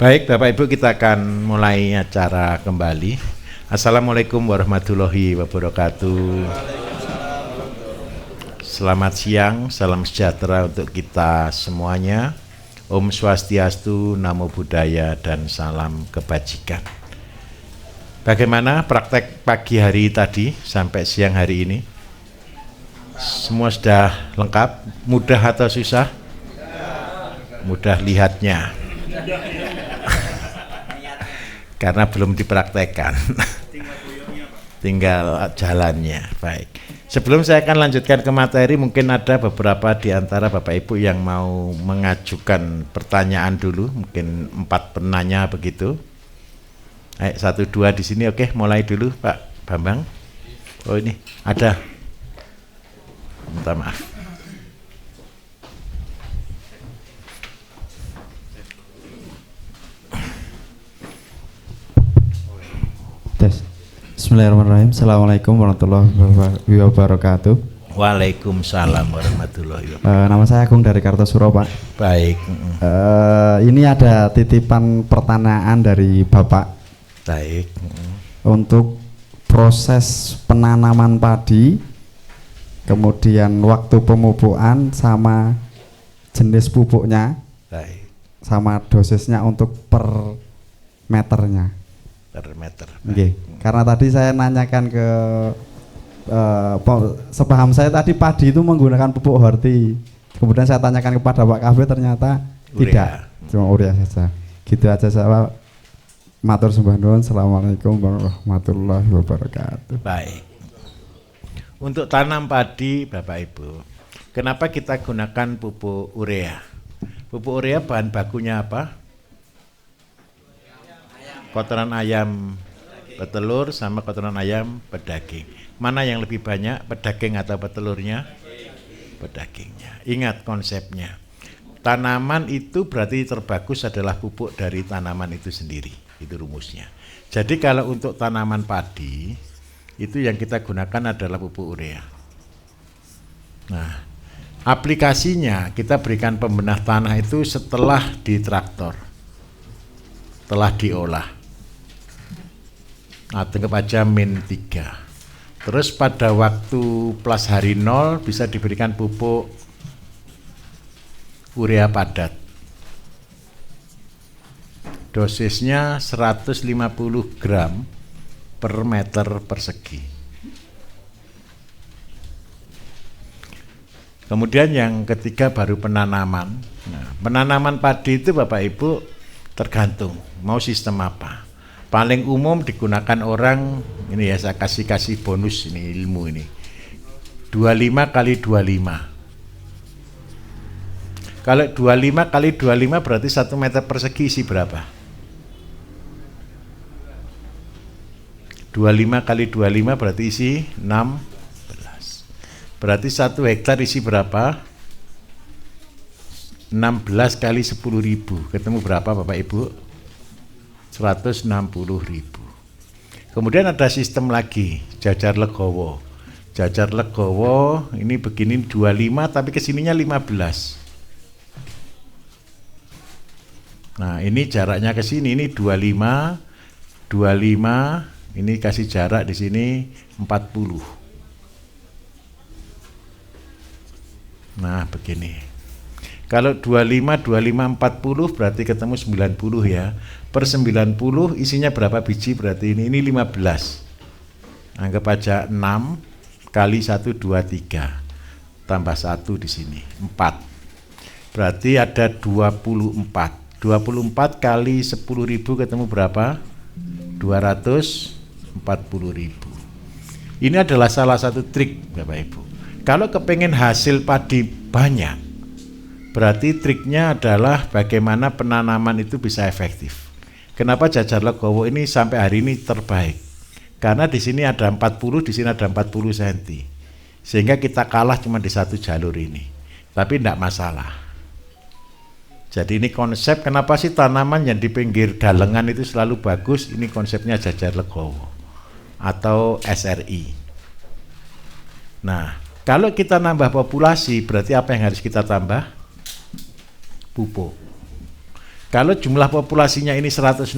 Baik, Bapak Ibu, kita akan mulai acara kembali. Assalamualaikum warahmatullahi wabarakatuh. Selamat siang, salam sejahtera untuk kita semuanya. Om Swastiastu, Namo Buddhaya, dan salam kebajikan. Bagaimana praktek pagi hari tadi sampai siang hari ini? Semua sudah lengkap? Mudah atau susah? Mudah lihatnya. Karena belum dipraktekkan. Tinggal jalannya. Baik. Sebelum saya akan lanjutkan ke materi, mungkin ada beberapa di antara Bapak Ibu yang mau mengajukan pertanyaan dulu, mungkin 4 penanya begitu. 1, 2 di sini, oke, mulai dulu Pak Bambang. Oh ini ada. Minta maaf. Bismillahirrahmanirrahim. Assalamualaikum warahmatullahi wabarakatuh. Waalaikumsalam warahmatullahi wabarakatuh. Nama saya Agung dari Kartosuro, Pak. Baik. Ini ada titipan pertanyaan dari Bapak. Baik. Untuk proses penanaman padi, kemudian waktu pemupukan sama jenis pupuknya, Baik. sama dosisnya untuk per meternya. Per meter. Okay. Karena tadi saya nanyakan ke sepaham saya tadi padi itu menggunakan pupuk horti. Kemudian saya tanyakan kepada Pak KB, ternyata urea. Tidak, cuma urea saja. Gitu aja saya. Matur sembah nuwun. Assalamualaikum warahmatullahi wabarakatuh. Baik. Untuk tanam padi Bapak Ibu, kenapa kita gunakan pupuk urea? Pupuk urea bahan bakunya apa? Kotoran ayam petelur sama kotoran ayam pedaging. Mana yang lebih banyak, pedaging atau petelurnya? Pedagingnya. Ingat konsepnya. Tanaman itu berarti terbagus adalah pupuk dari tanaman itu sendiri. Itu rumusnya. Jadi kalau untuk tanaman padi, itu yang kita gunakan adalah pupuk urea. Nah, aplikasinya kita berikan pembenah tanah itu setelah ditraktor, telah diolah. Nah, anggap aja -3. Terus pada waktu plus hari 0 bisa diberikan pupuk urea padat. Dosisnya 150 gram per meter persegi. Kemudian yang ketiga baru penanaman. Nah, penanaman padi itu Bapak Ibu tergantung mau sistem apa. Paling umum digunakan orang, ini ya saya kasih bonus ini ilmu ini. 25 kali 25. Kalau 25 kali 25 berarti 1 meter persegi isi berapa? 25 kali 25 berarti isi 16. Berarti 1 hektar isi berapa? 16 kali 10.000. Ketemu berapa Bapak Ibu? 160.000. Kemudian ada sistem lagi, jajar legowo. Jajar legowo ini begini 25 tapi kesininya 15. Nah ini jaraknya ke sini, ini 25, ini kasih jarak di sini 40. Nah begini. Kalau 25, 40 berarti ketemu 90 ya. Per 90 isinya berapa biji berarti ini 15. Anggap aja 6 kali 1, 2, 3. Tambah 1 di sini, 4. Berarti ada 24. 24 kali 10.000 ketemu berapa? 240.000. Ini adalah salah satu trik Bapak Ibu. Kalau kepengen hasil padi banyak, berarti triknya adalah bagaimana penanaman itu bisa efektif. Kenapa jajar legowo ini sampai hari ini terbaik? Karena di sini ada 40, di sini ada 40 cm. Sehingga kita kalah cuma di satu jalur ini. Tapi tidak masalah. Jadi ini konsep kenapa sih tanaman yang di pinggir galengan itu selalu bagus, ini konsepnya jajar legowo atau SRI. Nah, kalau kita nambah populasi berarti apa yang harus kita tambah? Pupuk. Kalau jumlah populasinya ini 160,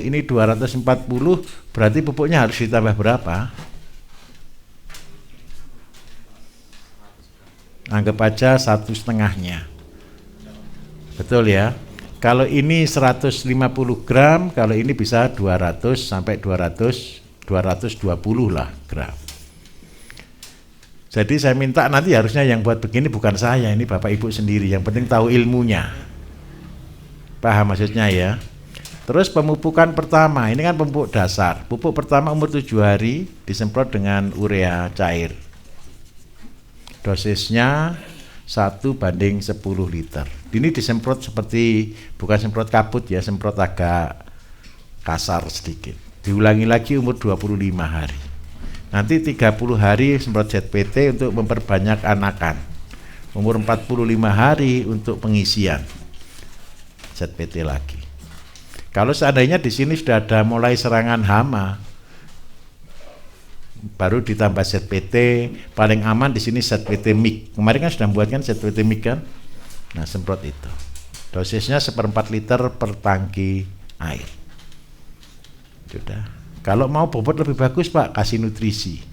ini 240, berarti pupuknya harus ditambah berapa? Anggap aja 1,5-nya. Betul ya? Kalau ini 150 gram, kalau ini bisa 200 sampai 220 lah gram. Jadi saya minta nanti harusnya yang buat begini bukan saya, ini Bapak Ibu sendiri, yang penting tahu ilmunya. Paham maksudnya ya? Terus pemupukan pertama, ini kan pupuk dasar. Pupuk pertama umur 7 hari disemprot dengan urea cair. Dosisnya 1:10 liter. Ini disemprot seperti, bukan semprot kabut ya, semprot agak kasar sedikit. Diulangi lagi umur 25 hari. Nanti 30 hari semprot ZPT untuk memperbanyak anakan. Umur 45 hari untuk pengisian ZPT lagi. Kalau seandainya di sini sudah ada mulai serangan hama, baru ditambah ZPT, paling aman di sini ZPT MIC. Kemarin kan sudah membuatkan ZPT MIC kan? Nah, semprot itu. Dosisnya 1/4 liter per tangki air. Sudah. Kalau mau bobot lebih bagus Pak, kasih nutrisi.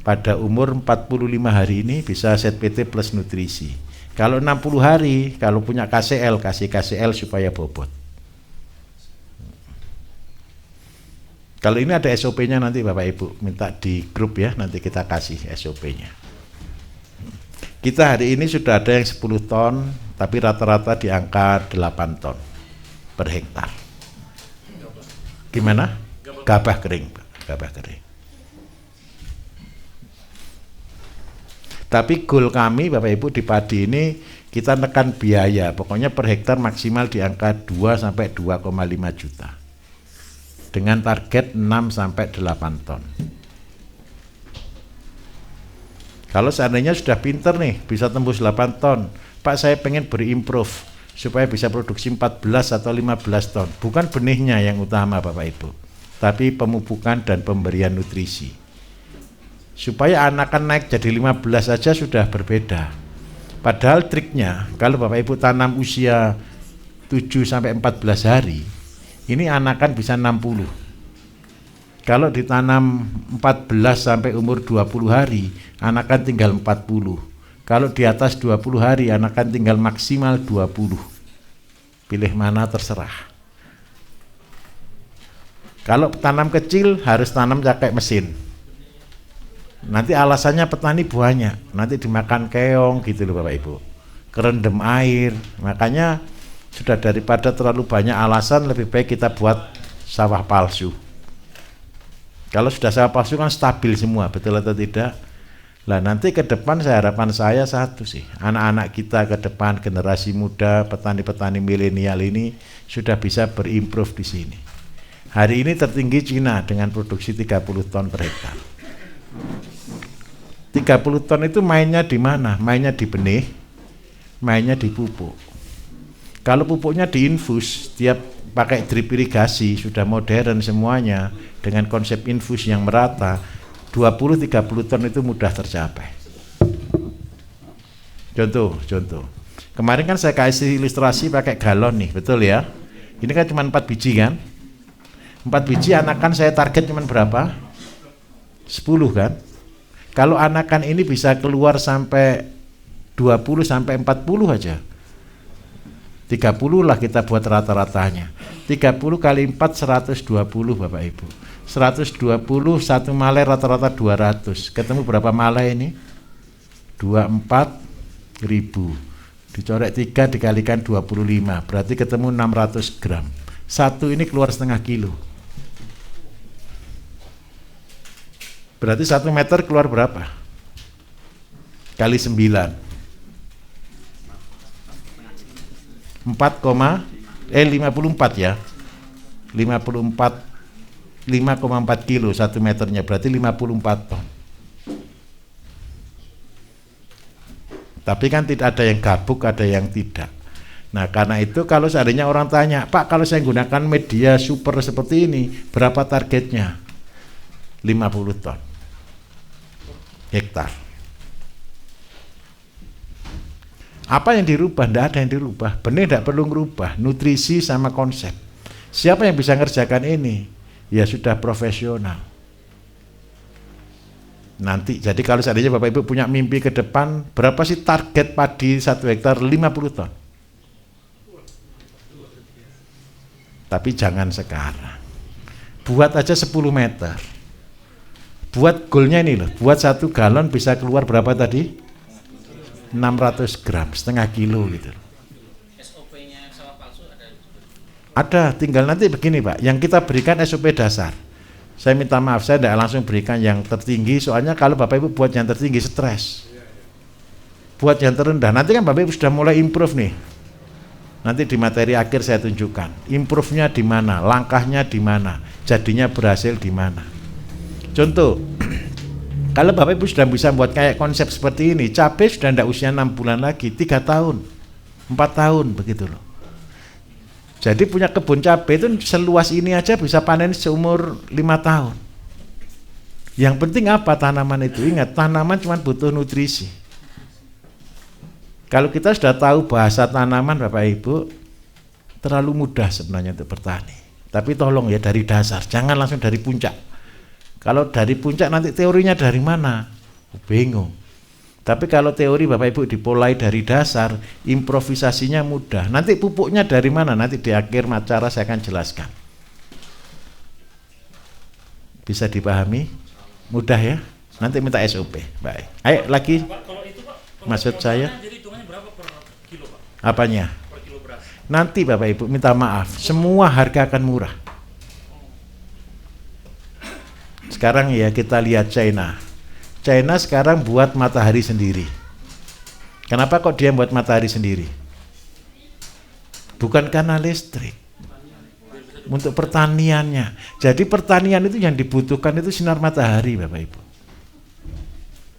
Pada umur 45 hari ini bisa ZPT plus nutrisi. Kalau 60 hari, kalau punya KCL, kasih KCL supaya bobot. Kalau ini ada SOP-nya nanti Bapak Ibu, minta di grup ya, nanti kita kasih SOP-nya. Kita hari ini sudah ada yang 10 ton, tapi rata-rata di angka 8 ton per hektar. Gimana? Gabah kering, Pak. Gabah kering. Tapi goal kami Bapak Ibu di padi ini, kita tekan biaya, pokoknya per hektar maksimal di angka 2 sampai 2,5 juta. Dengan target 6 sampai 8 ton. Kalau seandainya sudah pinter nih, bisa tembus 8 ton, Pak saya pengen berimprove supaya bisa produksi 14 atau 15 ton. Bukan benihnya yang utama Bapak Ibu, tapi pemupukan dan pemberian nutrisi. Supaya anakan naik jadi 15 saja sudah berbeda. Padahal triknya, kalau Bapak Ibu tanam usia 7 sampai 14 hari, ini anakan bisa 60. Kalau ditanam 14 sampai umur 20 hari, anakan tinggal 40. Kalau di atas 20 hari, anakan tinggal maksimal 20. Pilih mana terserah. Kalau tanam kecil harus tanam pakai mesin. Nanti alasannya petani banyak, nanti dimakan keong gitu loh Bapak Ibu. Kerendam air, makanya sudah daripada terlalu banyak alasan, lebih baik kita buat sawah palsu. Kalau sudah sawah palsu kan stabil semua, betul atau tidak? Lah nanti ke depan harapan saya satu sih, anak-anak kita ke depan, generasi muda, petani-petani milenial ini sudah bisa berimprove di sini. Hari ini tertinggi Cina dengan produksi 30 ton per hektar. 30 ton itu mainnya di mana? Mainnya di benih, mainnya di pupuk. Kalau pupuknya diinfus, tiap pakai drip irigasi, sudah modern semuanya, dengan konsep infus yang merata, 20-30 ton itu mudah tercapai. Contoh. Kemarin kan saya kasih ilustrasi pakai galon nih, betul ya? Ini kan cuma 4 biji kan? 4 biji anakan saya target cuma berapa? 10 kan? Kalau anakan ini bisa keluar sampai 20 sampai 40 aja. 30 lah kita buat rata-ratanya. 30 kali 4 120 Bapak Ibu. 120 satu malai rata-rata 200. Ketemu berapa malai ini? 24 ribu. Dicorek 3 dikalikan 25. Berarti ketemu 600 gram. Satu ini keluar setengah kilo. Berarti 1 meter keluar berapa? Kali 9. 54 ya, 5,4 kilo 1 meternya, berarti 54 ton. Tapi kan tidak ada yang gabuk, ada yang tidak. Nah karena itu kalau seandainya orang tanya, Pak kalau saya gunakan media super seperti ini, berapa targetnya? 50 ton hektar. Apa yang dirubah? Tidak ada yang dirubah. Benih tidak perlu merubah, nutrisi sama konsep. Siapa yang bisa ngerjakan ini? Ya sudah profesional. Nanti, jadi kalau seandainya Bapak Ibu punya mimpi ke depan, berapa sih target padi 1 hektar? 50 ton. Tapi jangan sekarang. Buat aja 10 meter. Buat goalnya ini loh, buat 1 galon bisa keluar berapa tadi? 600 gram, setengah kilo gitu. SOP-nya sawah palsu ada? Ada, tinggal nanti begini Pak, yang kita berikan SOP dasar. Saya minta maaf, saya tidak langsung berikan yang tertinggi, soalnya kalau Bapak Ibu buat yang tertinggi stres. Buat yang terendah, nanti kan Bapak Ibu sudah mulai improve nih. Nanti di materi akhir saya tunjukkan, improve-nya di mana, langkahnya di mana, jadinya berhasil di mana. Contoh, kalau Bapak Ibu sudah bisa buat kayak konsep seperti ini, cabai sudah tidak usia 6 bulan lagi, 3 tahun, 4 tahun, begitu loh. Jadi punya kebun cabai itu seluas ini aja bisa panen seumur 5 tahun. Yang penting apa tanaman itu? Ingat, tanaman cuma butuh nutrisi. Kalau kita sudah tahu bahasa tanaman Bapak Ibu, terlalu mudah sebenarnya untuk bertani. Tapi tolong ya dari dasar, jangan langsung dari puncak. Kalau dari puncak nanti teorinya dari mana? Bingung. Tapi kalau teori Bapak Ibu dimulai dari dasar, improvisasinya mudah. Nanti pupuknya dari mana? Nanti di akhir acara saya akan jelaskan. Bisa dipahami? Mudah ya? Nanti minta SOP. Baik. Ayo lagi. Pak, kalau itu Pak, Maksud saya? jadi hitungannya berapa per kilo Pak? Apanya? Per kilo beras. Nanti Bapak Ibu minta maaf, semua harga akan murah. Sekarang ya kita lihat China. China sekarang buat matahari sendiri. Kenapa kok dia buat matahari sendiri? Bukan karena listrik. Untuk pertaniannya. Jadi pertanian itu yang dibutuhkan itu sinar matahari Bapak Ibu.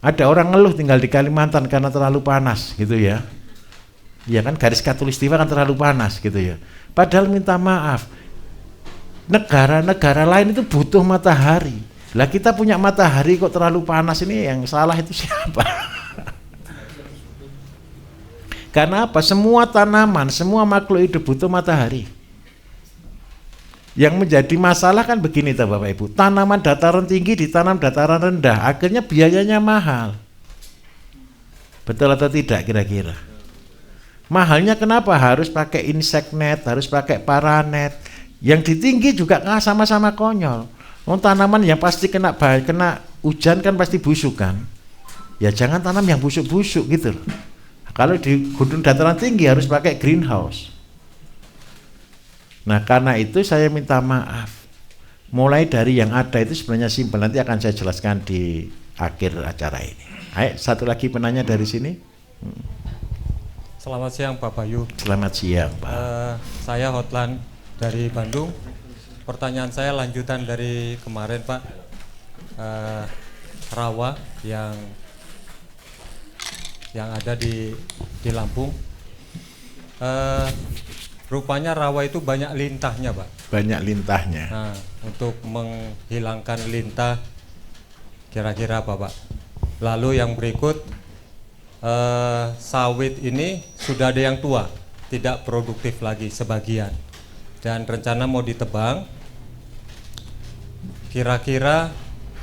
Ada orang ngeluh tinggal di Kalimantan karena terlalu panas gitu ya. Ya kan garis khatulistiwa kan terlalu panas gitu ya. Padahal minta maaf. Negara-negara lain itu butuh matahari. Lah kita punya matahari kok terlalu panas, ini yang salah itu siapa? Karena apa? Semua tanaman, semua makhluk hidup butuh matahari. Yang menjadi masalah kan begini toh Bapak Ibu, tanaman dataran tinggi ditanam dataran rendah, akhirnya biayanya mahal. Betul atau tidak kira-kira? Mahalnya kenapa? Harus pakai insect net, harus pakai paranet. Yang di tinggi juga sama-sama konyol. Tanaman yang pasti kena hujan kan pasti busuk kan. Ya jangan tanam yang busuk-busuk gitu loh. Kalau di gunung dataran tinggi harus pakai greenhouse. Nah karena itu saya minta maaf. Mulai dari yang ada itu sebenarnya simpel. Nanti akan saya jelaskan di akhir acara ini. Ayo satu lagi penanya dari sini. Selamat siang Pak Bayu. Selamat siang Pak. Saya Hotlan dari Bandung. Pertanyaan saya lanjutan dari kemarin Pak, rawa yang ada di Lampung. Rupanya rawa itu banyak lintahnya Pak. Banyak lintahnya. Nah, untuk menghilangkan lintah kira-kira apa Pak? Lalu yang berikut, sawit ini sudah ada yang tua, tidak produktif lagi sebagian, dan rencana mau ditebang. Kira-kira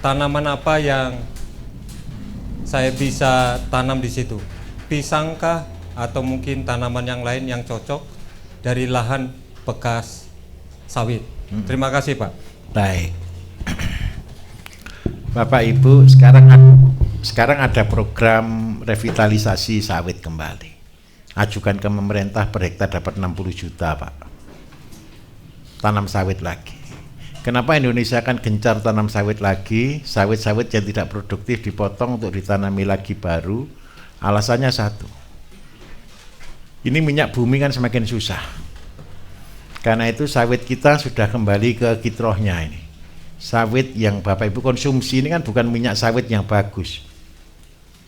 tanaman apa yang saya bisa tanam di situ? Pisangkah atau mungkin tanaman yang lain yang cocok dari lahan bekas sawit? Terima kasih Pak. Baik. Bapak Ibu, sekarang ada program revitalisasi sawit kembali. Ajukan ke pemerintah per hektar dapat 60 juta Pak. Tanam sawit lagi. Kenapa Indonesia akan gencar tanam sawit lagi? Sawit-sawit yang tidak produktif dipotong untuk ditanami lagi baru. Alasannya satu. Ini minyak bumi kan semakin susah. Karena itu sawit kita sudah kembali ke kitrohnya ini. Sawit yang Bapak Ibu konsumsi ini kan bukan minyak sawit yang bagus.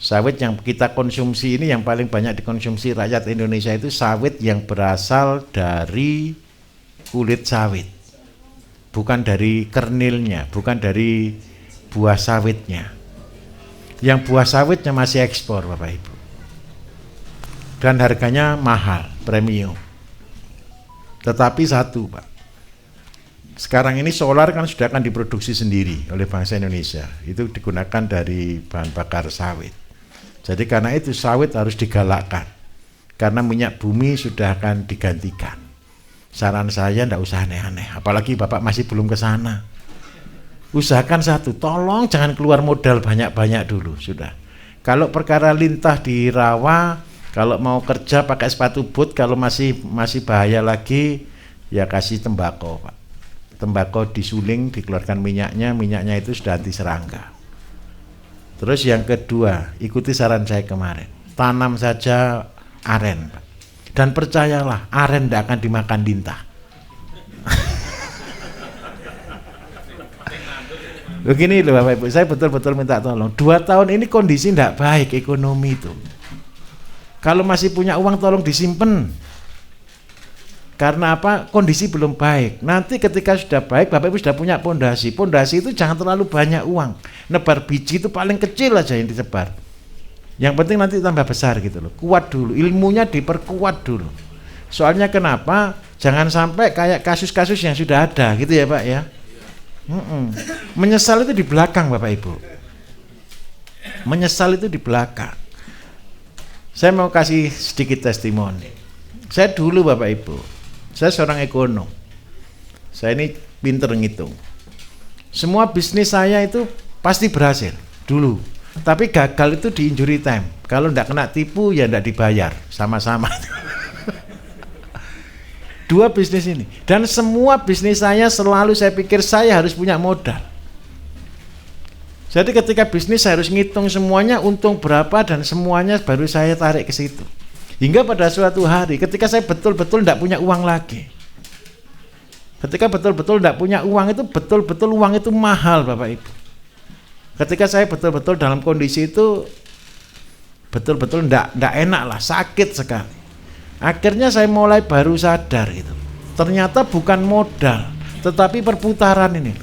Sawit yang kita konsumsi ini yang paling banyak dikonsumsi rakyat Indonesia itu sawit yang berasal dari kulit sawit. Bukan dari kernilnya, bukan dari buah sawitnya. Yang buah sawitnya masih ekspor Bapak Ibu. dan harganya mahal, premium. Tetapi satu Pak, sekarang ini solar kan sudah akan diproduksi sendiri oleh bangsa Indonesia, itu digunakan dari bahan bakar sawit. Jadi karena itu sawit harus digalakkan, karena minyak bumi sudah akan digantikan. Saran saya ndak usah aneh-aneh, apalagi Bapak masih belum ke sana. Usahakan satu, tolong jangan keluar modal banyak-banyak dulu sudah. Kalau perkara lintah di rawa, kalau mau kerja pakai sepatu boot, kalau masih bahaya lagi ya kasih tembakau Pak. Tembakau disuling, dikeluarkan minyaknya itu sudah anti serangga. Terus yang kedua, ikuti saran saya kemarin, tanam saja aren Pak. Dan percayalah, aren tidak akan dimakan lintah. Begini loh Bapak Ibu, saya betul-betul minta tolong. 2 tahun ini kondisi tidak baik ekonomi itu. Kalau masih punya uang tolong disimpan. Karena apa? Kondisi belum baik. Nanti ketika sudah baik, Bapak Ibu sudah punya pondasi. Pondasi itu jangan terlalu banyak uang. Nebar biji itu paling kecil aja yang disebar. Yang penting nanti tambah besar gitu loh. Kuat dulu, ilmunya diperkuat dulu. Soalnya kenapa? Jangan sampai kayak kasus-kasus yang sudah ada gitu ya Pak ya. Menyesal itu di belakang Bapak Ibu. Menyesal itu di belakang. Saya mau kasih sedikit testimoni. Saya dulu Bapak Ibu, saya seorang ekonom. Saya ini pinter ngitung. Semua bisnis saya itu pasti berhasil dulu. Tapi gagal itu di injury time. Kalau tidak kena tipu ya tidak dibayar, sama-sama. 2 bisnis ini, dan semua bisnis saya selalu saya pikir saya harus punya modal. Jadi ketika bisnis saya harus ngitung semuanya untung berapa dan semuanya baru saya tarik ke situ. Hingga pada suatu hari ketika saya betul-betul tidak punya uang lagi. Ketika betul-betul tidak punya uang itu betul-betul uang itu mahal Bapak Ibu. Ketika saya betul-betul dalam kondisi itu betul-betul tidak enak lah, sakit sekali. Akhirnya saya mulai baru sadar itu. Ternyata bukan modal, tetapi perputaran ini.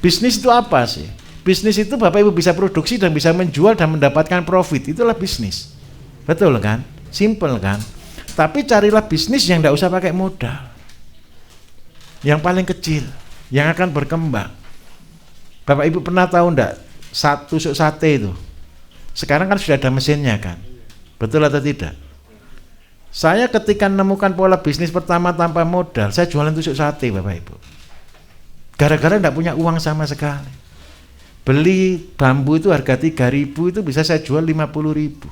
Bisnis itu apa sih? Bisnis itu Bapak Ibu bisa produksi dan bisa menjual dan mendapatkan profit. Itulah bisnis. Betul kan? Simple kan? Tapi carilah bisnis yang tidak usah pakai modal. Yang paling kecil, yang akan berkembang. Bapak Ibu pernah tahu enggak tusuk sate itu? Sekarang kan sudah ada mesinnya kan? Betul atau tidak? Saya ketika menemukan pola bisnis pertama tanpa modal, saya jualan tusuk sate Bapak Ibu. Gara-gara tidak punya uang sama sekali. Beli bambu itu harga 3.000 itu bisa saya jual 50.000.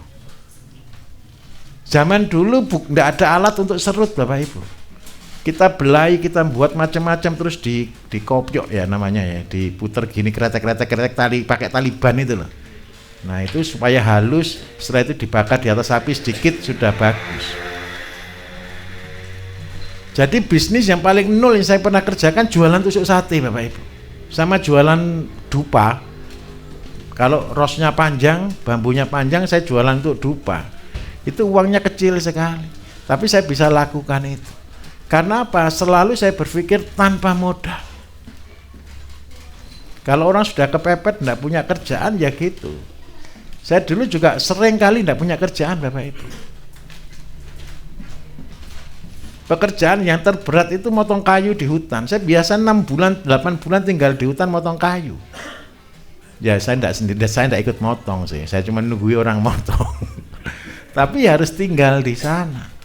Zaman dulu tidak ada alat untuk serut Bapak Ibu. Kita belai, kita buat macam-macam terus dikopiok ya namanya ya, diputer gini kretek tali, pakai tali ban itu loh. Nah itu supaya halus, setelah itu dibakar di atas api sedikit sudah bagus. Jadi bisnis yang paling nol yang saya pernah kerjakan jualan tusuk sate Bapak Ibu. Sama jualan dupa. Kalau rosnya panjang, bambunya panjang, saya jualan untuk dupa. Itu uangnya kecil sekali. Tapi saya bisa lakukan itu. Karena apa? Selalu saya berpikir tanpa modal. Kalau orang sudah kepepet, tidak punya kerjaan ya gitu. Saya dulu juga sering kali tidak punya kerjaan Bapak Ibu. Pekerjaan yang terberat itu motong kayu di hutan. Saya biasa 6 bulan, 8 bulan tinggal di hutan motong kayu. Ya saya tidak sendiri, saya tidak ikut motong sih. Saya cuma nunggu orang motong. Tapi harus tinggal di sana.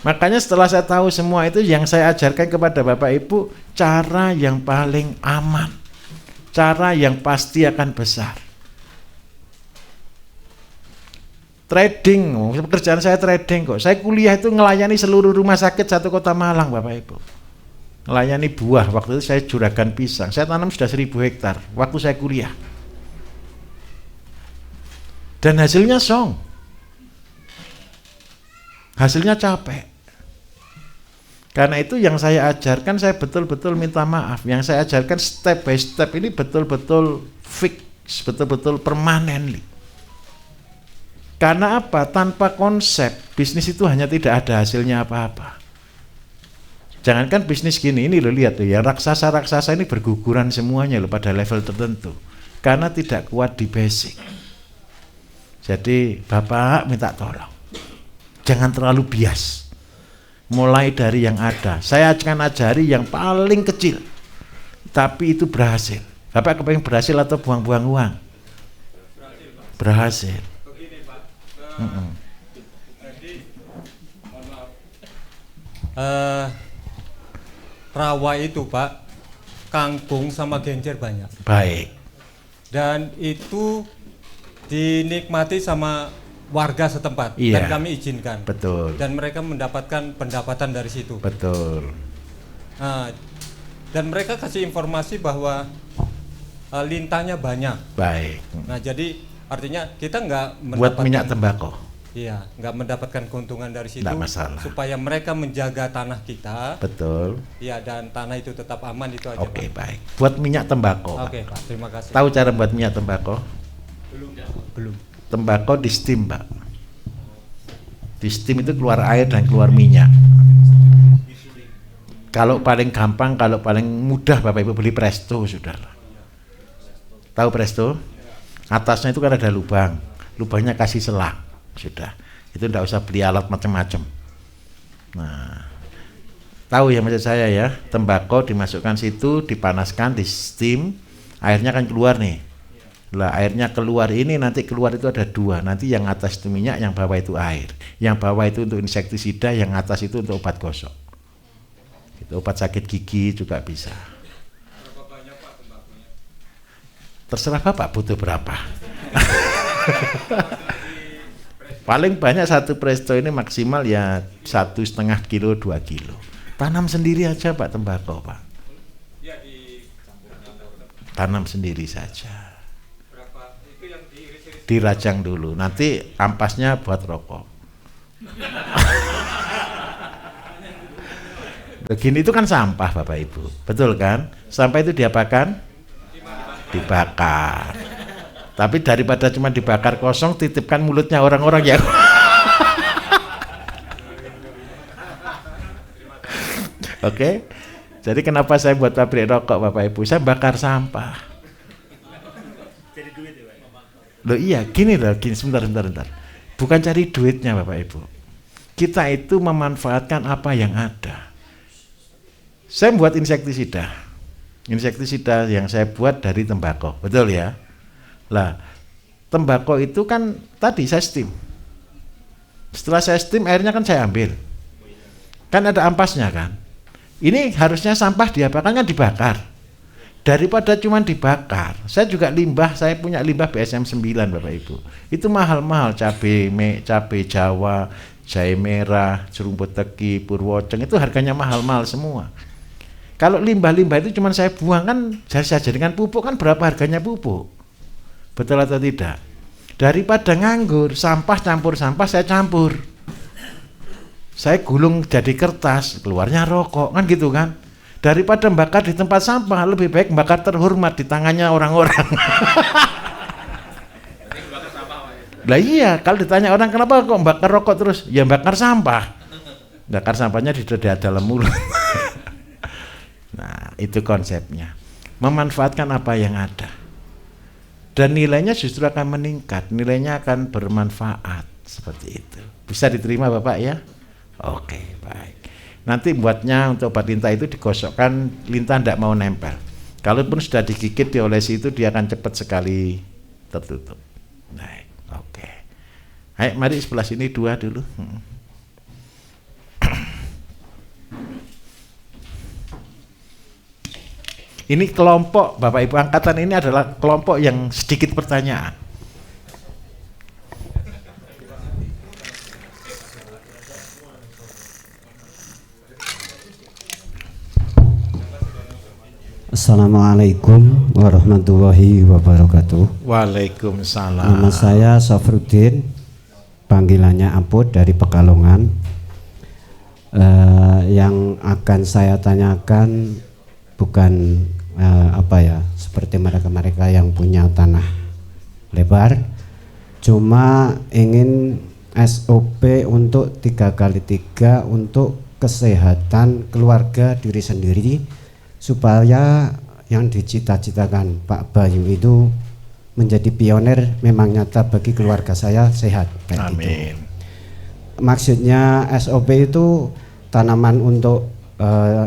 Makanya setelah saya tahu semua itu, yang saya ajarkan kepada Bapak Ibu cara yang paling aman, cara yang pasti akan besar. Trading, pekerjaan saya trading kok. Saya kuliah itu ngelayani seluruh rumah sakit satu kota Malang Bapak Ibu. Ngelayani buah, waktu itu saya juragan pisang. Saya tanam sudah 1.000 hektar waktu saya kuliah. Dan hasilnya song. Hasilnya capek. Karena itu yang saya ajarkan, saya betul-betul minta maaf. Yang saya ajarkan step by step ini betul-betul fix, betul-betul permanently. Karena apa? Tanpa konsep, bisnis itu hanya tidak ada hasilnya apa-apa. Jangankan bisnis gini, ini lo lihat tuh ya, raksasa-raksasa ini berguguran semuanya loh pada level tertentu. Karena tidak kuat di basic. Jadi Bapak minta tolong. jangan terlalu bias. Mulai dari yang ada. Saya akan ajari yang paling kecil, tapi itu berhasil. Bapak kepengen berhasil atau buang-buang uang? Berhasil. Begini Pak, jadi mohon maaf. Rawa itu Pak, kangkung sama genjer banyak. Baik. Dan itu dinikmati sama warga setempat, Iya. dan kami izinkan. Betul. Dan mereka mendapatkan pendapatan dari situ. Betul. Nah, dan mereka kasih informasi bahwa lintahnya banyak. Baik. Nah, jadi artinya kita nggak Buat minyak tembakau. Iya, nggak mendapatkan keuntungan dari situ. Nggak masalah. Supaya mereka menjaga tanah kita. Betul. Iya, dan tanah itu tetap aman, itu aja. Oke, Pak. baik. Buat minyak tembakau. Oke, Pak. Terima kasih. Tahu cara buat minyak tembakau? Belum. Tembakau di steam, Pak. Di steam itu keluar air dan keluar minyak. Kalau paling gampang, kalau paling mudah Bapak Ibu beli Presto sudah. Tahu Presto? Atasnya itu kan ada lubang. Lubangnya kasih selang. Sudah. Itu enggak usah beli alat macam-macam. Nah, tahu ya maksud saya ya, tembakau dimasukkan situ, dipanaskan, di steam, airnya kan keluar nih. Lah airnya keluar ini, nanti keluar itu ada dua, nanti yang atas itu minyak, yang bawah itu air. Yang bawah itu untuk insektisida, yang atas itu untuk obat gosok. Gitu, obat sakit gigi juga bisa. Terserah Bapak butuh berapa. Paling banyak satu Presto ini maksimal ya 1,5 kilo 2 kilo. Tanam sendiri aja Pak tembakau Pak. Tanam sendiri saja. Dirajang dulu, nanti ampasnya buat rokok. Begini itu kan sampah Bapak Ibu, betul kan? Sampah itu diapakan? Dibakar. Tapi daripada cuma dibakar kosong, titipkan mulutnya orang-orang ya. Oke, jadi kenapa saya buat pabrik rokok Bapak Ibu? Saya bakar sampah. Loh iya, gini loh, gini sebentar. Bukan cari duitnya Bapak Ibu. Kita itu memanfaatkan apa yang ada. Saya buat insektisida. Insektisida yang saya buat dari tembakau, betul ya? Lah, tembakau itu kan tadi saya steam. Setelah saya steam, airnya kan saya ambil. Kan ada ampasnya kan? Ini harusnya sampah diapakan kan dibakar. Daripada cuma dibakar, saya juga limbah, saya punya limbah BSM 9 Bapak Ibu. Itu mahal-mahal, cabai Jawa, jahe merah, serumput teki, purwoceng, itu harganya mahal-mahal semua. Kalau limbah-limbah itu cuma saya buang kan, saya jadikan pupuk kan berapa harganya pupuk? Betul atau tidak? Daripada nganggur, sampah campur sampah saya campur. Saya gulung jadi kertas, keluarnya rokok, kan gitu kan? Daripada bakar di tempat sampah, lebih baik bakar terhormat di tangannya orang-orang. Lah iya, kalau ditanya orang kenapa kok bakar rokok terus? Ya bakar sampah. Bakar sampahnya di dalam mulut. Nah, itu konsepnya. Memanfaatkan apa yang ada. Dan nilainya justru akan meningkat, nilainya akan bermanfaat seperti itu. Bisa diterima Bapak ya? Oke, baik. Nanti buatnya untuk obat lintah itu digosokkan, lintah tidak mau nempel. Kalaupun sudah digigit diolesi itu dia akan cepat sekali tertutup. Baik, oke. Ayo mari sebelah sini dua dulu. Ini kelompok Bapak Ibu angkatan ini adalah kelompok yang sedikit pertanyaan. Assalamualaikum warahmatullahi wabarakatuh. Waalaikumsalam. Nama saya Safruddin, panggilannya Aput dari Pekalongan. Yang akan saya tanyakan bukan seperti mereka-mereka yang punya tanah lebar, cuma ingin SOP untuk 3x3 untuk kesehatan keluarga diri sendiri, supaya yang dicita-citakan Pak Bayu itu menjadi pionir memang nyata bagi keluarga saya sehat. Amin. maksudnya SOP itu tanaman untuk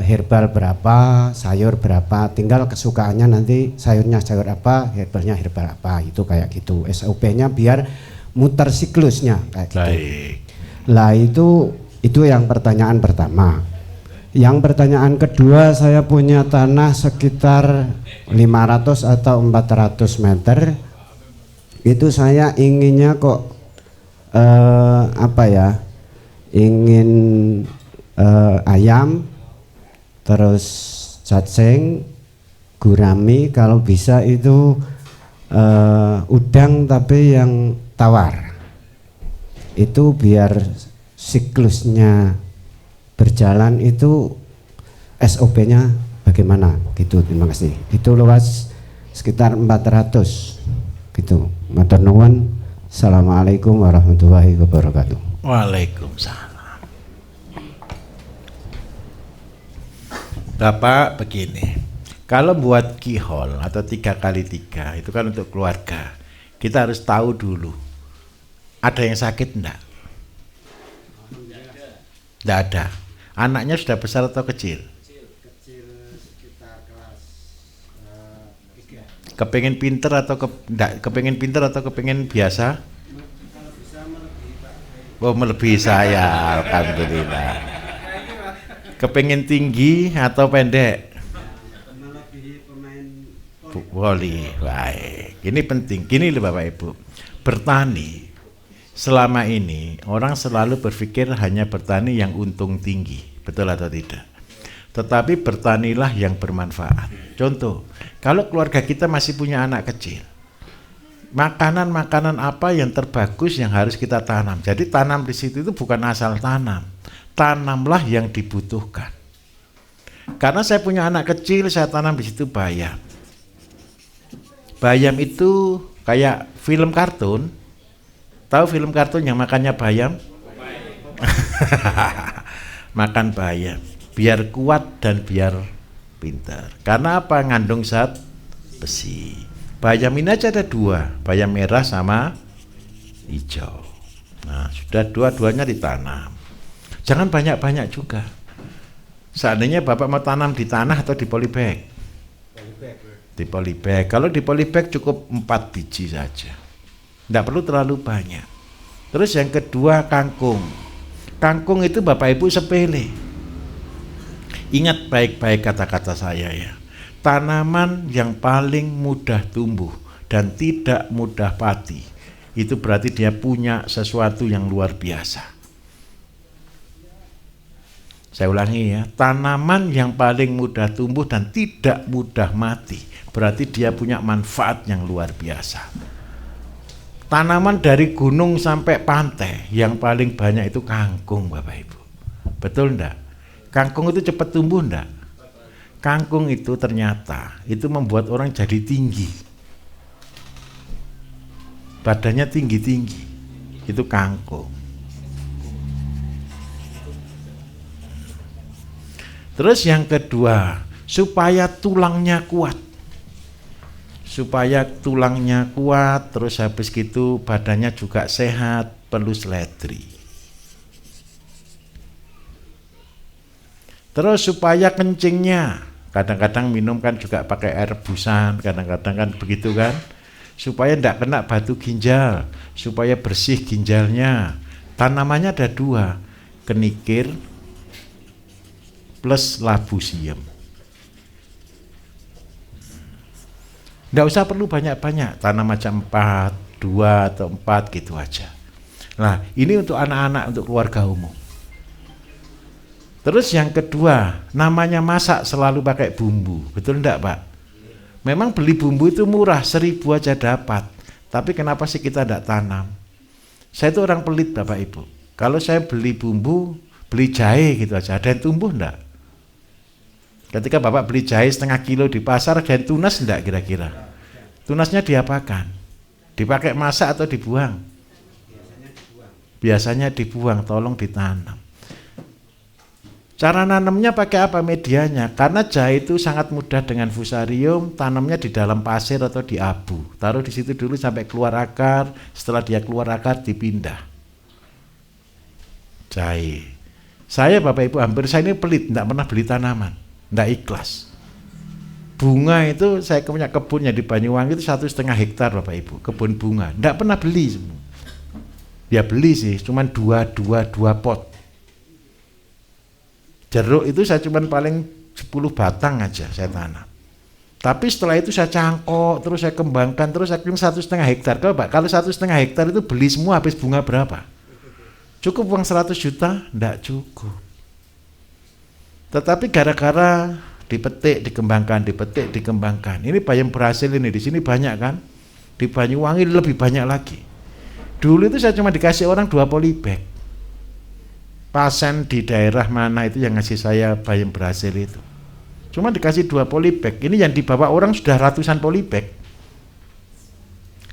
herbal berapa, sayur berapa, tinggal kesukaannya nanti sayurnya sayur apa, herbalnya herbal apa, itu kayak gitu. SOP-nya biar muter siklusnya kayak gitu. Baik. Lah itu yang pertanyaan pertama. Yang pertanyaan kedua, saya punya tanah sekitar 500 atau 400 meter. Itu saya inginnya kok ingin ayam, terus cacing, gurami, kalau bisa itu udang tapi yang tawar. Itu biar siklusnya berjalan, itu SOP-nya bagaimana gitu. Terima kasih. Itu luas sekitar 400 gitu. Matur nuwun. Assalamualaikum warahmatullahi wabarakatuh. Waalaikumsalam. Bapak begini, kalau buat keyhole atau 3x3 itu kan untuk keluarga, kita harus tahu dulu ada yang sakit enggak? Enggak ada. Anaknya sudah besar atau kecil? Kecil sekitar kelas 3. Kepengen pinter atau enggak? Kepengen pinter atau kepengen biasa? Kalau bisa melebihi Pak. Oh, melebihi saya, alhamdulillah. Kepengen tinggi atau pendek? Melebihi pemain Voli. Baik. Ini penting. Gini loh Bapak Ibu. Bertani selama ini orang selalu berpikir hanya bertani yang untung tinggi, betul atau tidak? Tetapi bertanilah yang bermanfaat. Contoh, kalau keluarga kita masih punya anak kecil, makanan apa yang terbagus yang harus kita tanam. Jadi tanam di situ itu bukan asal tanam, tanamlah yang dibutuhkan. Karena saya punya anak kecil, saya tanam di situ bayam. Bayam itu kayak film kartun. Tahu film kartun yang makannya bayam? Makan bayam biar kuat dan biar pintar. Karena apa? Ngandung zat besi. Bayam ini aja ada 2, bayam merah sama hijau. Nah, sudah dua-duanya ditanam. Jangan banyak-banyak juga. Seandainya Bapak mau tanam di tanah atau di polybag? Di polybag. Kalau di polybag cukup 4 biji saja. Tidak perlu terlalu banyak. Terus yang kedua, kangkung. Kangkung itu Bapak Ibu sepele. Ingat baik-baik kata-kata saya ya. Tanaman yang paling mudah tumbuh dan tidak mudah mati, itu berarti dia punya sesuatu yang luar biasa. Saya ulangi ya, tanaman yang paling mudah tumbuh dan tidak mudah mati, berarti dia punya manfaat yang luar biasa. Tanaman dari gunung sampai pantai yang paling banyak itu kangkung Bapak Ibu. Betul enggak? Kangkung itu cepat tumbuh enggak? Kangkung itu ternyata itu membuat orang jadi tinggi. Badannya tinggi-tinggi. Itu kangkung. Terus yang kedua, supaya tulangnya kuat. Supaya tulangnya kuat, terus habis gitu badannya juga sehat, perlu seledri. Terus supaya kencingnya, kadang-kadang minum kan juga pakai air rebusan, kadang-kadang kan begitu kan, supaya tidak kena batu ginjal, supaya bersih ginjalnya. Tanamannya ada 2, kenikir plus labu siam. Nggak usah perlu banyak-banyak, tanam macam 4, 2 atau 4 gitu aja. Nah, ini untuk anak-anak, untuk keluarga umum. Terus yang kedua, namanya masak selalu pakai bumbu, betul enggak Pak? Memang beli bumbu itu murah, 1000 aja dapat. Tapi kenapa sih kita enggak tanam? Saya itu orang pelit Bapak Ibu. Kalau saya beli bumbu, beli jahe gitu aja, ada yang tumbuh enggak? Ketika Bapak beli jahe setengah kilo di pasar, ada yang tunas enggak kira-kira? Tunasnya diapakan? Dipakai masak atau dibuang? Biasanya dibuang, tolong ditanam. Cara nanamnya pakai apa medianya? Karena jahe itu sangat mudah dengan fusarium, tanamnya di dalam pasir atau di abu. Taruh di situ dulu sampai keluar akar, setelah dia keluar akar dipindah. Jahe. Saya Bapak Ibu hampir saya ini pelit, tidak pernah beli tanaman, tidak ikhlas. Bunga itu saya punya kebunnya di Banyuwangi itu 1,5 hektar Bapak Ibu, kebun bunga, tidak pernah beli semua. Ya beli sih, cuman dua pot. Jeruk itu saya cuman paling 10 batang aja saya tanam. Tapi setelah itu saya cangkok, terus saya kembangkan, terus saya kirim 1,5 hektar. Kalau 1,5 hektar itu beli semua habis bunga berapa? Cukup uang 100 juta? Enggak cukup. Tetapi gara-gara dipetik, dikembangkan, dipetik, dikembangkan. Ini bayam berhasil ini, di sini banyak kan? Di Banyuwangi lebih banyak lagi. Dulu itu saya cuma dikasih orang 2 polybag. Pasien di daerah mana itu yang ngasih saya bayam berhasil itu. Cuma dikasih 2 polybag. Ini yang dibawa orang sudah ratusan polybag.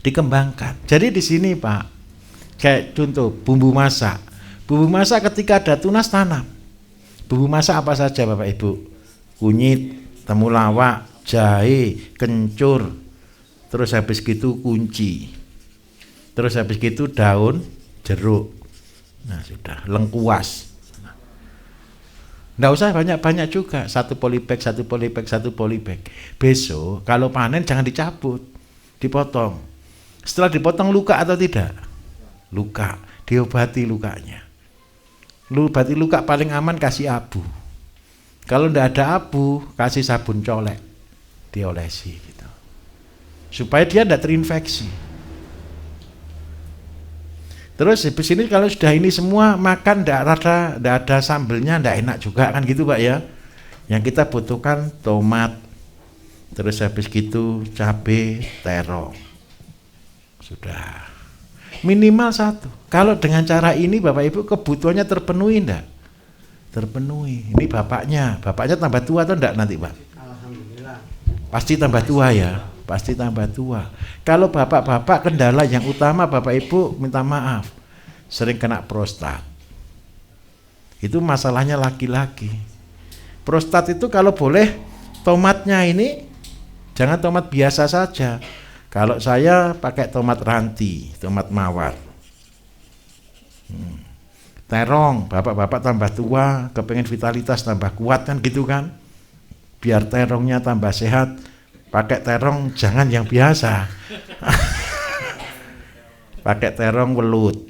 Dikembangkan. Jadi di sini Pak, kayak contoh bumbu masak. Bumbu masak ketika ada tunas tanam. Bumbu masak apa saja Bapak Ibu? Kunyit, temulawak, jahe, kencur. Terus habis gitu kunci. Terus habis gitu daun jeruk. Nah sudah, lengkuas. Nggak usah banyak-banyak juga, 1 polybag, 1 polybag, 1 polybag. Besok kalau panen jangan dicabut, dipotong. Setelah dipotong luka atau tidak? Luka, diobati lukanya. Obati luka paling aman kasih abu. Kalau nggak ada abu, kasih sabun colek, diolesi gitu. Supaya dia tidak terinfeksi. Terus habis ini kalau sudah ini semua makan tidak ada sambelnya, tidak enak juga kan gitu Pak ya. Yang kita butuhkan tomat, terus habis gitu cabai, terong. Sudah. Minimal 1. Kalau dengan cara ini Bapak Ibu kebutuhannya terpenuhi enggak? Terpenuhi. Ini bapaknya tambah tua atau enggak nanti Pak? Alhamdulillah. Pasti tambah tua ya, pasti tambah tua. Kalau bapak-bapak kendala yang utama Bapak Ibu minta maaf, sering kena prostat. Itu masalahnya laki-laki. Prostat itu kalau boleh tomatnya ini jangan tomat biasa saja. Kalau saya pakai tomat ranti, tomat mawar. Terong, bapak-bapak tambah tua, kepengen vitalitas tambah kuat kan gitu kan. Biar terongnya tambah sehat, pakai terong jangan yang biasa. Pakai terong welut.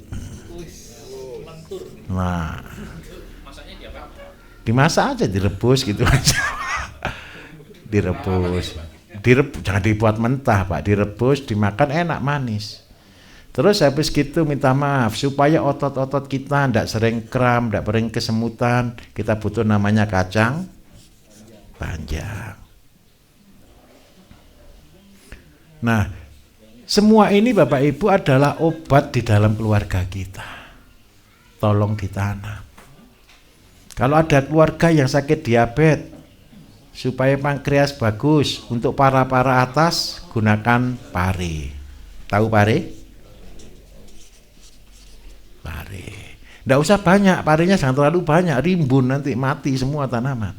Nah, dimasak aja, direbus gitu aja. Direbus, jangan dibuat mentah Pak, direbus, dimakan enak manis. Terus habis gitu minta maaf supaya otot-otot kita tidak sering kram, tidak sering kesemutan, kita butuh namanya kacang panjang. Nah, semua ini Bapak Ibu adalah obat di dalam keluarga kita. Tolong ditanam. Kalau ada keluarga yang sakit diabetes, supaya pankreas bagus, untuk para atas gunakan pare. Tahu pare? Pare. Nggak usah banyak, parenya jangan terlalu banyak, rimbun nanti mati semua tanaman.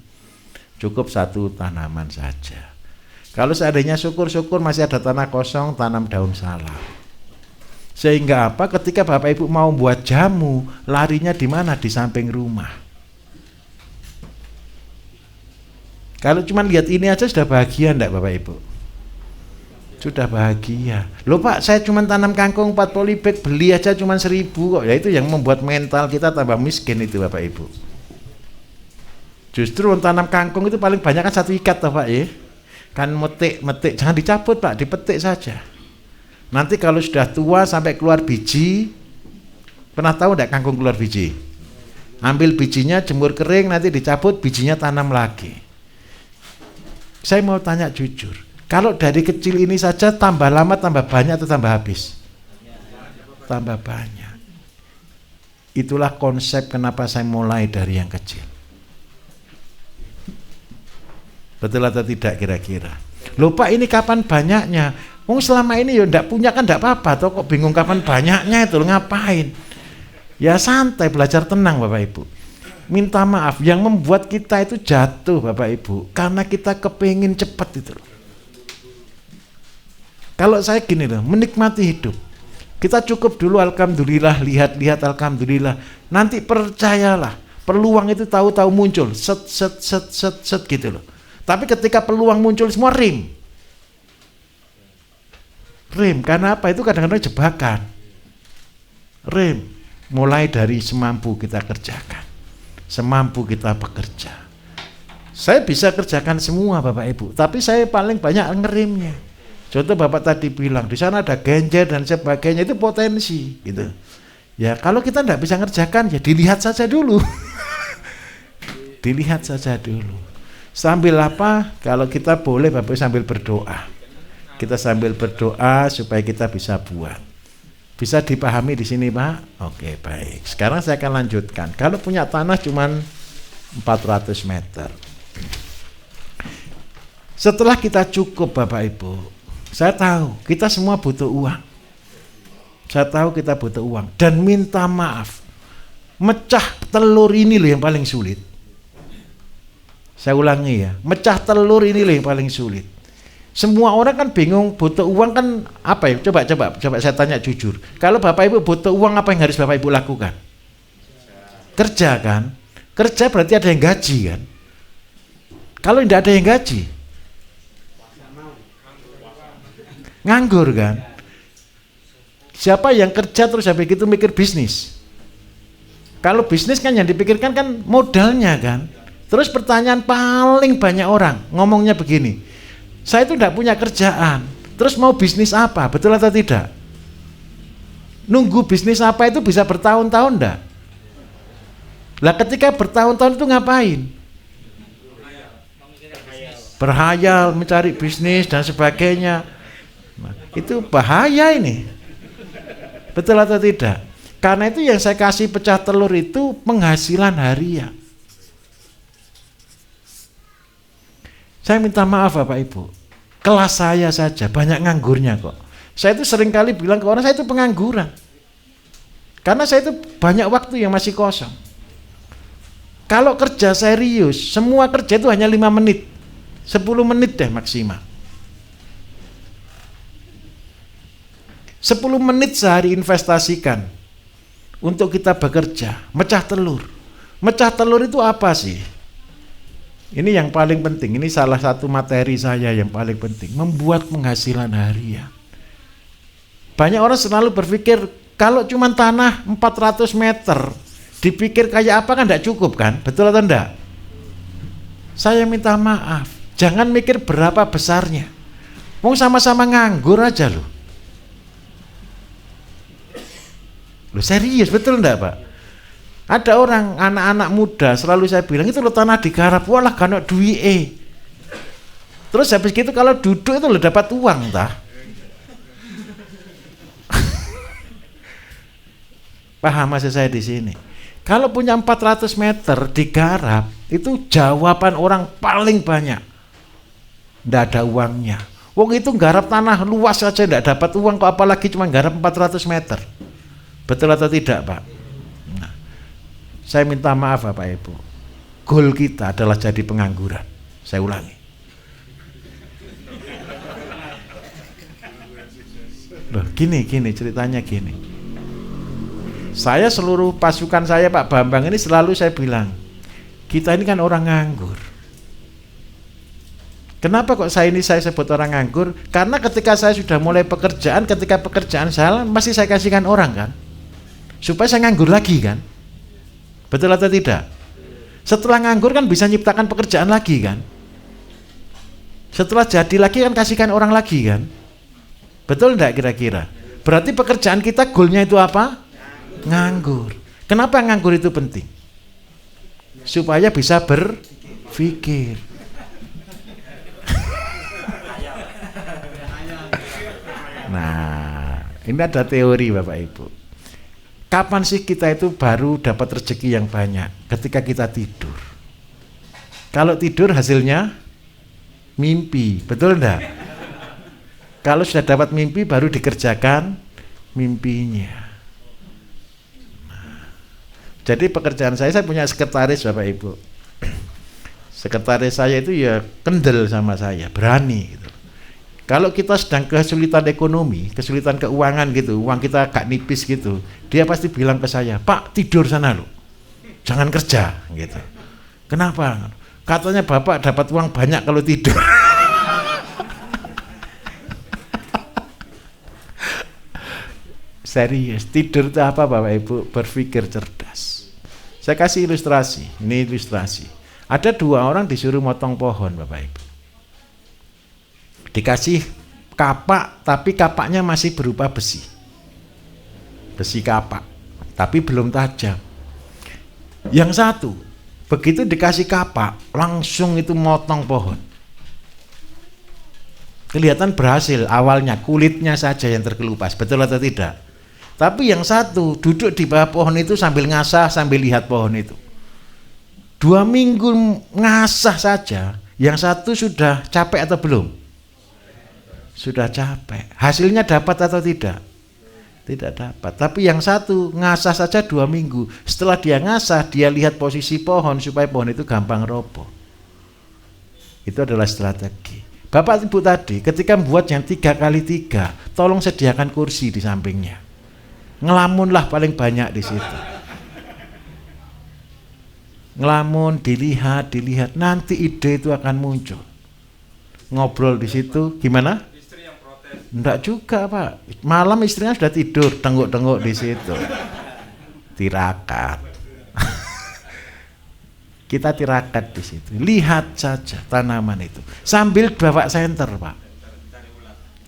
Cukup 1 tanaman saja. Kalau seandainya syukur-syukur masih ada tanah kosong, tanam daun salam. Sehingga apa? Ketika Bapak Ibu mau buat jamu, larinya di mana? Di samping rumah. Kalau cuma lihat ini aja sudah bahagia enggak Bapak Ibu? Sudah bahagia. Loh Pak, saya cuma tanam kangkung 4 polybag, beli aja cuma 1.000 kok. Ya itu yang membuat mental kita tambah miskin itu Bapak Ibu. Justru tanam kangkung itu paling banyak kan 1 ikat toh Pak ya. Kan metik, jangan dicabut Pak, dipetik saja. Nanti kalau sudah tua sampai keluar biji, pernah tahu enggak kangkung keluar biji? Ambil bijinya, jemur kering, nanti dicabut, bijinya tanam lagi. Saya mau tanya jujur, kalau dari kecil ini saja tambah lama, tambah banyak atau tambah habis? Tambah banyak. Itulah konsep kenapa saya mulai dari yang kecil. Betul atau tidak kira-kira? Loh Pak, ini kapan banyaknya? Selama ini ya ndak punya kan ndak apa-apa, toh kok bingung kapan banyaknya itu ngapain? Ya santai, belajar tenang Bapak Ibu. Minta maaf, yang membuat kita itu jatuh Bapak Ibu, karena kita kepingin cepat itu. Kalau saya gini loh, menikmati hidup. Kita cukup dulu alhamdulillah, lihat-lihat alhamdulillah. Nanti percayalah, peluang itu tahu-tahu muncul, set gitu loh. Tapi ketika peluang muncul semua rem, karena apa? Itu kadang-kadang jebakan. Rem, mulai dari semampu kita kerjakan, semampu kita bekerja. Saya bisa kerjakan semua Bapak Ibu, tapi saya paling banyak ngeremnya. Contoh Bapak tadi bilang di sana ada genjer dan sebagainya, itu potensi gitu. Ya kalau kita tidak bisa ngerjakan ya dilihat saja dulu. Dilihat saja dulu. Sambil apa? Kalau kita boleh Bapak sambil berdoa. Kita sambil berdoa supaya kita bisa buat. Bisa dipahami di sini Pak? Oke baik. Sekarang saya akan lanjutkan. Kalau punya tanah cuman 400 meter. Setelah kita cukup Bapak Ibu, saya tahu kita semua butuh uang. Saya tahu kita butuh uang dan minta maaf. Mecah telur ini loh yang paling sulit. Saya ulangi ya, mecah telur ini loh yang paling sulit. Semua orang kan bingung butuh uang kan apa ya? Coba saya tanya jujur. Kalau Bapak Ibu butuh uang apa yang harus Bapak Ibu lakukan? Kerja kan? Kerja berarti ada yang gaji kan? Kalau tidak ada yang gaji, nganggur kan? Siapa yang kerja terus habis itu mikir bisnis? Kalau bisnis kan yang dipikirkan kan modalnya kan? Terus pertanyaan paling banyak orang ngomongnya begini, saya itu tidak punya kerjaan, terus mau bisnis apa? Betul atau tidak? Nunggu bisnis apa itu bisa bertahun-tahun enggak? Lah ketika bertahun-tahun itu ngapain? Berhayal, mencari bisnis dan sebagainya. Nah, itu bahaya ini. Betul atau tidak? Karena itu yang saya kasih pecah telur itu penghasilan harian. Saya minta maaf Bapak Ibu, kelas saya saja banyak nganggurnya kok. Saya itu seringkali bilang ke orang saya itu pengangguran. Karena saya itu banyak waktu yang masih kosong. Kalau kerja serius, semua kerja itu hanya 5 menit. 10 menit deh maksimal. 10 menit sehari investasikan untuk kita bekerja, mecah telur. Mecah telur itu apa sih? Ini yang paling penting, ini salah satu materi saya yang paling penting, membuat penghasilan harian. Banyak orang selalu berpikir kalau cuma tanah 400 meter, dipikir kayak apa kan tidak cukup kan? Betul atau enggak? Saya minta maaf, jangan mikir berapa besarnya. Mau sama-sama nganggur aja loh. Loh serius, betul enggak Pak? Ada orang, anak-anak muda, selalu saya bilang, itu lo tanah digarap, walah gak duit. Terus habis gitu kalau duduk itu lo dapat uang, tah? Paham maksud saya di sini? Kalau punya 400 meter digarap, itu jawaban orang paling banyak. Nggak ada uangnya. Wong itu garap tanah luas saja nggak dapat uang, kok apalagi cuma garap 400 meter. Betul atau tidak Pak? Nah, saya minta maaf Bapak Ibu, goal kita adalah jadi pengangguran. Saya ulangi. Loh, gini ceritanya gini. Saya seluruh pasukan saya Pak Bambang ini selalu saya bilang, kita ini kan orang nganggur. Kenapa kok saya sebut orang nganggur? Karena ketika saya sudah mulai pekerjaan, ketika pekerjaan saya masih saya kasihkan orang kan, supaya saya nganggur lagi kan. Betul atau tidak? Setelah nganggur kan bisa nyiptakan pekerjaan lagi kan. Setelah jadi lagi kan kasihkan orang lagi kan. Betul enggak kira-kira? Berarti pekerjaan kita goalnya itu apa? Nganggur. Kenapa nganggur itu penting? Supaya bisa berpikir. Nah, ini ada teori Bapak Ibu. Kapan sih kita itu baru dapat rezeki yang banyak? Ketika kita tidur. Kalau tidur hasilnya mimpi, betul enggak? Kalau sudah dapat mimpi baru dikerjakan mimpinya. Nah, jadi pekerjaan saya punya sekretaris Bapak Ibu. Sekretaris saya itu ya kendel sama saya, berani gitu. Kalau kita sedang kesulitan ekonomi, kesulitan keuangan gitu, uang kita agak nipis gitu, dia pasti bilang ke saya, Pak tidur sana lo, jangan kerja gitu. Kenapa? Katanya Bapak dapat uang banyak kalau tidur. Serius, tidur itu apa Bapak Ibu? Berpikir cerdas. Saya kasih ilustrasi, ini ilustrasi. Ada 2 orang disuruh motong pohon Bapak Ibu. Dikasih kapak, tapi kapaknya masih berupa besi. Besi kapak, tapi belum tajam. Yang satu, begitu dikasih kapak, langsung itu motong pohon. Kelihatan berhasil awalnya, kulitnya saja yang terkelupas, betul atau tidak? Tapi yang satu duduk di bawah pohon itu sambil ngasah, sambil lihat pohon itu. 2 minggu ngasah saja, yang satu sudah capek atau belum? Sudah capek. Hasilnya dapat atau tidak? Tidak dapat. Tapi yang satu ngasah saja 2 minggu. Setelah dia ngasah, dia lihat posisi pohon supaya pohon itu gampang roboh. Itu adalah strategi. Bapak Ibu tadi ketika membuat yang 3x3, tolong sediakan kursi di sampingnya. Ngelamunlah paling banyak di situ. Ngelamun, dilihat, nanti ide itu akan muncul. Ngobrol di situ, gimana? Enggak juga Pak, malam istrinya sudah tidur, tengok-tengok di situ. Tirakat. Kita tirakat di situ. Lihat saja tanaman itu. Sambil bawa senter Pak.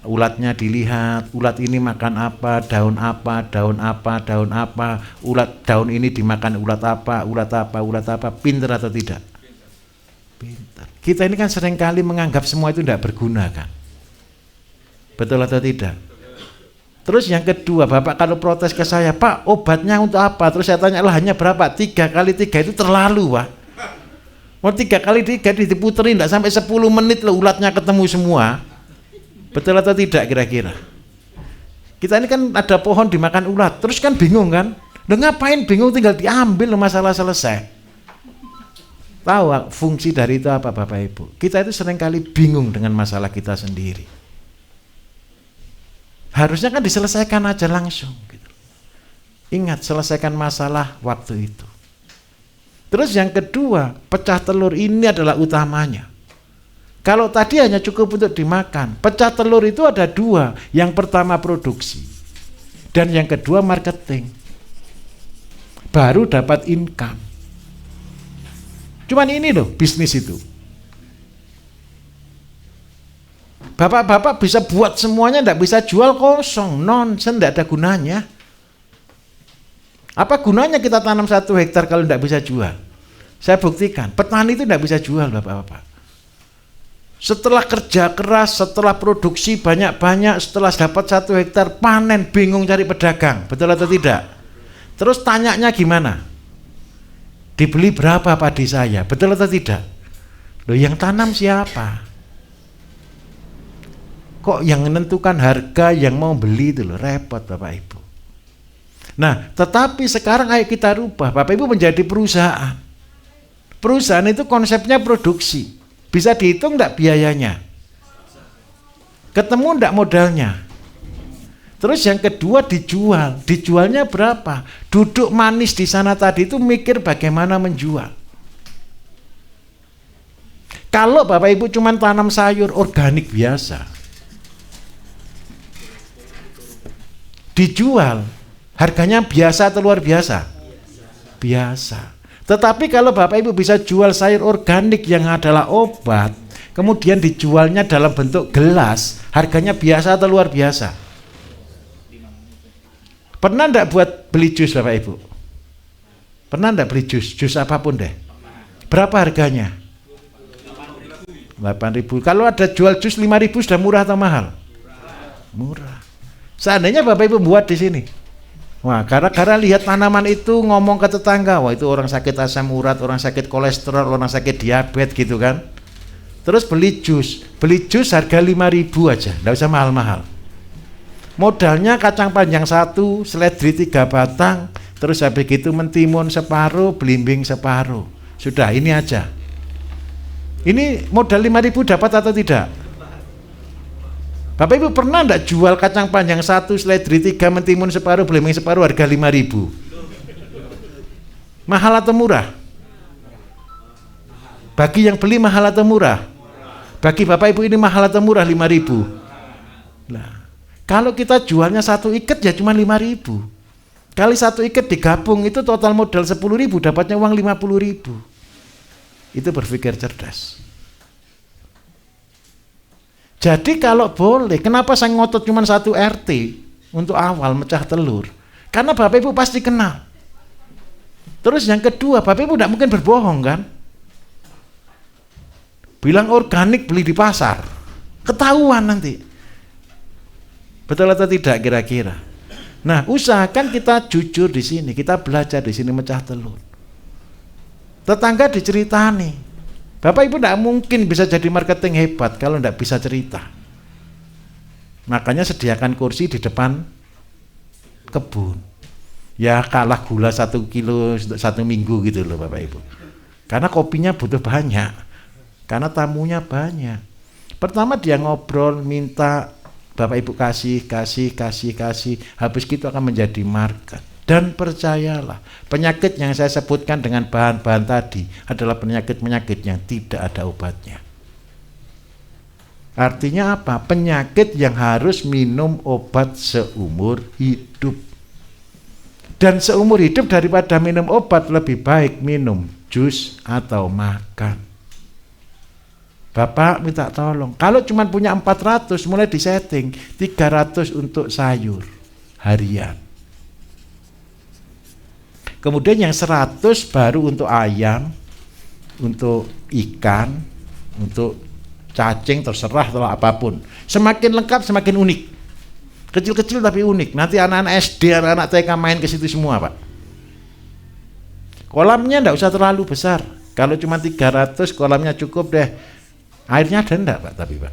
Ulatnya dilihat, ulat ini makan apa, daun apa, daun apa, daun apa, ulat daun ini dimakan ulat apa, ulat apa, ulat apa. Pinter atau tidak? Pinter. Kita ini kan seringkali menganggap semua itu tidak berguna kan. Betul atau tidak? Terus yang kedua, Bapak kalau protes ke saya, Pak obatnya untuk apa? Terus saya tanya, lahannya berapa? 3x3 itu terlalu Pak. Mau 3x3 diputerin tidak sampai 10 menit loh ulatnya ketemu semua. Betul atau tidak kira-kira? Kita ini kan ada pohon dimakan ulat, terus kan bingung kan? Loh ngapain bingung, tinggal diambil masalah selesai. Tahu fungsi dari itu apa Bapak Ibu? Kita itu seringkali bingung dengan masalah kita sendiri. Harusnya kan diselesaikan aja langsung gitu. Ingat, selesaikan masalah waktu itu. Terus yang kedua, pecah telur ini adalah utamanya. Kalau tadi hanya cukup untuk dimakan, pecah telur itu ada 2. Yang pertama produksi, dan yang kedua marketing. Baru dapat income. Cuman ini loh bisnis itu. Bapak-bapak bisa buat semuanya, tidak bisa jual, kosong, nonsen, tidak ada gunanya. Apa gunanya kita tanam 1 hektar kalau tidak bisa jual? Saya buktikan, petani itu tidak bisa jual Bapak-bapak. Setelah kerja keras, setelah produksi banyak-banyak, setelah dapat 1 hektar, panen, bingung cari pedagang, betul atau tidak? Terus tanyanya gimana? Dibeli berapa padi saya, betul atau tidak? Loh yang tanam siapa? Kok yang menentukan harga yang mau beli itu loh, repot Bapak Ibu. Nah, tetapi sekarang ayo kita rubah Bapak Ibu menjadi perusahaan. Perusahaan itu konsepnya produksi. Bisa dihitung enggak biayanya? Ketemu enggak modalnya? Terus yang kedua dijual. Dijualnya berapa? Duduk manis di sana tadi itu mikir bagaimana menjual. Kalau Bapak Ibu cuma tanam sayur organik biasa, dijual, harganya biasa atau luar biasa? Biasa. Tetapi kalau Bapak Ibu bisa jual sayur organik yang adalah obat, kemudian dijualnya dalam bentuk gelas, harganya biasa atau luar biasa? Pernah enggak buat beli jus Bapak Ibu? Pernah enggak beli jus? Jus apapun deh. Berapa harganya? 8.000. Kalau ada jual jus 5.000 sudah murah atau mahal? Murah. Seandainya Bapak Ibu buat di sini, wah, gara-gara lihat tanaman itu ngomong ke tetangga, wah itu orang sakit asam urat, orang sakit kolesterol, orang sakit diabetes gitu kan. Terus beli jus harga 5.000 aja, enggak usah mahal-mahal. Modalnya kacang panjang 1, seledri 3 batang, terus habis itu mentimun separuh, belimbing separuh. Sudah ini aja. Ini modal 5.000 dapat atau tidak? Bapak Ibu pernah enggak jual kacang panjang 1, seledri 3, mentimun separuh, beleming separuh harga 5.000? Mahal atau murah? Bagi yang beli mahal atau murah? Bagi Bapak Ibu ini mahal atau murah 5.000? Nah, kalau kita jualnya 1 ikat ya cuma 5.000. Kali 1 ikat digabung itu total modal 10.000, dapatnya uang 50.000. Itu berpikir cerdas. Jadi kalau boleh, kenapa saya ngotot cuma 1 RT untuk awal mecah telur? Karena Bapak Ibu pasti kenal. Terus yang kedua, Bapak Ibu tidak mungkin berbohong kan? Bilang organik beli di pasar, ketahuan nanti. Betul atau tidak kira-kira? Nah, usahakan kita jujur di sini, kita belajar di sini mecah telur. Tetangga diceritani, Bapak Ibu tidak mungkin bisa jadi marketing hebat kalau tidak bisa cerita. Makanya sediakan kursi di depan kebun. Ya kalah gula 1 kilo 1 minggu gitu loh Bapak Ibu. Karena kopinya butuh banyak, karena tamunya banyak. Pertama dia ngobrol, minta Bapak Ibu kasih, habis gitu akan menjadi market. Dan percayalah, penyakit yang saya sebutkan dengan bahan-bahan tadi adalah penyakit-penyakit yang tidak ada obatnya. Artinya apa? Penyakit yang harus minum obat seumur hidup. Dan seumur hidup daripada minum obat lebih baik minum jus atau makan. Bapak minta tolong, kalau cuma punya 400 mulai disetting 300 untuk sayur harian. Kemudian yang 100 baru untuk ayam, untuk ikan, untuk cacing, terserah atau apapun. Semakin lengkap semakin unik. Kecil-kecil tapi unik. Nanti anak-anak SD, anak-anak TK main ke situ semua, Pak. Kolamnya enggak usah terlalu besar. Kalau cuma 300 kolamnya cukup deh. Airnya ada enggak, Pak? Tapi, Pak.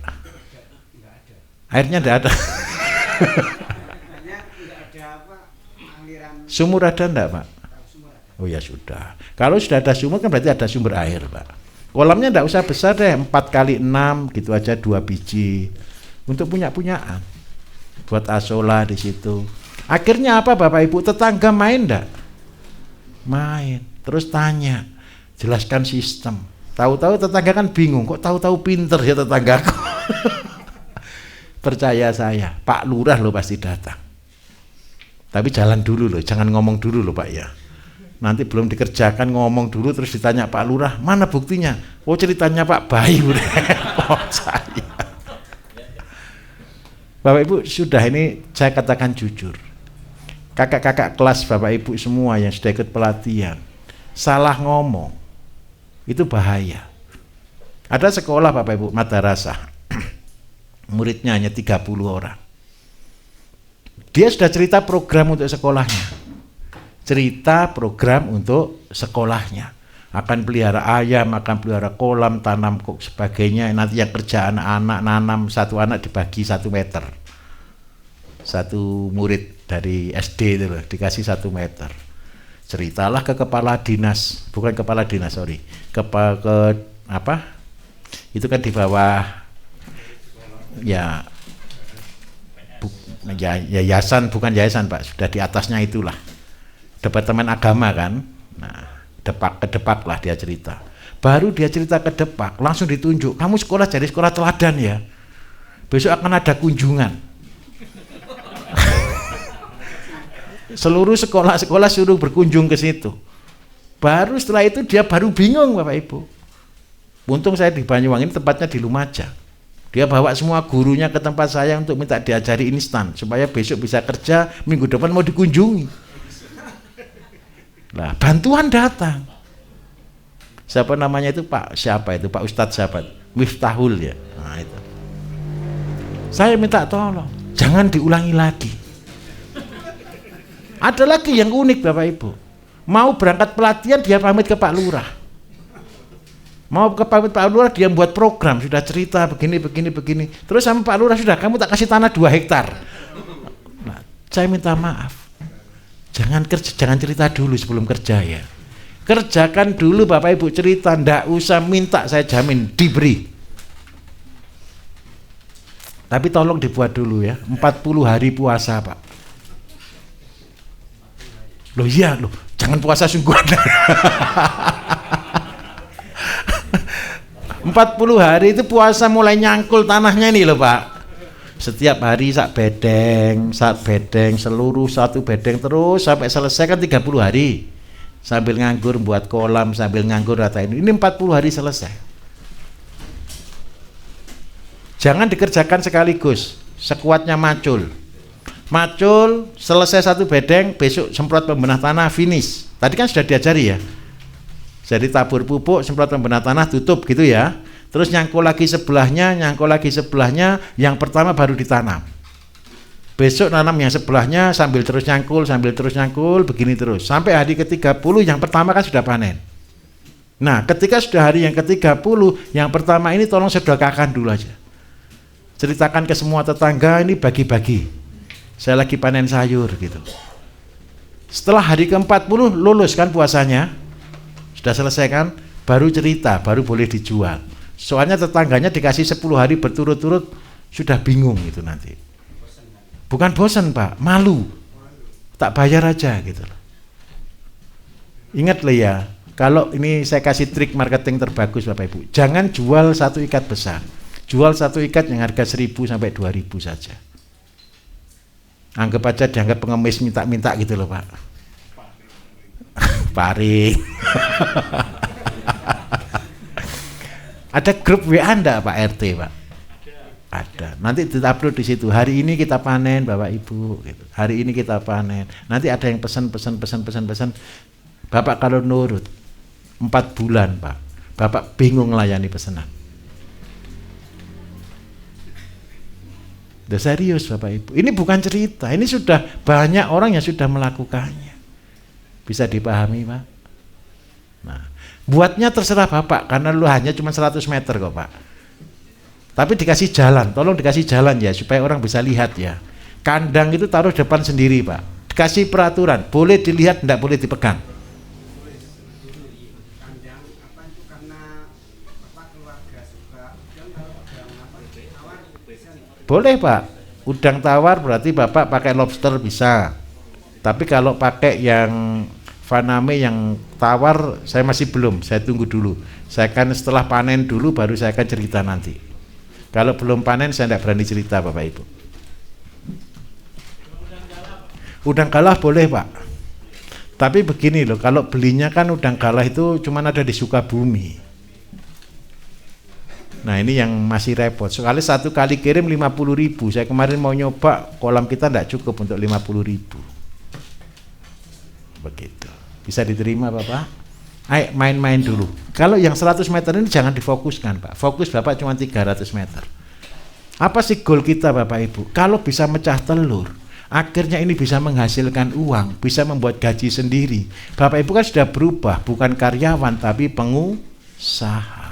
Airnya enggak ada. Sumur ada enggak, Pak? Oh ya sudah. Kalau sudah ada sumur kan berarti ada sumber air, Pak. Kolamnya enggak usah besar deh, 4 kali 6 gitu aja, 2 biji. Untuk punya-punyaan. Buat asola di situ. Akhirnya apa Bapak Ibu? Tetangga main enggak? Main. Terus tanya, jelaskan sistem. Tahu-tahu tetangga kan bingung, kok tahu-tahu pinter ya tetanggaku. Percaya saya, Pak Lurah lo pasti datang. Tapi jalan dulu loh, jangan ngomong dulu loh Pak ya. Nanti belum dikerjakan ngomong dulu terus ditanya Pak Lurah, mana buktinya? Oh ceritanya Pak Bayu. Oh saya. Bapak Ibu sudah ini saya katakan jujur. Kakak-kakak kelas Bapak Ibu semua yang sudah ikut pelatihan, salah ngomong itu bahaya. Ada sekolah Bapak Ibu madrasah, muridnya hanya 30 orang. Dia sudah cerita program untuk sekolahnya. Cerita program untuk sekolahnya. Akan pelihara ayam, akan pelihara kolam, tanam kok sebagainya. Nanti yang kerja anak-anak nanam, 1 anak dibagi 1 meter. 1 murid dari SD itu loh, dikasih 1 meter. Ceritalah ke kepala dinas, bukan kepala dinas, sorry. Ke apa? Itu kan di bawah ya yayasan, bukan yayasan Pak, sudah di atasnya itulah. Departemen agama kan. Nah, ke Depak lah dia cerita. Baru dia cerita ke Depak, langsung ditunjuk, kamu sekolah jadi sekolah teladan ya. Besok akan ada kunjungan. Seluruh sekolah-sekolah suruh berkunjung ke situ. Baru setelah itu dia baru bingung Bapak Ibu. Untung saya di Banyuwangi, tempatnya di Lumajang. Dia bawa semua gurunya ke tempat saya untuk minta diajari instan supaya besok bisa kerja, minggu depan mau dikunjungi. Nah, bantuan datang. Siapa namanya itu Pak? Siapa itu? Pak Ustadz siapa? Miftahul ya. Nah, itu. Saya minta tolong, jangan diulangi lagi. Ada lagi yang unik Bapak Ibu. Mau berangkat pelatihan dia pamit ke Pak Lurah. Mau ke pamit Pak Lurah dia buat program, sudah cerita begini. Terus sama Pak Lurah sudah, kamu tak kasih tanah 2 hektar. Nah, saya minta maaf. Jangan cerita dulu sebelum kerja ya. Kerjakan dulu Bapak Ibu cerita, ndak usah minta, saya jamin diberi. Tapi tolong dibuat dulu ya, 40 hari puasa Pak. Loh iya loh, jangan puasa sungguhan. 40 hari itu puasa mulai nyangkul tanahnya nih loh Pak. Setiap hari sak bedeng, seluruh satu bedeng terus sampai selesai kan 30 hari. Sambil nganggur buat kolam, sambil nganggur ratain. Ini 40 hari selesai. Jangan dikerjakan sekaligus, sekuatnya macul. Macul, selesai satu bedeng, besok semprot pembenah tanah, finish. Tadi kan sudah diajari ya. Jadi tabur pupuk, semprot pembenah tanah, tutup gitu ya. Terus nyangkul lagi sebelahnya, yang pertama baru ditanam. Besok nanam yang sebelahnya sambil terus nyangkul, begini terus. Sampai hari ke-30 yang pertama kan sudah panen. Nah, ketika sudah hari yang ke-30, yang pertama ini tolong sedekahkan dulu aja. Ceritakan ke semua tetangga, ini bagi-bagi. Saya lagi panen sayur gitu. Setelah hari ke-40 lulus kan puasanya, sudah selesai kan, baru cerita, baru boleh dijual. Soalnya tetangganya dikasih 10 hari berturut-turut sudah bingung gitu nanti. Bukan bosan Pak, malu. Tak bayar aja gitu. Ingat loh ya, kalau ini saya kasih trik marketing terbagus Bapak Ibu, jangan jual satu ikat besar. Jual satu ikat yang harga 1.000 sampai 2.000 saja. Anggap aja dianggap pengemis minta-minta gitu loh Pak. Paring. Ada grup WA enggak Pak RT Pak? Ada. Nanti di-upload di situ. Hari ini kita panen Bapak Ibu. Gitu. Hari ini kita panen. Nanti ada yang pesan. Bapak kalau nurut 4 bulan Pak, Bapak bingung melayani pesanan. Udah serius Bapak Ibu. Ini bukan cerita. Ini sudah banyak orang yang sudah melakukannya. Bisa dipahami Pak? Nah, buatnya terserah Bapak karena lu hanya cuma 100 meter kok Pak. Tapi dikasih jalan, tolong dikasih jalan ya supaya orang bisa lihat ya. Kandang itu taruh depan sendiri Pak. Dikasih peraturan, boleh dilihat, tidak boleh dipegang. Boleh Pak, udang tawar berarti Bapak pakai lobster bisa. Tapi kalau pakai yang faname yang tawar saya masih belum, saya tunggu dulu. Saya akan setelah panen dulu baru saya akan cerita nanti. Kalau belum panen saya tidak berani cerita Bapak Ibu. Udang galah boleh Pak. Tapi begini loh, kalau belinya kan udang galah itu cuma ada di Sukabumi. Nah ini yang masih repot. Sekali satu kali kirim 50.000. Saya kemarin mau nyoba kolam kita tidak cukup untuk 50.000. Begitu. Bisa diterima Bapak? Ayo main-main dulu. Kalau yang 100 meter ini jangan difokuskan Pak. Fokus Bapak cuma 300 meter. Apa sih goal kita Bapak Ibu? Kalau bisa mecah telur, akhirnya ini bisa menghasilkan uang, bisa membuat gaji sendiri. Bapak Ibu kan sudah berubah, bukan karyawan tapi pengusaha.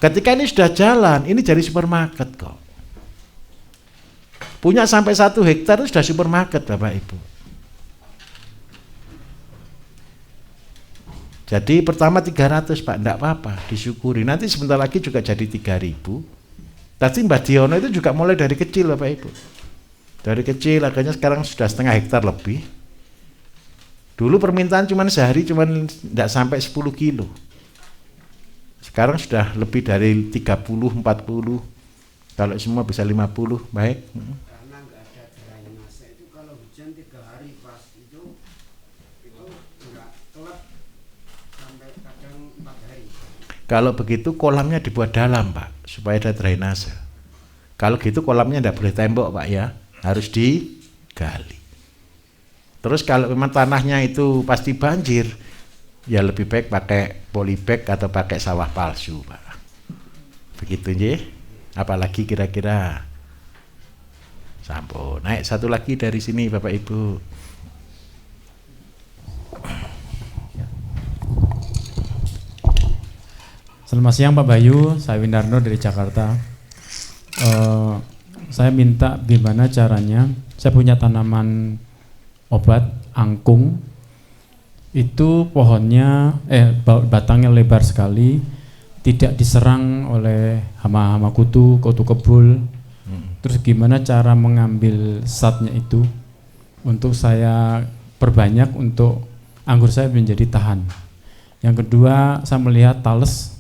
Ketika ini sudah jalan, ini jadi supermarket kok. Punya sampai 1 hektar itu sudah supermarket Bapak Ibu. Jadi pertama 300 Pak, enggak apa-apa, disyukuri. Nanti sebentar lagi juga jadi 3.000. Tapi Mbak Diono itu juga mulai dari kecil Bapak Ibu. Dari kecil akhirnya sekarang sudah setengah hektar lebih. Dulu permintaan sehari enggak sampai 10 kilo. Sekarang sudah lebih dari 30, 40. Kalau semua bisa 50, baik. Karena nggak ada drainase itu kalau hujan 3 hari pas itu nggak kelap sampai kadang 4 hari. Kalau begitu kolamnya dibuat dalam Pak, supaya ada drainase. Kalau gitu kolamnya tidak boleh tembok Pak ya, harus digali. Terus kalau memang tanahnya itu pasti banjir, ya lebih baik pakai polybag atau pakai sawah palsu Pak. Begitu nggih. Apalagi kira-kira sampun. Naik satu lagi dari sini Bapak Ibu. Selamat siang Pak Bayu, saya Windarno dari Jakarta. Saya minta gimana caranya, saya punya tanaman obat angkung. Itu pohonnya batangnya lebar sekali, tidak diserang oleh hama-hama kutu kebul. Terus gimana cara mengambil zatnya itu untuk saya perbanyak untuk anggur saya menjadi tahan. Yang kedua, saya melihat talas.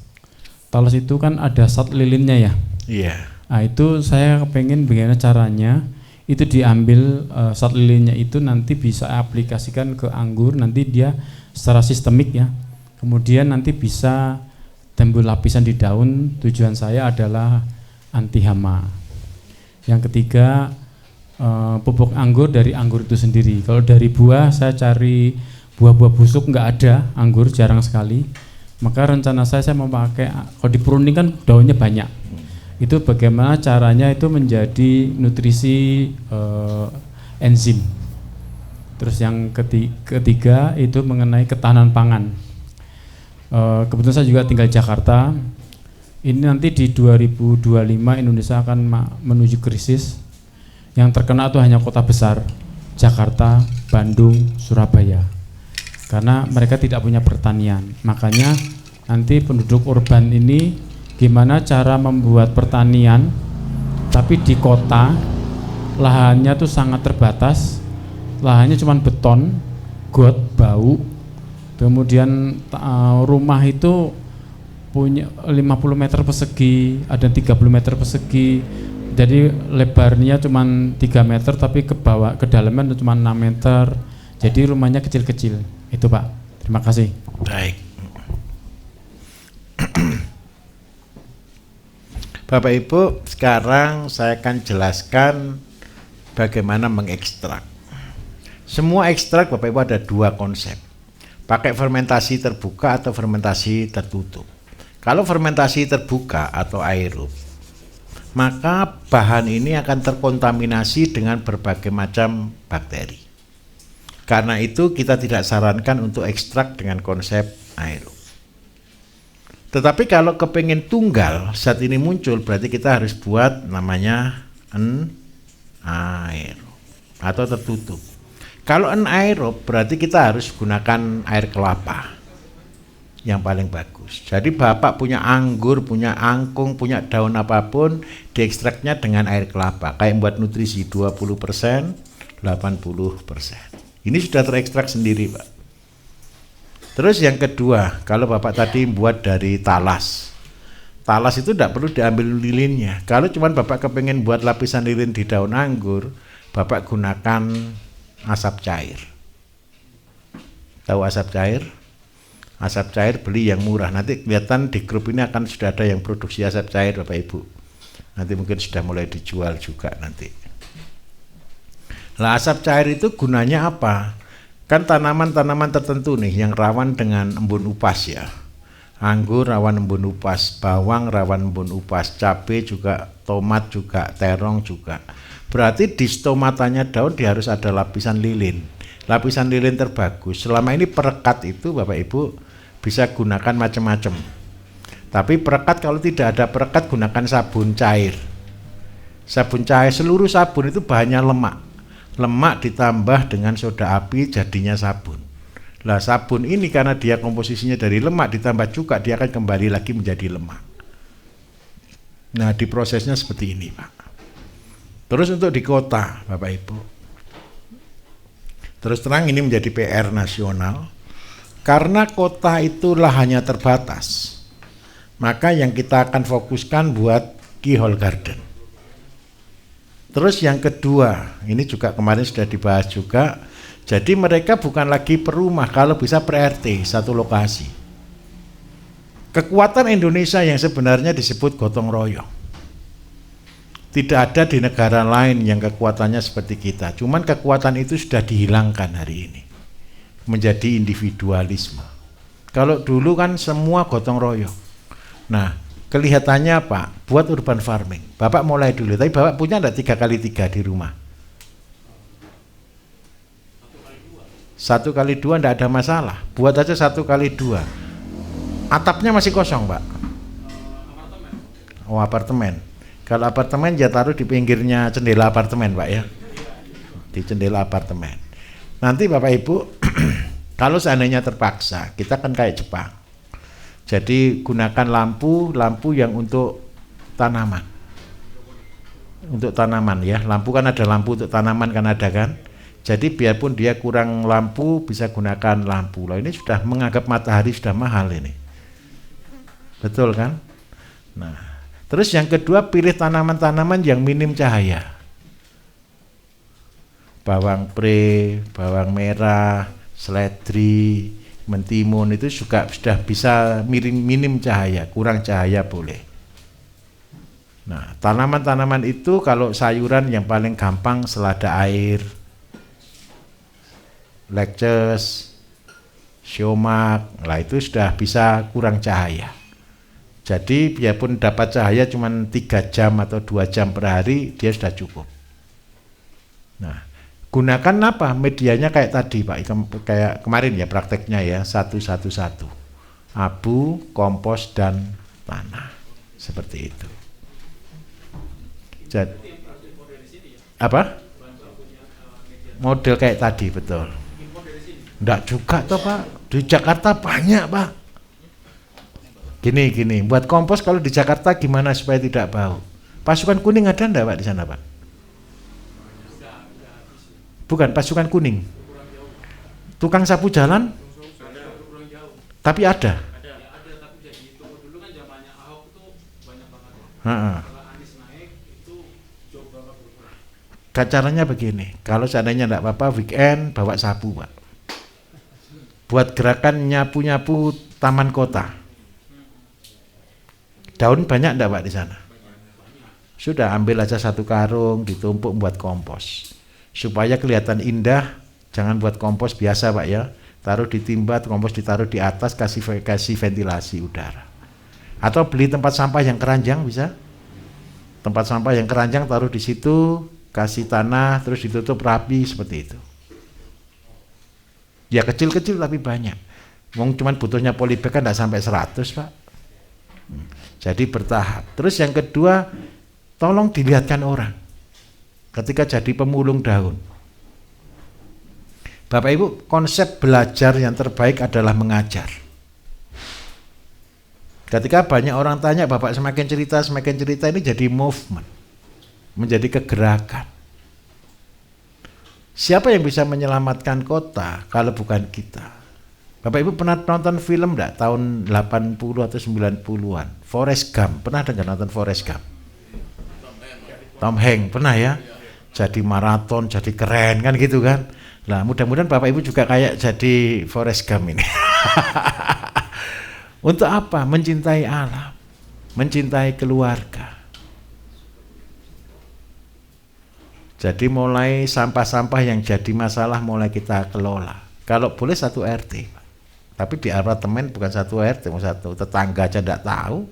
Talas itu kan ada zat lilinnya ya. Iya. Nah, itu saya pengen bagaimana caranya itu diambil zat lilinnya itu nanti bisa aplikasikan ke anggur, nanti dia secara sistemik ya. Kemudian nanti bisa timbul lapisan di daun. Tujuan saya adalah anti hama. Yang ketiga, pupuk anggur dari anggur itu sendiri. Kalau dari buah, saya cari buah-buah busuk, nggak ada anggur, jarang sekali. Maka rencana saya memakai, kalau di pruning kan daunnya banyak. Itu bagaimana caranya itu menjadi nutrisi enzim. Terus yang ketiga itu mengenai ketahanan pangan. Kebetulan saya juga tinggal di Jakarta. Ini nanti di 2025 Indonesia akan menuju krisis. Yang terkena itu hanya kota besar, Jakarta, Bandung, Surabaya. Karena mereka tidak punya pertanian. Makanya nanti penduduk urban ini gimana cara membuat pertanian, tapi di kota lahannya tuh sangat terbatas. Lahannya cuma beton, got, bau. Kemudian rumah itu punya 50 meter persegi, ada 30 meter persegi. Jadi lebarnya cuma 3 meter tapi ke bawah ke dalamnya cuma 6 meter. Jadi rumahnya kecil-kecil. Itu Pak. Terima kasih. Baik. Bapak Ibu, sekarang saya akan jelaskan bagaimana mengekstrak. Semua ekstrak Bapak Ibu ada dua konsep. Pakai fermentasi terbuka atau fermentasi tertutup. Kalau fermentasi terbuka atau aerob, maka bahan ini akan terkontaminasi dengan berbagai macam bakteri. Karena itu kita tidak sarankan untuk ekstrak dengan konsep aerob. Tetapi kalau kepengen tunggal saat ini muncul, berarti kita harus buat namanya anaerob atau tertutup. Kalau anaerob berarti kita harus gunakan air kelapa yang paling bagus. Jadi Bapak punya anggur, punya angkung, punya daun apapun, diekstraknya dengan air kelapa. Kayak buat nutrisi 20%, 80%. Ini sudah terekstrak sendiri, Pak. Terus yang kedua, kalau Bapak tadi buat dari talas. Talas itu tidak perlu diambil lilinnya. Kalau cuma Bapak kepengen buat lapisan lilin di daun anggur, Bapak gunakan asap cair. Tahu asap cair? Asap cair beli yang murah. Nanti kelihatan di grup ini akan sudah ada yang produksi asap cair Bapak Ibu. Nanti mungkin sudah mulai dijual juga nanti. Lah asap cair itu gunanya apa? Kan tanaman-tanaman tertentu nih yang rawan dengan embun upas ya. Anggur rawan embun upas, bawang rawan embun upas, cabai juga, tomat juga, terong juga. Berarti di stomatanya daun dia harus ada lapisan lilin. Lapisan lilin terbagus. Selama ini perekat itu Bapak Ibu bisa gunakan macam-macam. Tapi perekat kalau tidak ada perekat gunakan sabun cair. Sabun cair, seluruh sabun itu bahannya lemak. Lemak ditambah dengan soda api jadinya sabun. Lah sabun ini karena dia komposisinya dari lemak ditambah cuka, dia akan kembali lagi menjadi lemak. Nah diprosesnya seperti ini Pak. Terus untuk di kota Bapak Ibu, terus terang ini menjadi PR nasional. Karena kota itu lahannya terbatas, maka yang kita akan fokuskan buat keyhole garden. Terus yang kedua, ini juga kemarin sudah dibahas juga. Jadi mereka bukan lagi per rumah, kalau bisa per RT, satu lokasi. Kekuatan Indonesia yang sebenarnya disebut gotong royong. Tidak ada di negara lain yang kekuatannya seperti kita. Cuman kekuatan itu sudah dihilangkan hari ini. Menjadi individualisme. Kalau dulu kan semua gotong royong. Nah, kelihatannya apa? Buat urban farming. Bapak mulai dulu, tapi Bapak punya enggak 3x3 di rumah? 1x2 enggak ada masalah. Buat aja 1x2. Atapnya masih kosong, Pak? Oh, apartemen. Kalau apartemen ya taruh di pinggirnya jendela apartemen, Pak ya. Di jendela apartemen. Nanti Bapak Ibu, kalau seandainya terpaksa, kita kan kayak Jepang. Jadi gunakan lampu yang untuk tanaman. Untuk tanaman ya, lampu kan ada lampu untuk tanaman kan ada kan. Jadi biarpun dia kurang lampu bisa gunakan lampu. Loh ini sudah menganggap matahari sudah mahal ini. Betul kan? Nah, terus yang kedua pilih tanaman-tanaman yang minim cahaya. Bawang pre, bawang merah, seledri, mentimun itu juga sudah bisa minim cahaya, kurang cahaya boleh. Nah, tanaman-tanaman itu kalau sayuran yang paling gampang selada air, lettuce, siomak, lah itu sudah bisa kurang cahaya. Jadi biarpun dapat cahaya cuma 3 jam atau 2 jam per hari, dia sudah cukup. Nah, gunakan apa? Medianya kayak tadi Pak, kayak kemarin ya prakteknya ya, 1-1-1. Abu, kompos, dan tanah. Seperti itu. Jadi, apa? Model kayak tadi, betul. Enggak juga toh Pak, di Jakarta banyak Pak. Gini, buat kompos kalau di Jakarta gimana supaya tidak bau? Pasukan kuning ada enggak Pak di sana Pak? Bukan, pasukan kuning. Tukang sapu jalan? Tapi ada. Caranya begini, kalau seandainya enggak apa-apa weekend bawa sapu Pak. Buat gerakan nyapu-nyapu taman kota. Daun banyak enggak Pak di sana? Sudah ambil aja 1 karung ditumpuk buat kompos. Supaya kelihatan indah, jangan buat kompos biasa Pak ya. Taruh di timba, kompos ditaruh di atas, kasih ventilasi udara. Atau beli tempat sampah yang keranjang bisa. Tempat sampah yang keranjang taruh di situ, kasih tanah, terus ditutup rapi seperti itu. Ya kecil-kecil tapi banyak. Wong cuman butuhnya polybag kan enggak sampai 100 Pak. Jadi bertahap. Terus yang kedua, tolong dilihatkan orang. Ketika jadi pemulung daun. Bapak Ibu, konsep belajar yang terbaik adalah mengajar. Ketika banyak orang tanya, Bapak semakin cerita ini jadi movement. Menjadi kegerakan. Siapa yang bisa menyelamatkan kota kalau bukan kita? Bapak Ibu pernah nonton film enggak tahun 80 atau 90-an? Forrest Gump, pernah dengar nonton Forrest Gump? Tom Hanks, pernah ya? Jadi maraton, jadi keren kan gitu kan? Nah mudah-mudahan Bapak Ibu juga kayak jadi Forrest Gump ini. Untuk apa? Mencintai alam, mencintai keluarga. Jadi mulai sampah-sampah yang jadi masalah mulai kita kelola. Kalau boleh 1 RT, tapi di apartemen bukan 1 RT, 1 tetangga aja enggak tahu.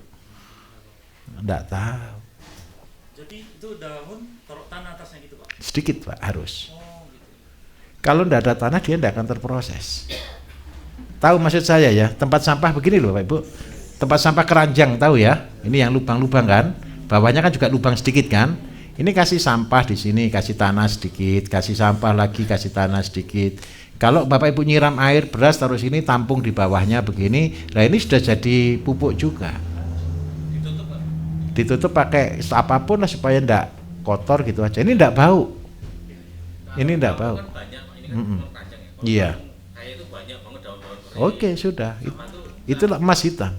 Jadi itu daun taruh tanah atasnya gitu Pak? Sedikit Pak harus. Kalau enggak ada tanah dia enggak akan terproses. Tahu maksud saya ya? Tempat sampah begini loh Pak Ibu. Tempat sampah keranjang tahu ya? Ini yang lubang-lubang kan? Bawahnya kan juga lubang sedikit kan? Ini kasih sampah di sini, kasih tanah sedikit, kasih sampah lagi, kasih tanah sedikit. Kalau Bapak Ibu nyiram air beras taruh sini, tampung di bawahnya begini, nah ini sudah jadi pupuk juga. Ditutup pakai apapun lah supaya enggak kotor gitu aja. Ini enggak bau. Ini enggak bau. Iya. Oke, sudah. Itulah emas hitam.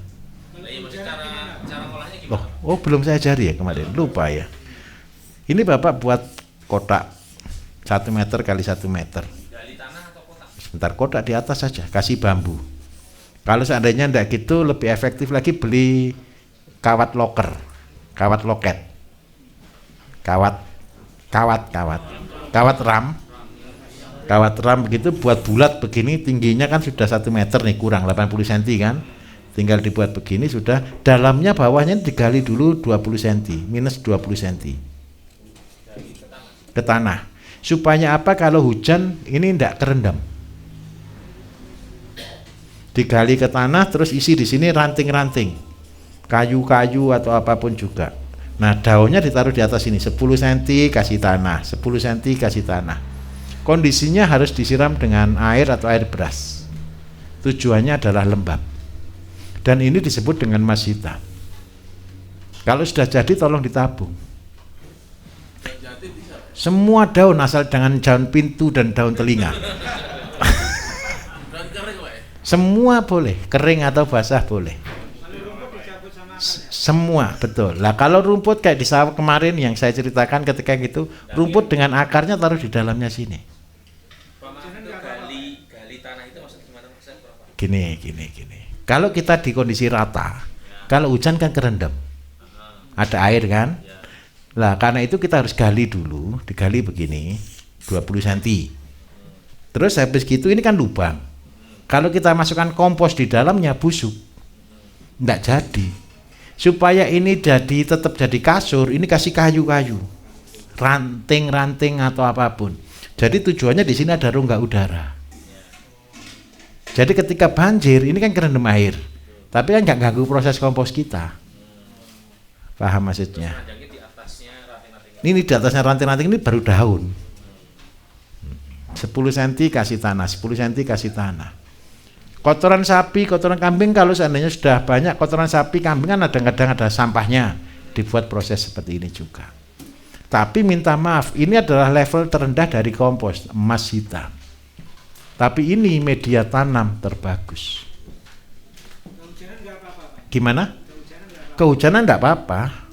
Oh, belum saya cari ya kemarin, lupa ya. Ini Bapak buat kotak 1 meter kali 1 meter. Sebentar, kotak di atas saja, kasih bambu. Kalau seandainya enggak gitu, lebih efektif lagi beli kawat loker, kawat loket, kawat ram begitu begitu buat begini, tingginya kan sudah 1 meter nih, kurang 80 cm kan. Tinggal dibuat begini sudah, dalamnya bawahnya digali dulu 20 cm, minus 20 cm. Ke tanah. Supaya apa? Kalau hujan ini tidak kerendam. Digali ke tanah terus isi di sini ranting-ranting. Kayu-kayu atau apapun juga. Nah, daunnya ditaruh di atas ini 10 cm kasih tanah, 10 cm kasih tanah. Kondisinya harus disiram dengan air atau air beras. Tujuannya adalah lembab. Dan ini disebut dengan emas hitam. Kalau sudah jadi tolong ditabung. Semua daun asal dengan daun pintu dan daun telinga. Semua boleh, kering atau basah boleh. Semua, betul. Lah kalau rumput kayak di sawah kemarin yang saya ceritakan ketika gitu, rumput dengan akarnya taruh di dalamnya sini. Gali tanah itu maksudnya gimana Mas? Gini. Kalau kita di kondisi rata, kalau hujan kan kerendam. Ada air kan? Lah karena itu kita harus gali dulu, digali begini 20 cm. Terus habis gitu ini kan lubang. Kalau kita masukkan kompos di dalamnya busuk. Enggak jadi. Supaya ini tetap jadi kasur, ini kasih kayu-kayu. Ranting-ranting atau apapun. Jadi tujuannya di sini ada rongga udara. Jadi ketika banjir ini kan kerendam air. Tapi kan enggak ganggu proses kompos kita. Paham maksudnya? Ini di atasnya ranting-ranting ini baru daun. 10 cm kasih tanah, 10 cm kasih tanah. Kotoran sapi, kotoran kambing kalau seandainya sudah banyak kotoran sapi, kambing kan kadang-kadang ada sampahnya, dibuat proses seperti ini juga. Tapi minta maaf, ini adalah level terendah dari kompos, emas hitam. Tapi ini media tanam terbagus. Gimana? Kehujanan enggak apa-apa.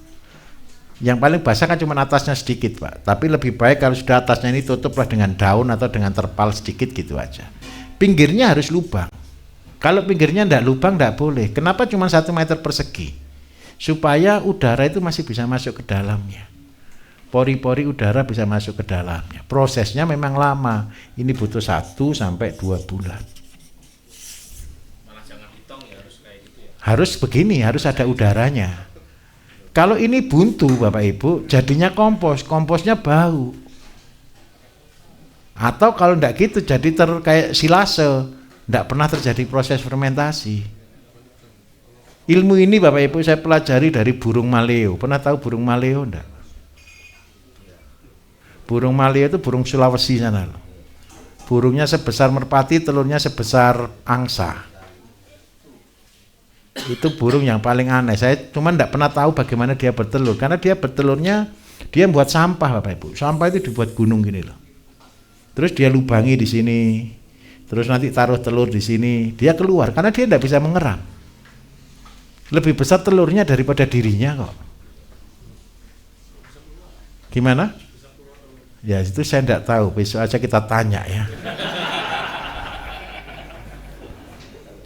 Yang paling basah kan cuma atasnya sedikit Pak. Tapi lebih baik kalau sudah atasnya ini tutuplah dengan daun atau dengan terpal sedikit gitu aja. Pinggirnya harus lubang. Kalau pinggirnya enggak lubang enggak boleh. Kenapa cuma 1 meter persegi? Supaya udara itu masih bisa masuk ke dalamnya. Pori-pori udara bisa masuk ke dalamnya. Prosesnya memang lama. Ini butuh 1 sampai 2 bulan. Malah jangan ditong ya, harus kayak gitu ya. Harus begini, harus ada udaranya. Kalau ini buntu Bapak Ibu, jadinya kompos, komposnya bau. Atau kalau enggak gitu jadi kayak silase, enggak pernah terjadi proses fermentasi. Ilmu ini Bapak Ibu saya pelajari dari burung maleo. Pernah tahu burung maleo enggak? Burung maleo itu burung Sulawesi sana loh. Burungnya sebesar merpati, telurnya sebesar angsa. Itu burung yang paling aneh. Saya cuma tidak pernah tahu bagaimana dia bertelur, karena dia bertelurnya dia buat sampah Bapak Ibu. Sampah itu dibuat gunung gini loh. Terus dia lubangi di sini. Terus nanti taruh telur di sini. Dia keluar karena dia tidak bisa mengeram. Lebih besar telurnya daripada dirinya kok. Gimana? Ya itu saya tidak tahu. Besok aja kita tanya ya.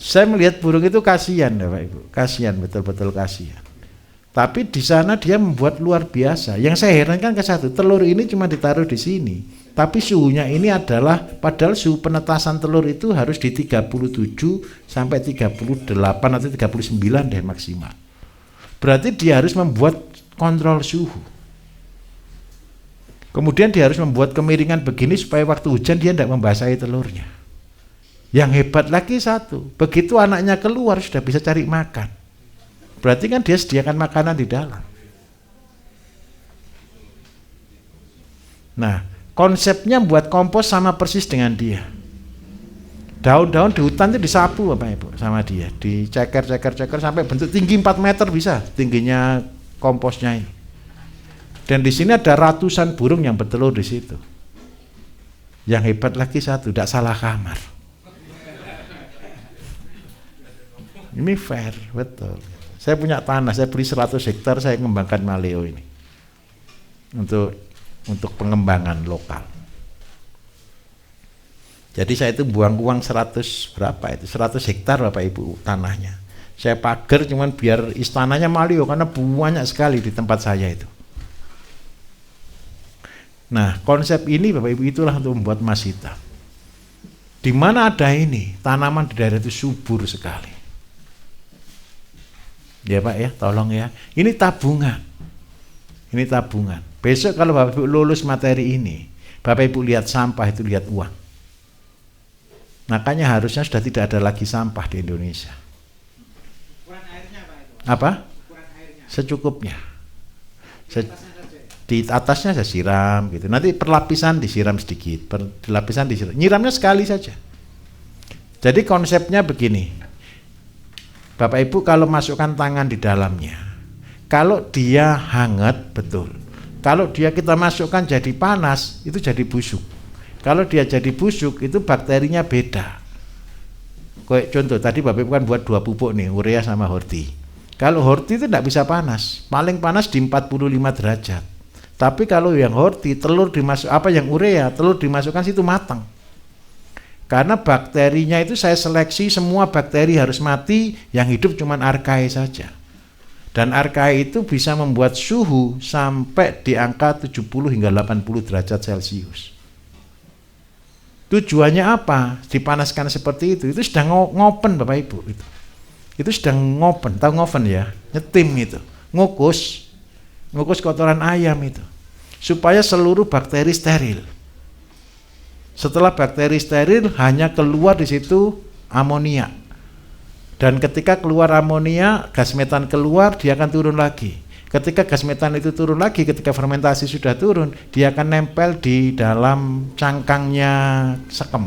Saya melihat burung itu kasihan Bapak Ibu, kasihan, betul-betul kasihan. Tapi di sana dia membuat luar biasa. Yang saya herankan ke satu, telur ini cuma ditaruh di sini, tapi suhunya ini adalah, padahal suhu penetasan telur itu harus di 37 sampai 38 atau 39 deh maksimal. Berarti dia harus membuat kontrol suhu. Kemudian dia harus membuat kemiringan begini supaya waktu hujan dia tidak membasahi telurnya. Yang hebat lagi satu, begitu anaknya keluar sudah bisa cari makan. Berarti kan dia sediakan makanan di dalam. Nah, konsepnya buat kompos sama persis dengan dia. Daun-daun di hutan itu disapu Bapak Ibu sama dia, diceker sampai bentuk tinggi 4 meter bisa tingginya komposnya ini. Dan di sini ada ratusan burung yang bertelur di situ. Yang hebat lagi satu, tidak salah kamar. Ini fair, betul. Saya punya tanah, saya beli 100 hektar, saya mengembangkan maleo ini untuk pengembangan lokal. Jadi saya itu buang uang 100 hektar Bapak Ibu tanahnya. Saya pagar cuman biar istananya maleo karena banyak sekali di tempat saya itu. Nah konsep ini Bapak Ibu itulah untuk membuat emas hitam. Di mana ada ini tanaman di daerah itu subur sekali. Ya Pak ya, tolong ya. Ini tabungan. Ini tabungan. Besok kalau Bapak Ibu lulus materi ini, Bapak Ibu lihat sampah itu lihat uang. Makanya harusnya sudah tidak ada lagi sampah di Indonesia. Ukuran airnya Pak itu? Apa? Ukuran airnya. Secukupnya. Di atasnya saya siram gitu. Nanti perlapisan disiram sedikit, perlapisan disiram. Nyiramnya sekali saja. Jadi konsepnya begini. Bapak Ibu kalau masukkan tangan di dalamnya, kalau dia hangat betul. Kalau dia kita masukkan jadi panas, itu jadi busuk. Kalau dia jadi busuk, itu bakterinya beda. Kayak contoh tadi Bapak Ibu kan buat 2 pupuk nih, urea sama horti. Kalau horti itu tidak bisa panas, paling panas di 45 derajat. Tapi kalau yang horti, telur yang urea, telur dimasukkan situ matang. Karena bakterinya itu saya seleksi semua bakteri harus mati, yang hidup cuma archaea saja. Dan archaea itu bisa membuat suhu sampai di angka 70 hingga 80 derajat Celcius. Tujuannya apa? Dipanaskan seperti itu sedang ngopen Bapak Ibu. Itu sedang ngopen, tahu ngoven ya? Nyetim itu, ngukus kotoran ayam itu. Supaya seluruh bakteri steril. Setelah bakteri steril hanya keluar di situ amonia. Dan ketika keluar amonia, gas metan keluar, dia akan turun lagi. Ketika gas metan itu turun lagi, ketika fermentasi sudah turun, dia akan nempel di dalam cangkangnya sekem.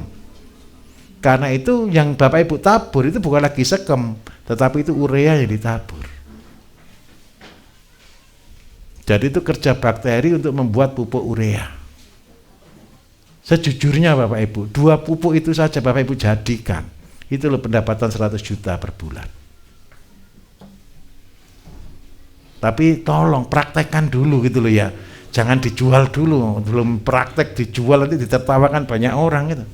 Karena itu yang Bapak Ibu tabur itu bukan lagi sekem, tetapi itu urea yang ditabur. Jadi itu kerja bakteri untuk membuat pupuk urea. Sejujurnya Bapak Ibu, 2 pupuk itu saja Bapak Ibu jadikan. Itu loh pendapatan 100 juta per bulan. Tapi tolong praktekkan dulu gitu loh ya. Jangan dijual dulu, belum praktek dijual nanti ditertawakan banyak orang gitu.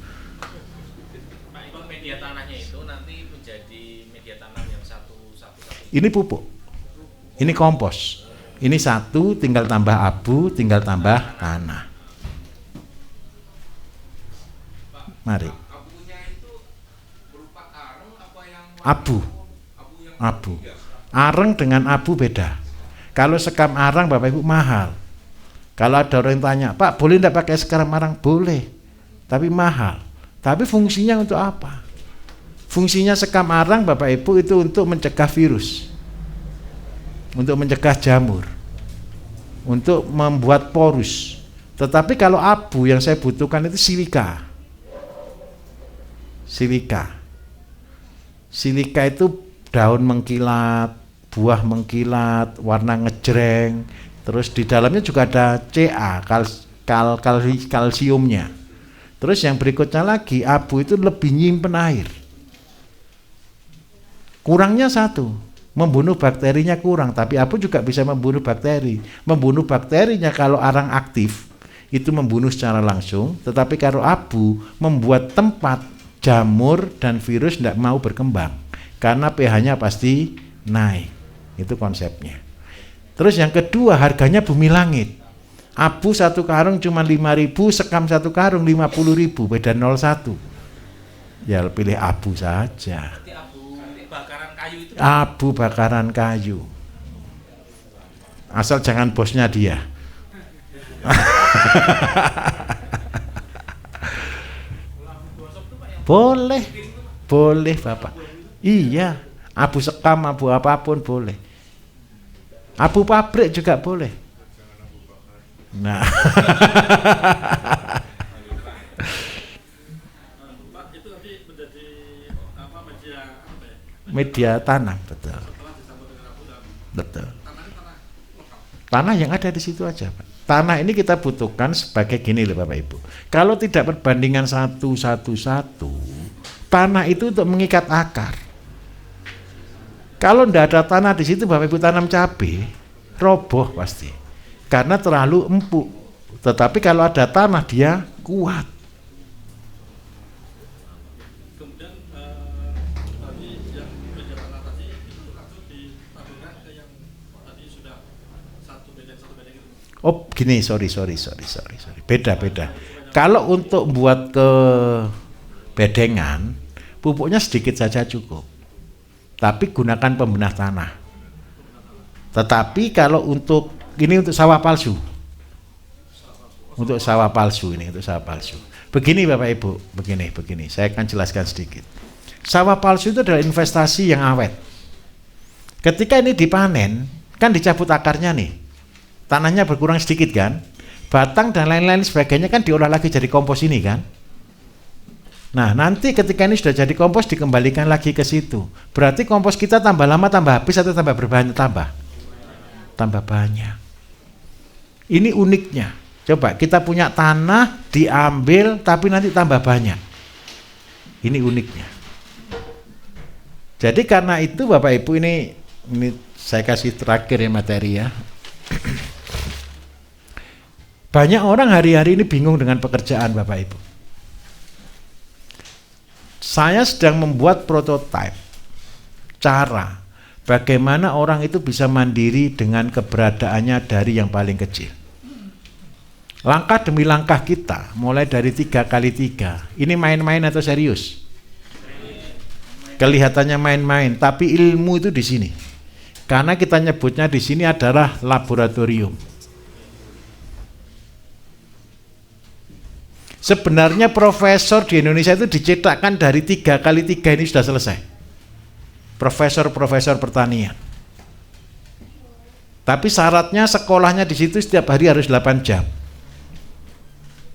Pak Iqbal, media tanahnya itu nanti menjadi media tanam yang satu. Ini pupuk. Ini kompos. Ini 1 tinggal tambah abu, tinggal tambah tanah. Mari. Abu. Areng dengan abu beda. Kalau sekam arang Bapak Ibu mahal. Kalau ada orang yang tanya, Pak boleh tidak pakai sekam arang? Boleh, tapi mahal. Tapi fungsinya untuk apa? Fungsinya sekam arang Bapak Ibu itu untuk mencegah virus, untuk mencegah jamur, untuk membuat porus. Tetapi kalau abu yang saya butuhkan itu silika. Silika itu daun mengkilat, buah mengkilat, warna ngejreng, terus di dalamnya juga ada Ca, kalsiumnya. Terus yang berikutnya lagi, abu itu lebih nyimpen air. Kurangnya 1, membunuh bakterinya kurang, tapi abu juga bisa membunuh bakteri. Membunuh bakterinya kalau arang aktif, itu membunuh secara langsung, tetapi kalau abu membuat tempat jamur dan virus tidak mau berkembang karena pH-nya pasti naik. Itu konsepnya. Terus yang kedua, harganya bumi langit. Abu 1 karung cuma 5.000, sekam 1 karung 50.000, beda 0,1. Ya pilih abu saja. Abu bakaran kayu itu. Abu bakaran kayu. Asal jangan bosnya dia. Boleh Bapak. Iya, abu sekam, abu apapun boleh. Abu pabrik juga boleh. Nah. Pak, itu nanti menjadi media tanam, betul. Tanah yang ada di situ aja, Pak. Tanah ini kita butuhkan sebagai gini loh Bapak Ibu. Kalau tidak perbandingan 1:1:1, tanah itu untuk mengikat akar. Kalau tidak ada tanah di situ Bapak Ibu tanam cabai, roboh pasti. Karena terlalu empuk. Tetapi kalau ada tanah dia kuat. Kemudian tadi yang media tanah tadi itu langsung ditaburkan ke yang tadi sudah satu bedeng gitu. Oh gini, sorry. Beda. Kalau untuk buat ke bedengan, pupuknya sedikit saja cukup. Tapi gunakan pembenah tanah. Tetapi kalau untuk ini untuk sawah palsu. Untuk sawah palsu. Begini Bapak Ibu, begini. Saya akan jelaskan sedikit. Sawah palsu itu adalah investasi yang awet. Ketika ini dipanen, kan dicabut akarnya nih. Tanahnya berkurang sedikit kan? Batang dan lain-lain sebagainya kan diolah lagi jadi kompos ini kan? Nah, nanti ketika ini sudah jadi kompos dikembalikan lagi ke situ. Berarti kompos kita tambah lama tambah habis atau tambah berbanyak? Tambah banyak. Ini uniknya. Coba kita punya tanah diambil tapi nanti tambah banyak. Ini uniknya. Jadi karena itu Bapak Ibu ini saya kasih terakhir ya materi ya. Banyak orang hari-hari ini bingung dengan pekerjaan Bapak Ibu. Saya sedang membuat prototipe cara bagaimana orang itu bisa mandiri dengan keberadaannya dari yang paling kecil. Langkah demi langkah kita, mulai dari 3x3. Ini main-main atau serius? Kelihatannya main-main, tapi ilmu itu di sini. Karena kita nyebutnya di sini adalah laboratorium. Sebenarnya profesor di Indonesia itu dicetakkan dari 3x3 ini sudah selesai. Profesor-profesor pertanian. Tapi syaratnya sekolahnya di situ setiap hari harus 8 jam.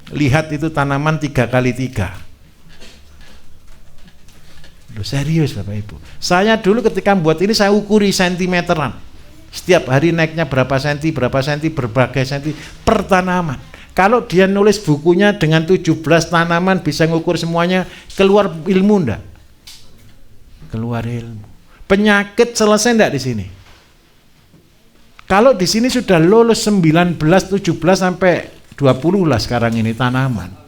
Lihat itu tanaman 3x3. Serius Bapak Ibu. Saya dulu ketika membuat ini saya ukuri sentimeteran. Setiap hari naiknya berapa senti, berbagai senti per tanaman. Kalau dia nulis bukunya dengan 17 tanaman bisa ngukur semuanya, keluar ilmu enggak? Keluar ilmu. Penyakit selesai enggak di sini? Kalau di sini sudah lulus 19, 17 sampai 20 lah sekarang ini tanaman.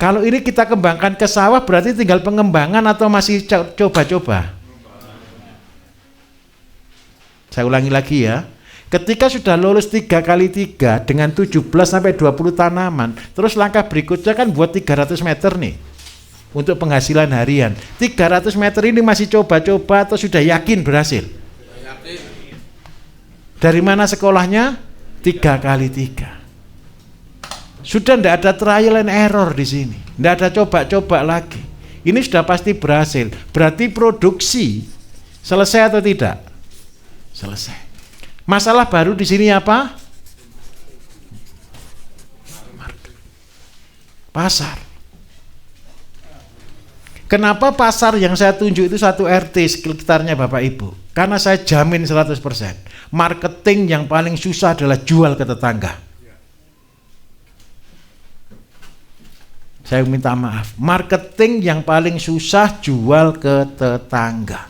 Kalau ini kita kembangkan ke sawah berarti tinggal pengembangan atau masih coba-coba? Saya ulangi lagi ya. Ketika sudah lulus 3x3 dengan 17 sampai 20 tanaman, terus langkah berikutnya kan buat 300 meter nih untuk penghasilan harian. 300 meter ini masih coba-coba atau sudah yakin berhasil? Dari mana sekolahnya? 3x3. Sudah tidak ada trial and error di sini, tidak ada coba-coba lagi. Ini sudah pasti berhasil. Berarti produksi selesai atau tidak? Selesai. Masalah baru di sini apa? Pasar. Kenapa pasar yang saya tunjuk itu satu RT sekitarnya Bapak Ibu? Karena saya jamin 100%. Marketing yang paling susah adalah jual ke tetangga. Saya minta maaf. Marketing yang paling susah jual ke tetangga.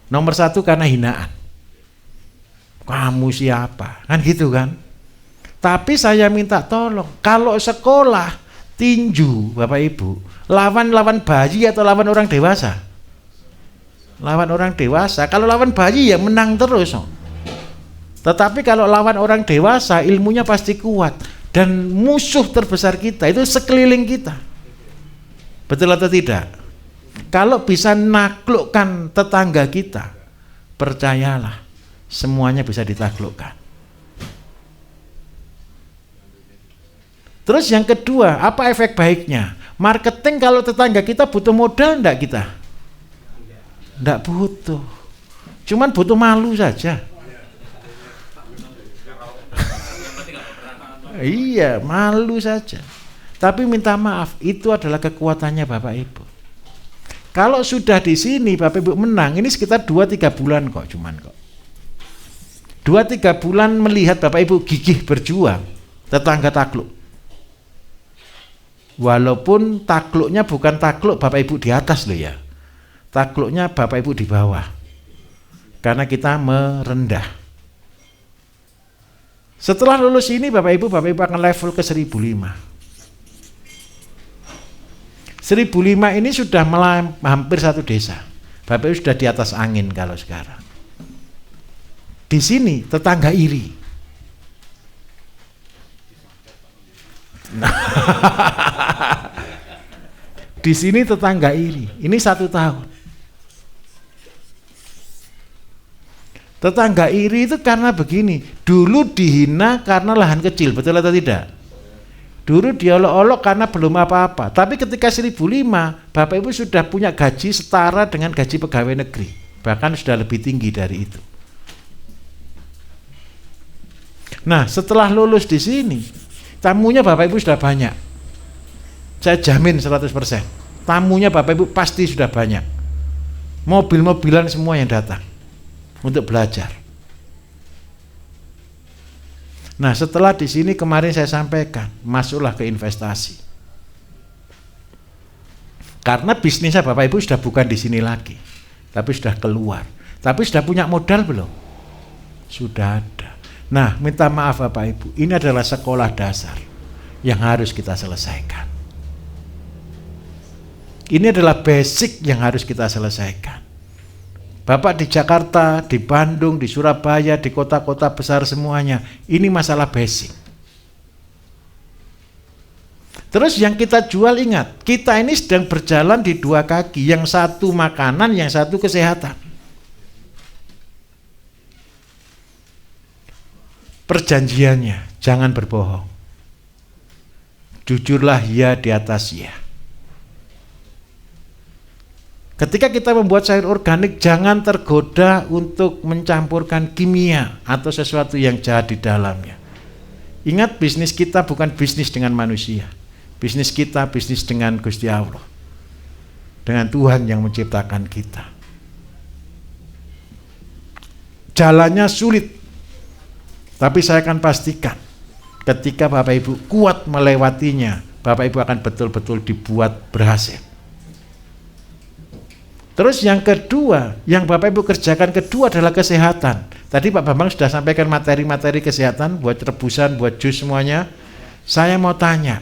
Nomor 1 karena hinaan. Kamu siapa? Kan gitu kan? Tapi saya minta tolong, kalau sekolah tinju Bapak Ibu, lawan bayi atau lawan orang dewasa? Lawan orang dewasa. Kalau lawan bayi ya menang terus. Tetapi kalau lawan orang dewasa ilmunya pasti kuat. Dan musuh terbesar kita itu sekeliling kita. Betul atau tidak? Kalau bisa naklukkan tetangga kita, percayalah semuanya bisa ditaklukkan. Terus yang kedua, apa efek baiknya? Marketing kalau tetangga kita butuh modal enggak kita? Enggak butuh. Cuman butuh malu saja. Iya, malu saja. Tapi minta maaf, itu adalah kekuatannya Bapak Ibu. Kalau sudah di sini Bapak Ibu menang, ini sekitar 2-3 bulan kok, cuman kok. 2-3 bulan melihat Bapak Ibu gigih berjuang, tetangga takluk. Walaupun takluknya bukan takluk Bapak Ibu di atas loh ya. Takluknya Bapak Ibu di bawah. Karena kita merendah. Setelah lulus ini Bapak Ibu akan level ke 1005. 1005 ini sudah hampir satu desa. Bapak Ibu sudah di atas angin kalau sekarang. Di sini tetangga iri. Di sini tetangga iri. Ini 1 tahun. Tetangga iri itu karena begini, dulu dihina karena lahan kecil, betul atau tidak? Dulu diolok-olok karena belum apa-apa, tapi ketika 1005, Bapak Ibu sudah punya gaji setara dengan gaji pegawai negeri, bahkan sudah lebih tinggi dari itu. Nah, setelah lulus di sini, tamunya Bapak Ibu sudah banyak. Saya jamin 100%. Tamunya Bapak Ibu pasti sudah banyak. Mobil-mobilan semua yang datang untuk belajar. Nah, setelah di sini kemarin saya sampaikan, masuklah ke investasi. Karena bisnisnya Bapak Ibu sudah bukan di sini lagi, tapi sudah keluar. Tapi sudah punya modal belum? Sudah ada. Nah, minta maaf Bapak Ibu, ini adalah sekolah dasar yang harus kita selesaikan. Ini adalah basic yang harus kita selesaikan. Bapak di Jakarta, di Bandung, di Surabaya, di kota-kota besar semuanya, ini masalah basic. Terus yang kita jual, ingat, kita ini sedang berjalan di dua kaki, yang satu makanan, yang satu kesehatan. Perjanjiannya, jangan berbohong. Jujurlah ya di atas ya. Ketika kita membuat sayur organik, jangan tergoda untuk mencampurkan kimia atau sesuatu yang jahat di dalamnya. Ingat, bisnis kita bukan bisnis dengan manusia. Bisnis kita bisnis dengan Gusti Allah, dengan Tuhan yang menciptakan kita. Jalannya sulit, tapi saya akan pastikan ketika Bapak Ibu kuat melewatinya, Bapak Ibu akan betul-betul dibuat berhasil. Terus yang kedua, yang Bapak Ibu kerjakan kedua adalah kesehatan. Tadi Pak Bambang sudah sampaikan materi-materi kesehatan, buat rebusan, buat jus semuanya. Saya mau tanya,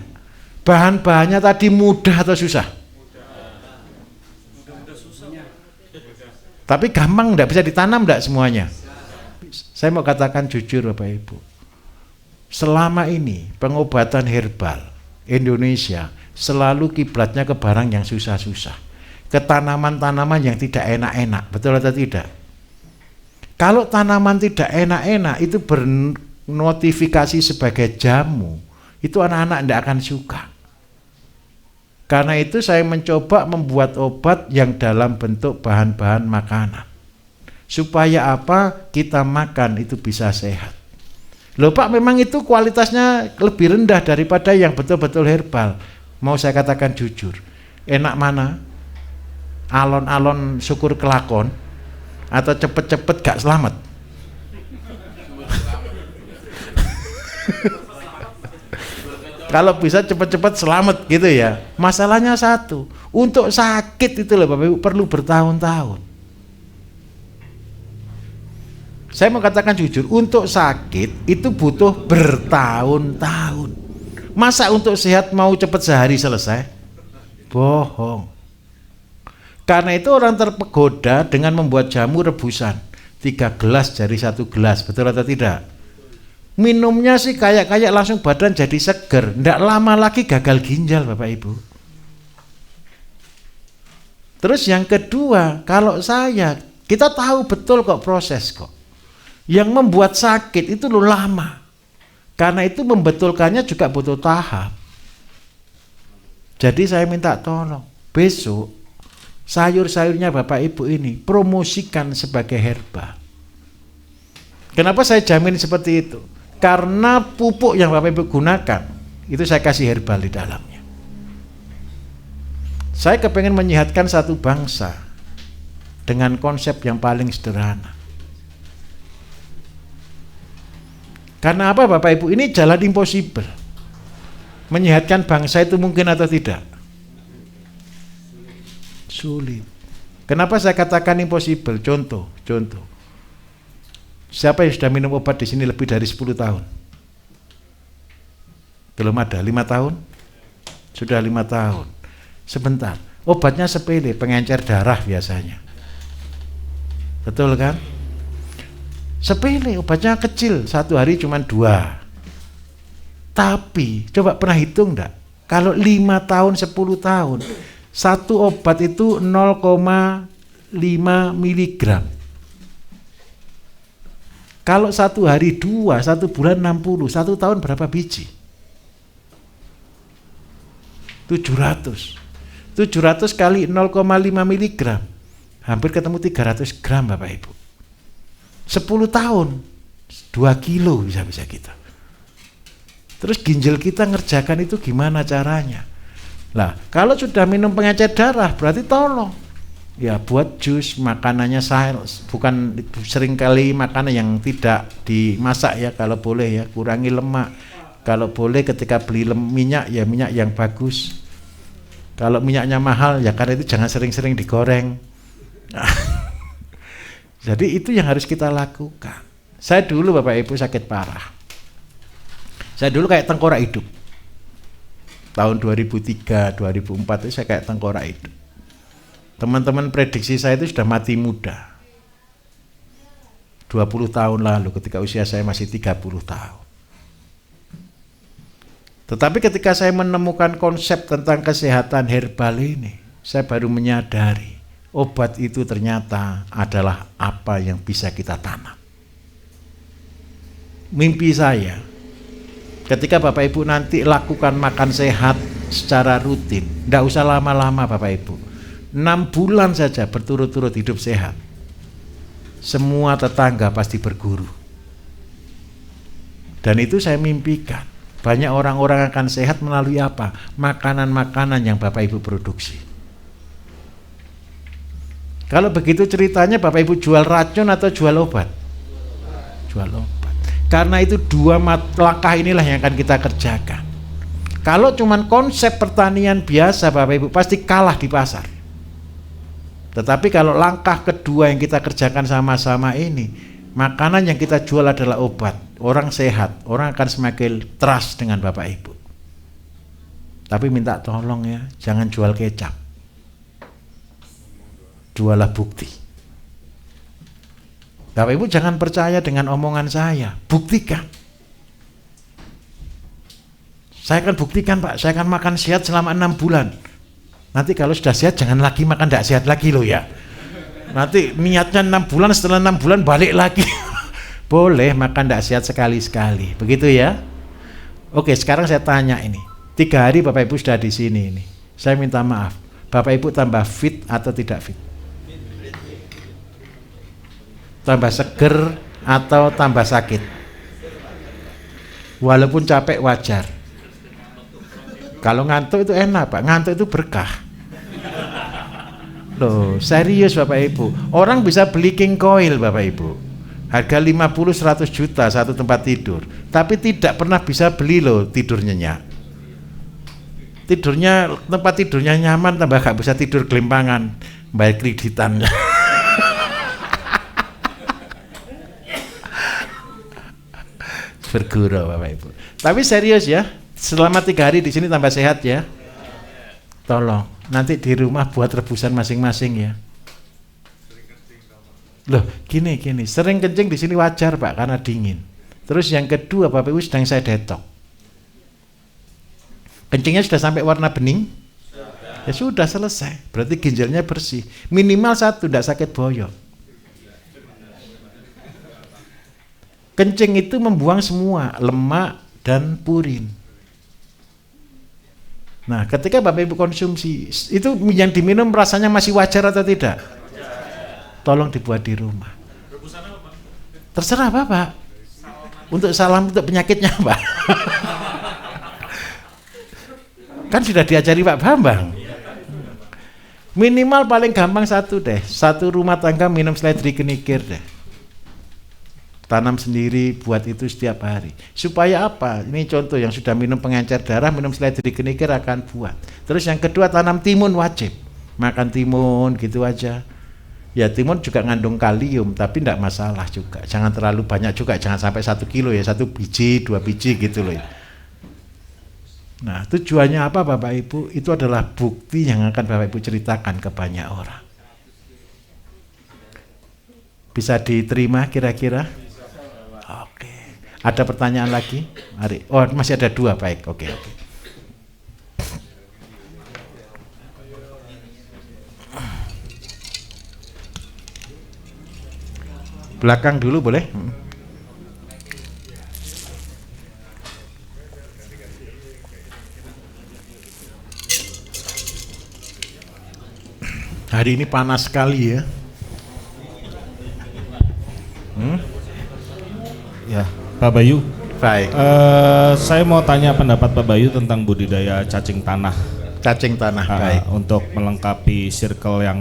bahan-bahannya tadi mudah atau susah? Tapi gampang, enggak bisa ditanam enggak semuanya? Saya mau katakan jujur Bapak Ibu, selama ini pengobatan herbal Indonesia selalu kiblatnya ke barang yang susah-susah, ke tanaman-tanaman yang tidak enak-enak, betul atau tidak? Kalau tanaman tidak enak-enak itu bernotifikasi sebagai jamu, itu anak-anak tidak akan suka. Karena itu saya mencoba membuat obat yang dalam bentuk bahan-bahan makanan. Supaya apa? Kita makan itu bisa sehat. Loh Pak, memang itu kualitasnya lebih rendah daripada yang betul-betul herbal. Mau saya katakan jujur, enak mana? Alon-alon syukur kelakon atau cepet-cepet gak selamat? Kalau bisa cepet-cepet selamat gitu ya. Masalahnya satu, untuk sakit itu loh Bapak Ibu perlu bertahun-tahun. Saya mau katakan jujur, untuk sakit itu butuh bertahun-tahun. Masa untuk sehat mau cepet sehari selesai? Bohong. Karena itu orang terpegoda dengan membuat jamu rebusan 3 gelas dari 1 gelas, betul atau tidak? Minumnya sih kayak langsung badan jadi seger, ndak lama lagi gagal ginjal Bapak Ibu. Terus yang kedua, kalau kita tahu betul kok proses kok. Yang membuat sakit itu lama. Karena itu membetulkannya juga butuh tahap. Jadi saya minta tolong, besok sayur-sayurnya Bapak Ibu ini promosikan sebagai herbal. Kenapa saya jamin seperti itu? Karena pupuk yang Bapak Ibu gunakan itu saya kasih herbal di dalamnya. Saya kepengen menyehatkan satu bangsa dengan konsep yang paling sederhana. Karena apa Bapak Ibu? Ini jalan impossible. Menyehatkan bangsa itu mungkin atau tidak? Sulit. Kenapa saya katakan impossible? Contoh. Siapa yang sudah minum obat di sini lebih dari 10 tahun? Belum ada, 5 tahun? Sudah 5 tahun. Sebentar, obatnya sepele, pengencer darah biasanya. Betul kan? Sepele, obatnya kecil, 1 hari cuma 2. Tapi, coba pernah hitung enggak? Kalau 5 tahun, 10 tahun, satu obat itu 0,5 miligram. Kalau 1 hari 2, 1 bulan 60, 1 tahun berapa biji? 700. 700 kali 0,5 miligram. Hampir ketemu 300 gram Bapak Ibu. 10 tahun 2 kilo bisa kita. Terus ginjal kita ngerjakan itu gimana caranya? Lah, kalau sudah minum pengencer darah berarti tolong ya buat jus, makanannya bukan seringkali makanan yang tidak dimasak ya, kalau boleh ya kurangi lemak, kalau boleh ketika beli minyak ya minyak yang bagus, kalau minyaknya mahal ya karena itu jangan sering-sering digoreng. Jadi itu yang harus kita lakukan. Saya dulu Bapak Ibu sakit parah, saya dulu kayak tengkorak hidup tahun 2003, 2004 itu saya kayak tengkorak hidup. Teman-teman prediksi saya itu sudah mati muda 20 tahun lalu ketika usia saya masih 30 tahun. Tetapi ketika saya menemukan konsep tentang kesehatan herbal ini, saya baru menyadari obat itu ternyata adalah apa yang bisa kita tanam. Mimpi saya ketika Bapak Ibu nanti lakukan makan sehat secara rutin, tidak usah lama-lama Bapak Ibu, 6 bulan saja berturut-turut hidup sehat, semua tetangga pasti berguru. Dan itu saya mimpikan, banyak orang-orang akan sehat melalui apa? Makanan-makanan yang Bapak Ibu produksi. Kalau begitu ceritanya Bapak Ibu jual racun atau jual obat? Jual obat. Karena itu dua langkah inilah yang akan kita kerjakan. Kalau cuman konsep pertanian biasa Bapak Ibu pasti kalah di pasar. Tetapi kalau langkah kedua yang kita kerjakan sama-sama ini, makanan yang kita jual adalah obat, orang sehat, orang akan semakin trust dengan Bapak Ibu. Tapi minta tolong ya, jangan jual kecap, jualah bukti. Bapak Ibu jangan percaya dengan omongan saya, buktikan. Saya akan buktikan Pak, saya akan makan sehat selama 6 bulan. Nanti kalau sudah sehat jangan lagi makan tidak sehat lagi loh ya. Nanti niatnya 6 bulan, setelah 6 bulan balik lagi. Boleh makan tidak sehat sekali-sekali, begitu ya. Oke, sekarang saya tanya ini, 3 hari Bapak Ibu sudah di sini ini, saya minta maaf, Bapak Ibu tambah fit atau tidak fit? Tambah seger atau tambah sakit? Walaupun capek wajar. Kalau ngantuk itu enak Pak, ngantuk itu berkah. Loh, serius Bapak Ibu. Orang bisa beli king coil Bapak Ibu, harga 50-100 juta satu tempat tidur, tapi tidak pernah bisa beli loh tidur nyenyak. Tidurnya, tempat tidurnya nyaman, tambah gak bisa tidur gelimpangan, bayar kreditan. Bergurau Bapak Ibu. Tapi serius ya, selama 3 hari di sini tambah sehat ya. Tolong nanti di rumah buat rebusan masing-masing ya. Loh, gini, sering kencing di sini wajar Pak karena dingin. Terus yang kedua Bapak Ibu sedang saya detok. Kencingnya sudah sampai warna bening? Ya sudah selesai. Berarti ginjalnya bersih. Minimal 1 tidak sakit boyok. Kencing itu membuang semua lemak dan purin. Nah, ketika Bapak Ibu konsumsi, itu yang diminum rasanya masih wajar atau tidak? Tolong dibuat di rumah. Terserah Bapak. Untuk salam untuk penyakitnya Pak. Kan sudah diajari Pak Bambang. Minimal paling gampang 1 deh. 1 rumah tangga minum seledri kenikir deh. Tanam sendiri, buat itu setiap hari. Supaya apa? Ini contoh yang sudah minum pengencer darah, minum seledri kenikir akan buat. Terus yang kedua tanam timun wajib. Makan timun gitu aja. Ya timun juga ngandung kalium, tapi tidak masalah juga. Jangan terlalu banyak juga, jangan sampai 1 kilo ya, 1 biji, 2 biji gitu loh ya. Nah tujuannya apa Bapak Ibu? Itu adalah bukti yang akan Bapak Ibu ceritakan ke banyak orang. Bisa diterima kira-kira? Oke. Ada pertanyaan lagi? Mari. Oh masih ada 2, baik. Oke. Belakang dulu boleh? Hari ini panas sekali ya. Ya, Pak Bayu. Baik. Saya mau tanya pendapat Pak Bayu tentang budidaya cacing tanah. Cacing tanah, baik. Untuk melengkapi circle yang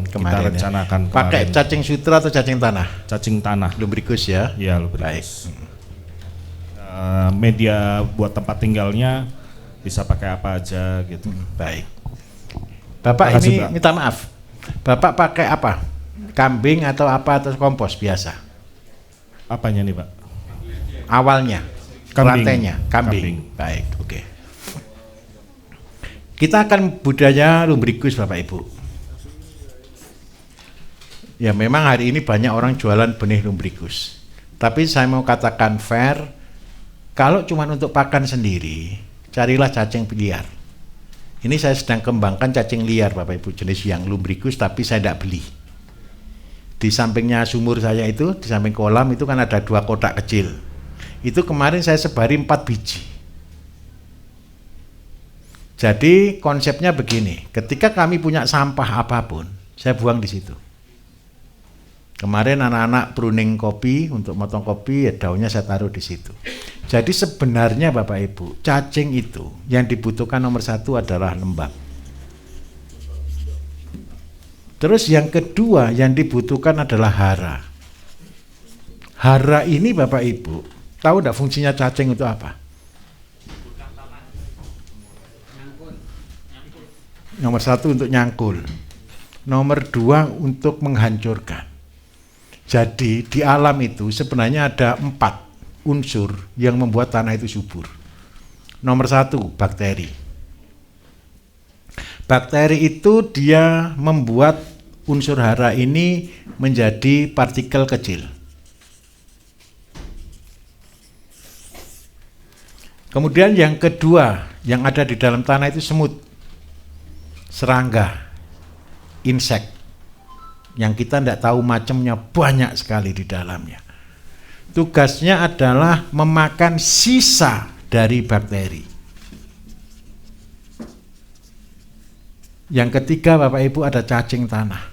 Kemarin kita rencanakan ya. Pakai kemarin. cacing sutra atau cacing tanah? Cacing tanah. Lumbricus ya. Ya, lubricus. Media buat tempat tinggalnya bisa pakai apa aja gitu. Baik. Bapak Makasih, ini Pak. minta maaf. Bapak pakai apa? Kambing atau apa atau kompos biasa? Apanya nih, Pak? Awalnya, Kambing. rantainya, kambing. Kambing. Baik, oke. Kita akan budaya lumbricus Bapak Ibu. Ya memang hari ini banyak orang jualan benih lumbricus. Tapi saya mau katakan fair, kalau cuma untuk pakan sendiri, carilah cacing liar. Ini saya sedang kembangkan cacing liar Bapak Ibu, jenis yang lumbricus tapi saya tidak beli. Di sampingnya sumur saya itu, di samping kolam itu kan ada 2 kotak kecil. Itu kemarin saya sebari 4 biji. Jadi konsepnya begini, ketika kami punya sampah apapun, saya buang di situ. Kemarin anak-anak pruning kopi, untuk motong kopi, ya daunnya saya taruh di situ. Jadi sebenarnya Bapak Ibu, cacing itu yang dibutuhkan nomor 1 adalah lembab. Terus yang kedua yang dibutuhkan adalah hara. Hara ini Bapak Ibu, tahu enggak fungsinya cacing itu apa? Nomor 1 untuk nyangkul, nomor 2 untuk menghancurkan. Jadi di alam itu sebenarnya ada 4 unsur yang membuat tanah itu subur. Nomor 1 bakteri. Bakteri itu dia membuat unsur hara ini menjadi partikel kecil. Kemudian yang kedua yang ada di dalam tanah itu semut, serangga, insek yang kita tidak tahu macamnya, banyak sekali di dalamnya. Tugasnya adalah memakan sisa dari bakteri. Yang ketiga Bapak Ibu ada cacing tanah.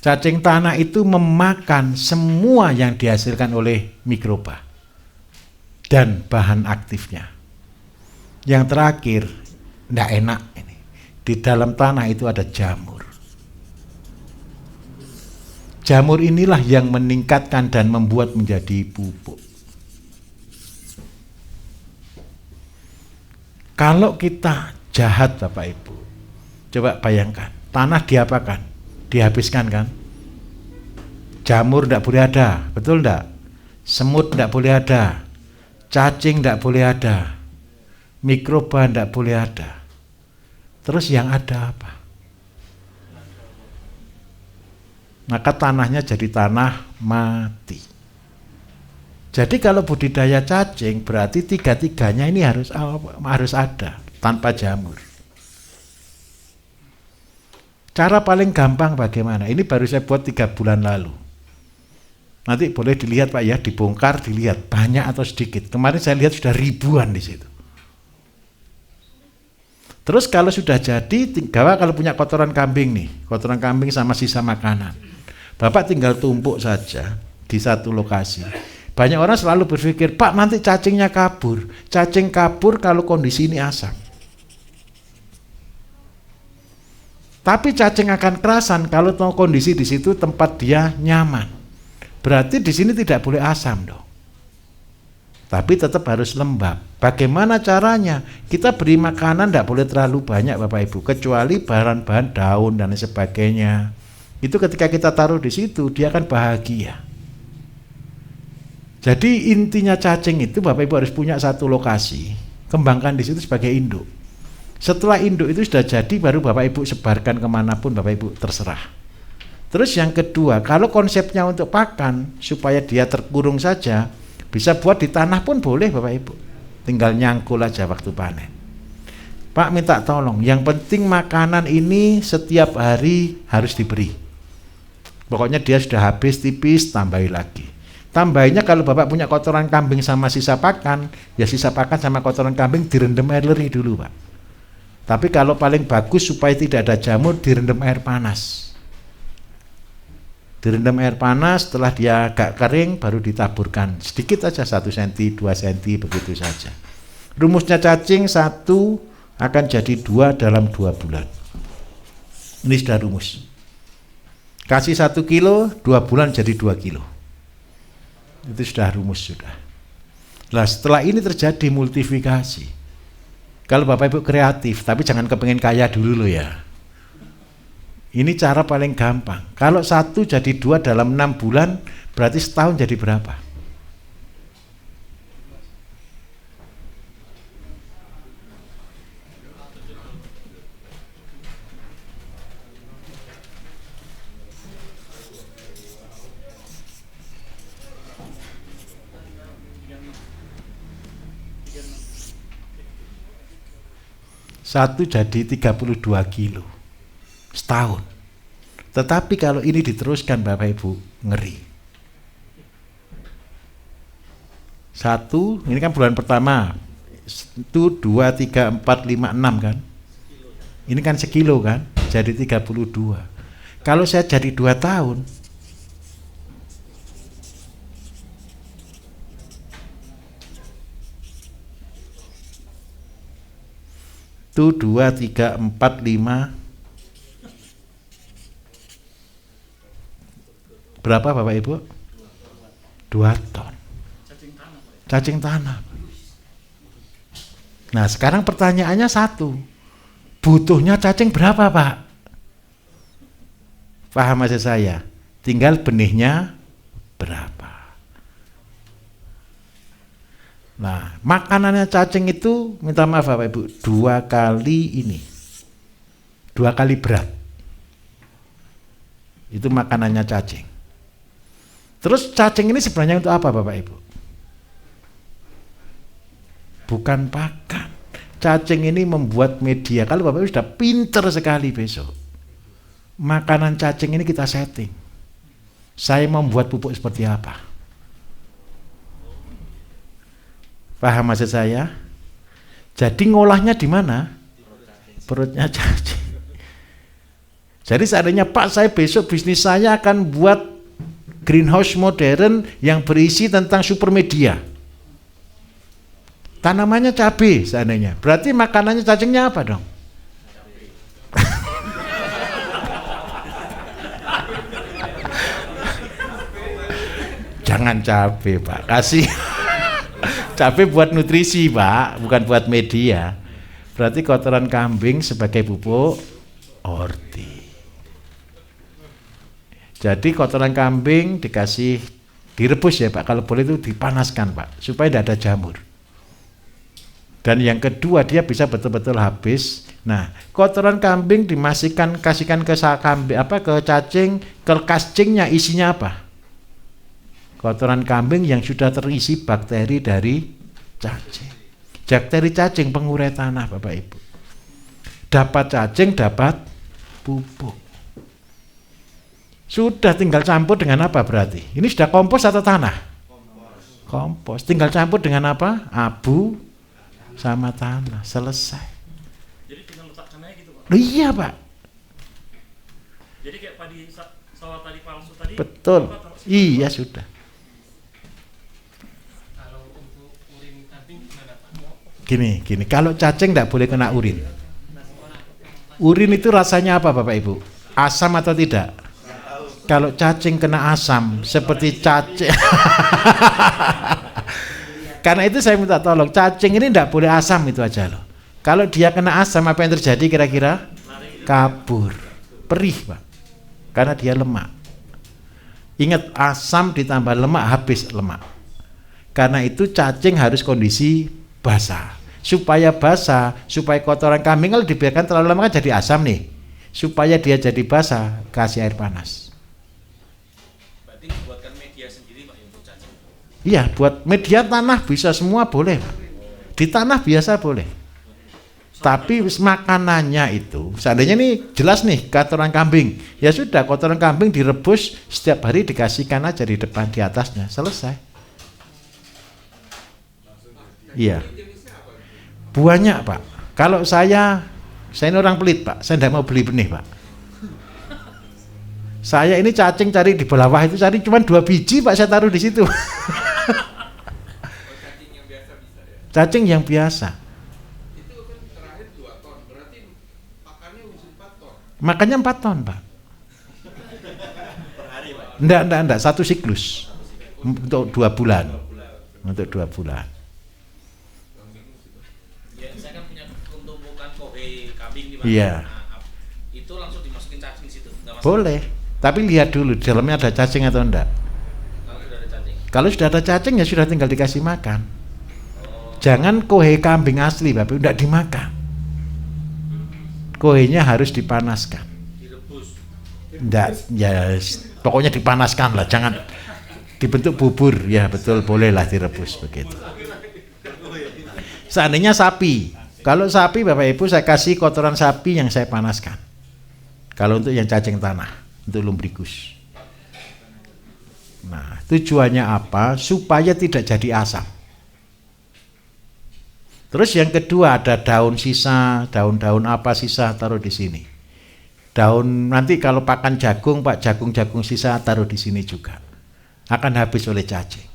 Cacing tanah itu memakan semua yang dihasilkan oleh mikroba dan bahan aktifnya. Yang terakhir, tidak enak ini. Di dalam tanah itu ada jamur. Jamur inilah yang meningkatkan dan membuat menjadi pupuk. Kalau kita jahat Bapak Ibu, coba bayangkan, tanah diapakan? Dihabiskan kan? Jamur tidak boleh ada, betul tidak? Semut tidak boleh ada, cacing tidak boleh ada, mikroba tidak boleh ada. Terus yang ada apa? Maka tanahnya jadi tanah mati. Jadi kalau budidaya cacing berarti 3-tiganya ini harus ada tanpa jamur. Cara paling gampang bagaimana? Ini baru saya buat 3 bulan lalu. Nanti boleh dilihat Pak ya, dibongkar, dilihat banyak atau sedikit. Kemarin saya lihat sudah ribuan di situ. Terus kalau sudah jadi, kalau punya kotoran kambing nih, kotoran kambing sama sisa makanan, Bapak tinggal tumpuk saja di satu lokasi. Banyak orang selalu berpikir, Pak nanti cacingnya kabur. Cacing kabur kalau kondisi ini asam. Tapi cacing akan kerasan kalau kondisi di situ tempat dia nyaman. Berarti di sini tidak boleh asam dong. Tapi tetap harus lembab. Bagaimana caranya? Kita beri makanan tidak boleh terlalu banyak Bapak Ibu, kecuali bahan-bahan daun dan sebagainya. Itu ketika kita taruh di situ, dia akan bahagia. Jadi intinya cacing itu Bapak Ibu harus punya satu lokasi, kembangkan di situ sebagai induk. Setelah induk itu sudah jadi, baru Bapak Ibu sebarkan kemanapun Bapak Ibu terserah. Terus yang kedua, kalau konsepnya untuk pakan supaya dia terkurung saja, bisa buat di tanah pun boleh Bapak Ibu. Tinggal nyangkul aja waktu panen. Pak minta tolong, yang penting makanan ini setiap hari harus diberi. Pokoknya dia sudah habis tipis, tambahi lagi. Tambahinnya kalau Bapak punya kotoran kambing sama sisa pakan, ya sisa pakan sama kotoran kambing direndam air leri dulu Pak. Tapi kalau paling bagus supaya tidak ada jamur, direndam air panas. Direndam air panas, setelah dia agak kering baru ditaburkan sedikit aja, 1 cm, 2 cm begitu saja. Rumusnya cacing 1 akan jadi 2 dalam 2 bulan. Ini sudah rumus. Kasih 1 kilo, 2 bulan jadi 2 kilo. Itu sudah rumus sudah. Nah setelah ini terjadi multifikasi. Kalau Bapak Ibu kreatif, tapi jangan kepengen kaya dulu loh ya. Ini cara paling gampang. Kalau 1 jadi 2 dalam 6 bulan, berarti setahun jadi berapa? Satu jadi 32 kilo setahun. Tetapi kalau ini diteruskan Bapak Ibu, ngeri. 1, ini kan bulan pertama 1, 2, 3, 4, 5, 6 kan. Ini kan sekilo kan, jadi 32. Kalau saya jadi 2 tahun, itu 2, 3, 4, 5 berapa Bapak Ibu? 2 ton cacing tanah. Nah sekarang pertanyaannya 1, butuhnya cacing berapa Pak? Paham maksud saya? Tinggal benihnya berapa. Nah, makanannya cacing itu, minta maaf Bapak Ibu, 2 kali ini. 2 kali berat. Itu makanannya cacing. Terus cacing ini sebenarnya untuk apa Bapak Ibu? Bukan pakan. Cacing ini membuat media. Kalau Bapak Ibu sudah pinter sekali besok, makanan cacing ini kita setting. Saya membuat pupuk seperti apa? Paham maksud saya? Jadi ngolahnya di mana? Perutnya cacing. Jadi seandainya Pak, saya besok bisnis saya akan buat greenhouse modern yang berisi tentang super media. Tanamannya cabai seandainya. Berarti makanannya cacingnya apa dong? Jangan cabai Pak, kasih. Cabai buat nutrisi Pak, bukan buat media. Berarti kotoran kambing sebagai pupuk orti. Jadi kotoran kambing direbus ya Pak, kalau boleh itu dipanaskan Pak, supaya tidak ada jamur. Dan yang kedua dia bisa betul-betul habis. Nah, kotoran kambing kasihkan ke ke cacing, ke cacingnya isinya apa? Kotoran kambing yang sudah terisi bakteri dari cacing. Bakteri cacing pengurai tanah Bapak Ibu. Dapat cacing, dapat pupuk. Sudah tinggal campur dengan apa berarti? Ini sudah kompos atau tanah? Kompos. Tinggal campur dengan apa? Abu sama tanah. Selesai. Jadi tinggal letakkan aja gitu Pak? Iya Pak. Jadi kayak padi sawah tadi palsu tadi? Betul. Iya sudah. Gini, kalau cacing tidak boleh kena urin. Urin itu rasanya apa Bapak Ibu? Asam atau tidak? Kalau cacing kena asam, seperti cacing. Karena itu saya minta tolong, cacing ini tidak boleh asam itu aja loh. Kalau dia kena asam, apa yang terjadi kira-kira? Kabur, perih Pak. Karena dia lemak. Ingat, asam ditambah lemak, habis lemak. Karena itu cacing harus kondisi basah. Supaya basah, supaya kotoran kambing kalau dibiarkan terlalu lama kan jadi asam nih. Supaya dia jadi basah, kasih air panas. Berarti buatkan media sendiri Pak untuk cacing? Iya, buat media tanah bisa semua boleh Pak. Di tanah biasa boleh. Tapi makanannya itu, seandainya nih jelas nih kotoran kambing, ya sudah kotoran kambing direbus setiap hari dikasihkan aja di depan di atasnya, selesai. Iya. Banyak Pak. Kalau saya ini orang pelit Pak, saya tidak mau beli benih Pak. Saya ini cacing cari di bawah itu cuma 2 biji Pak, saya taruh di situ. Cacing yang biasa. Itu kan terakhir 2 ton, berarti pakannya mesti 4 ton. Makanya 4 ton, Pak. Enggak, satu siklus. Untuk 2 bulan. Untuk 2 bulan. Ya, saya kan punya tumpukan kohe kambing di mana. Iya. Nah, itu langsung dimasukin cacing di situ. Nggak masalah. Boleh. Tapi lihat dulu di dalamnya ada cacing atau enggak. Kalau sudah ada cacing. Kalau sudah ada cacing ya sudah tinggal dikasih makan. Jangan kohe kambing asli, Bapak, enggak dimakan. Kohenya harus dipanaskan. Direbus. Enggak, ya pokoknya dipanaskan lah, jangan dibentuk bubur. Ya betul, bolehlah direbus begitu. Seandainya sapi, kalau sapi Bapak Ibu saya kasih kotoran sapi yang saya panaskan. Kalau untuk yang cacing tanah, untuk lumbrikus. Nah, tujuannya apa? Supaya tidak jadi asam. Terus yang kedua ada daun sisa, daun-daun apa sisa taruh di sini. Daun nanti kalau pakan jagung, Pak, jagung-jagung sisa taruh di sini juga. Akan habis oleh cacing.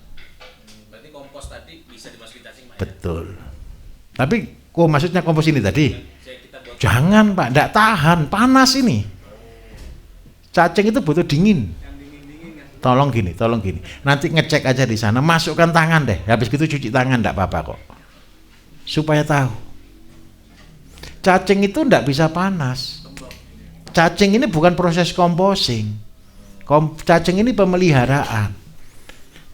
Berarti kompos tadi bisa dimasukin cacing, Pak. Betul. Tapi kok maksudnya kompos ini tadi? Kita buat Jangan, Pak, enggak tahan, panas ini. Cacing itu butuh dingin. Tolong gini. Nanti ngecek aja di sana, masukkan tangan deh. Habis gitu cuci tangan enggak apa-apa kok. Supaya tahu. Cacing itu enggak bisa panas. Cacing ini bukan proses composing. Cacing ini pemeliharaan.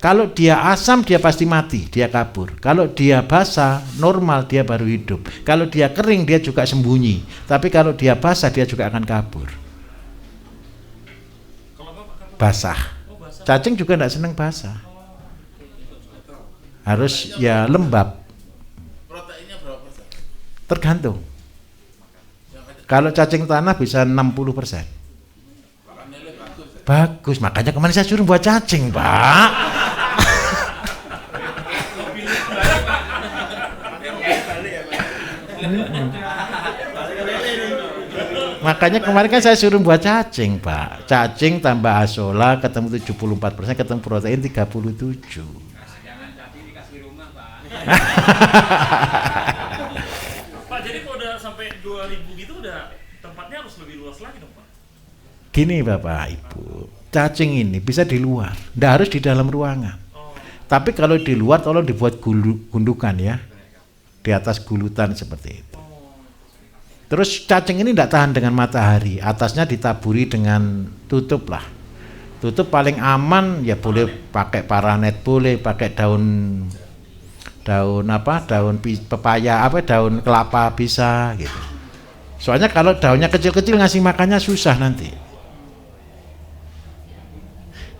Kalau dia asam dia pasti mati, dia kabur. Kalau dia basah, normal dia baru hidup. Kalau dia kering dia juga sembunyi. Tapi kalau dia basah dia juga akan kabur. Basah. Cacing juga tidak senang basah. Harus ya lembab. Proteinnya berapa persen? Tergantung. Kalau cacing tanah bisa 60%. Bagus, makanya kemarin saya suruh buat cacing, Pak. Makanya kemarin kan saya suruh buat cacing, Pak. Cacing tambah asola ketemu 74%, ketemu protein 37. jangan cacing dikasih rumah, Pak. Pak, jadi kalau udah sampai 2000 gitu udah tempatnya harus lebih luas lagi dong, Pak. Gini Bapak Ibu, cacing ini bisa di luar, tidak harus di dalam ruangan. Tapi kalau di luar tolong dibuat gundukan ya, di atas gulutan seperti itu. Terus cacing ini tidak tahan dengan matahari, atasnya ditaburi dengan tutup lah. Tutup paling aman ya boleh pakai paranet, boleh pakai daun pepaya, daun kelapa bisa gitu. Soalnya kalau daunnya kecil-kecil ngasih makannya susah nanti.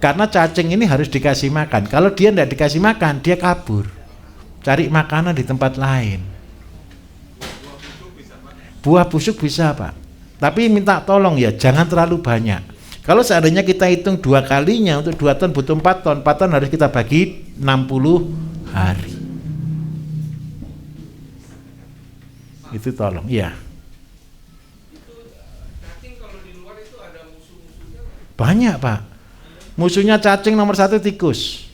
Karena cacing ini harus dikasih makan. Kalau dia tidak dikasih makan, dia kabur. Cari makanan di tempat lain. Buah busuk bisa, Pak. Tapi minta tolong ya, jangan terlalu banyak. Kalau seandainya kita hitung 2 kalinya, untuk 2 ton butuh 4 ton. 4 ton harus kita bagi 60 hari. Itu tolong, iya. Cacing kalau di luar itu ada musuh-musuhnya. Banyak, Pak. Musuhnya cacing nomor 1 tikus.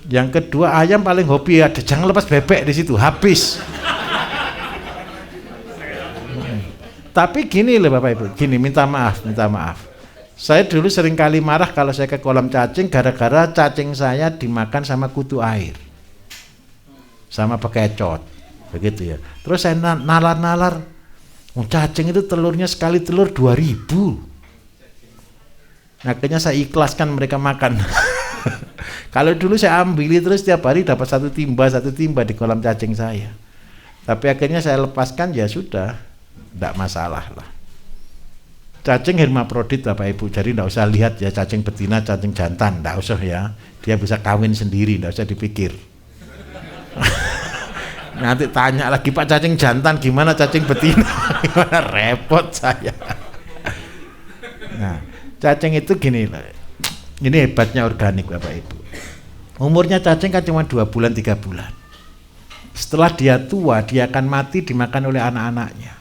Yang kedua ayam paling hobi ada, jangan lepas bebek di situ, habis. Tapi gini loh Bapak Ibu, gini minta maaf. Saya dulu sering kali marah kalau saya ke kolam cacing gara-gara cacing saya dimakan sama kutu air, sama bekecot, begitu ya. Terus saya nalar, cacing itu telurnya sekali telur 2000. Akhirnya saya ikhlaskan mereka makan. Kalau dulu saya ambil terus setiap hari dapat satu timba di kolam cacing saya. Tapi akhirnya saya lepaskan ya sudah, tidak masalah lah. Cacing hermaprodit Bapak Ibu, jadi tidak usah lihat ya cacing betina, cacing jantan, tidak usah ya. Dia bisa kawin sendiri, tidak usah dipikir. Nanti tanya lagi Pak cacing jantan gimana cacing betina, gimana repot saya. Nah, cacing itu gini, ini hebatnya organik Bapak Ibu. Umurnya cacing kan cuma 2 bulan 3 bulan. Setelah dia tua, dia akan mati dimakan oleh anak-anaknya.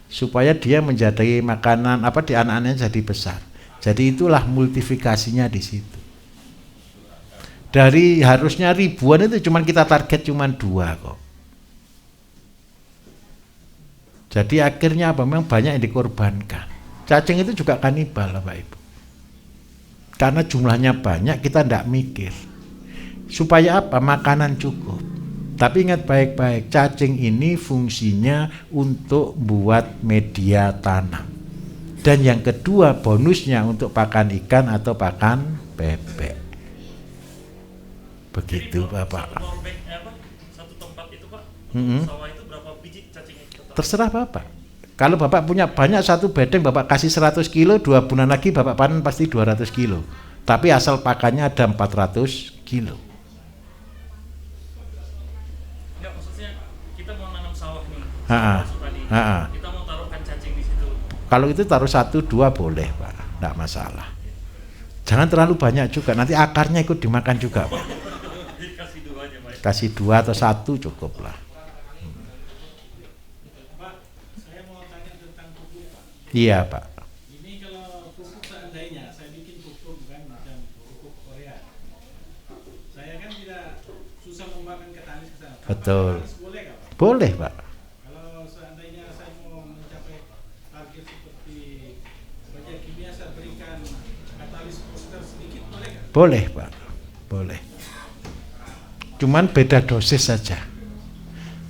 Supaya dia menjadi makanan di anak-anaknya jadi besar. Jadi itulah multifikasinya di situ. Dari harusnya ribuan itu cuman kita target cuman 2 kok. Jadi akhirnya apa? Memang banyak yang dikorbankan. Cacing itu juga kanibal Bapak Ibu. Karena jumlahnya banyak kita tidak mikir. Supaya apa? Makanan cukup. Tapi ingat baik-baik, cacing ini fungsinya untuk buat media tanam. Dan yang kedua bonusnya untuk pakan ikan atau pakan bebek. Begitu Bapak. Satu tempat itu Pak, Mm-hmm. sawah itu berapa biji cacingnya? Terserah Bapak. Kalau Bapak punya banyak satu bedeng Bapak kasih 100 kilo, 2 bulan lagi Bapak panen pasti 200 kilo. Tapi asal pakannya ada 400 kilo. Enggak, maksudnya kita mau nanam sawah nih, Ha-ha. tadi. Ha-ha. Kita mau taruhkan cacing di situ. Kalau itu taruh 1-2 boleh Pak, tidak masalah. Jangan terlalu banyak juga, nanti akarnya ikut dimakan juga Pak. Kasih 2 aja Pak. Kasih 2 atau 1 cukup lah. Pak, saya mau tanya tentang pupuk Pak. Iya Pak. Ini kalau pupuk seandainya saya bikin pupuk kan macam pupuk Korea. Saya kan tidak susah membawakan ke Tanis ke sana. Betul. Tanis boleh nggak Pak? Boleh Pak. Kalau seandainya saya mau mencapai target seperti baja kimia, saya berikan katalis booster sedikit boleh nggak? Boleh Pak. Boleh. Cuman beda dosis saja.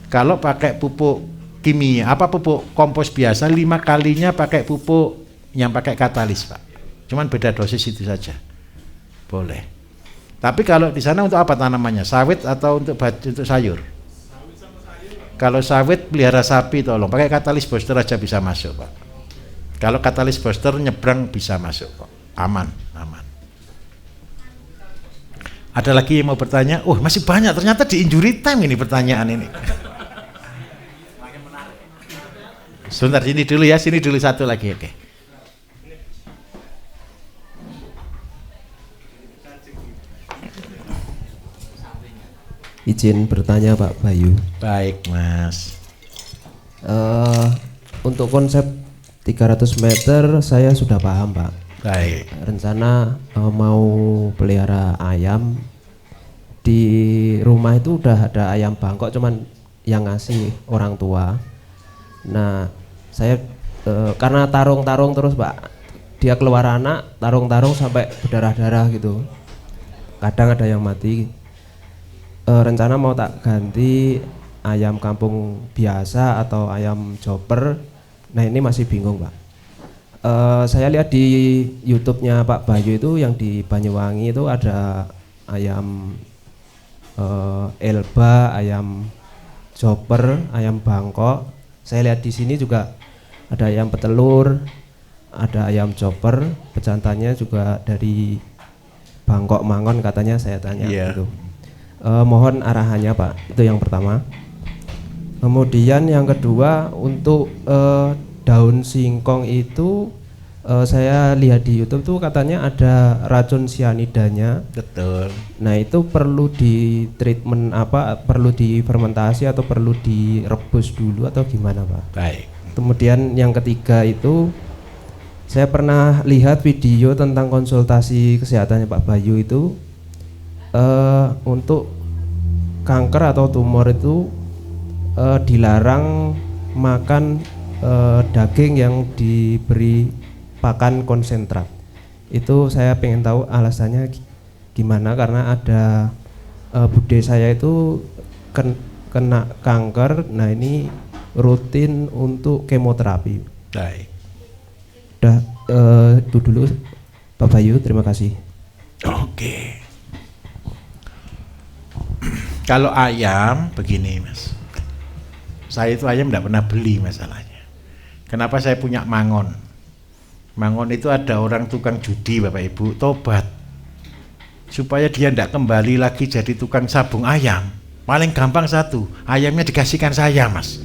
Kalau pakai pupuk kimia, pupuk kompos biasa 5 kalinya pakai pupuk yang pakai katalis Pak. Cuman beda dosis itu saja. Boleh. Tapi kalau di sana untuk apa tanamannya? Sawit atau untuk sayur? Kalau sawit pelihara sapi tolong pakai katalis booster aja bisa masuk Pak. Kalau katalis booster nyebrang bisa masuk kok. Aman. Ada lagi yang mau bertanya? Oh masih banyak, ternyata di injury time ini pertanyaan ini. Sebentar, sini dulu satu lagi, oke. Izin bertanya Pak Bayu. Baik Mas. Untuk konsep 300 meter saya sudah paham Pak. Baik. Rencana mau pelihara ayam. Di rumah itu udah ada ayam bangkok, cuman yang ngasih orang tua. Nah saya karena tarung-tarung terus Pak, dia keluar anak, tarung-tarung sampai berdarah-darah gitu. Kadang ada yang mati. Rencana mau tak ganti ayam kampung biasa atau ayam chopper. Nah ini masih bingung Pak. Saya lihat di YouTube-nya Pak Bayu itu yang di Banyuwangi itu ada ayam Elba, ayam chopper, ayam bangkok. Saya lihat di sini juga ada ayam petelur, ada ayam chopper, pejantannya juga dari Bangkok Mangon katanya, saya tanya gitu. Mohon arahannya Pak, itu yang pertama. Kemudian yang kedua untuk daun singkong itu saya lihat di YouTube tuh katanya ada racun sianidanya. Betul. Nah itu perlu di treatment perlu difermentasi atau perlu direbus dulu atau gimana Pak? Baik. Kemudian yang ketiga itu saya pernah lihat video tentang konsultasi kesehatannya Pak Bayu itu untuk kanker atau tumor itu dilarang makan daging yang diberi pakan konsentrat. Itu saya pengen tahu alasannya gimana, karena ada bude saya itu kena kanker. Nah ini rutin untuk kemoterapi. Baik. Udah itu dulu Pak Bayu, terima kasih. Oke. Kalau ayam begini Mas, saya itu ayam tidak pernah beli masalahnya. Kenapa saya punya mangon? Mangon itu ada orang tukang judi Bapak Ibu, tobat supaya dia tidak kembali lagi jadi tukang sabung ayam. Paling gampang satu, ayamnya dikasihkan saya Mas.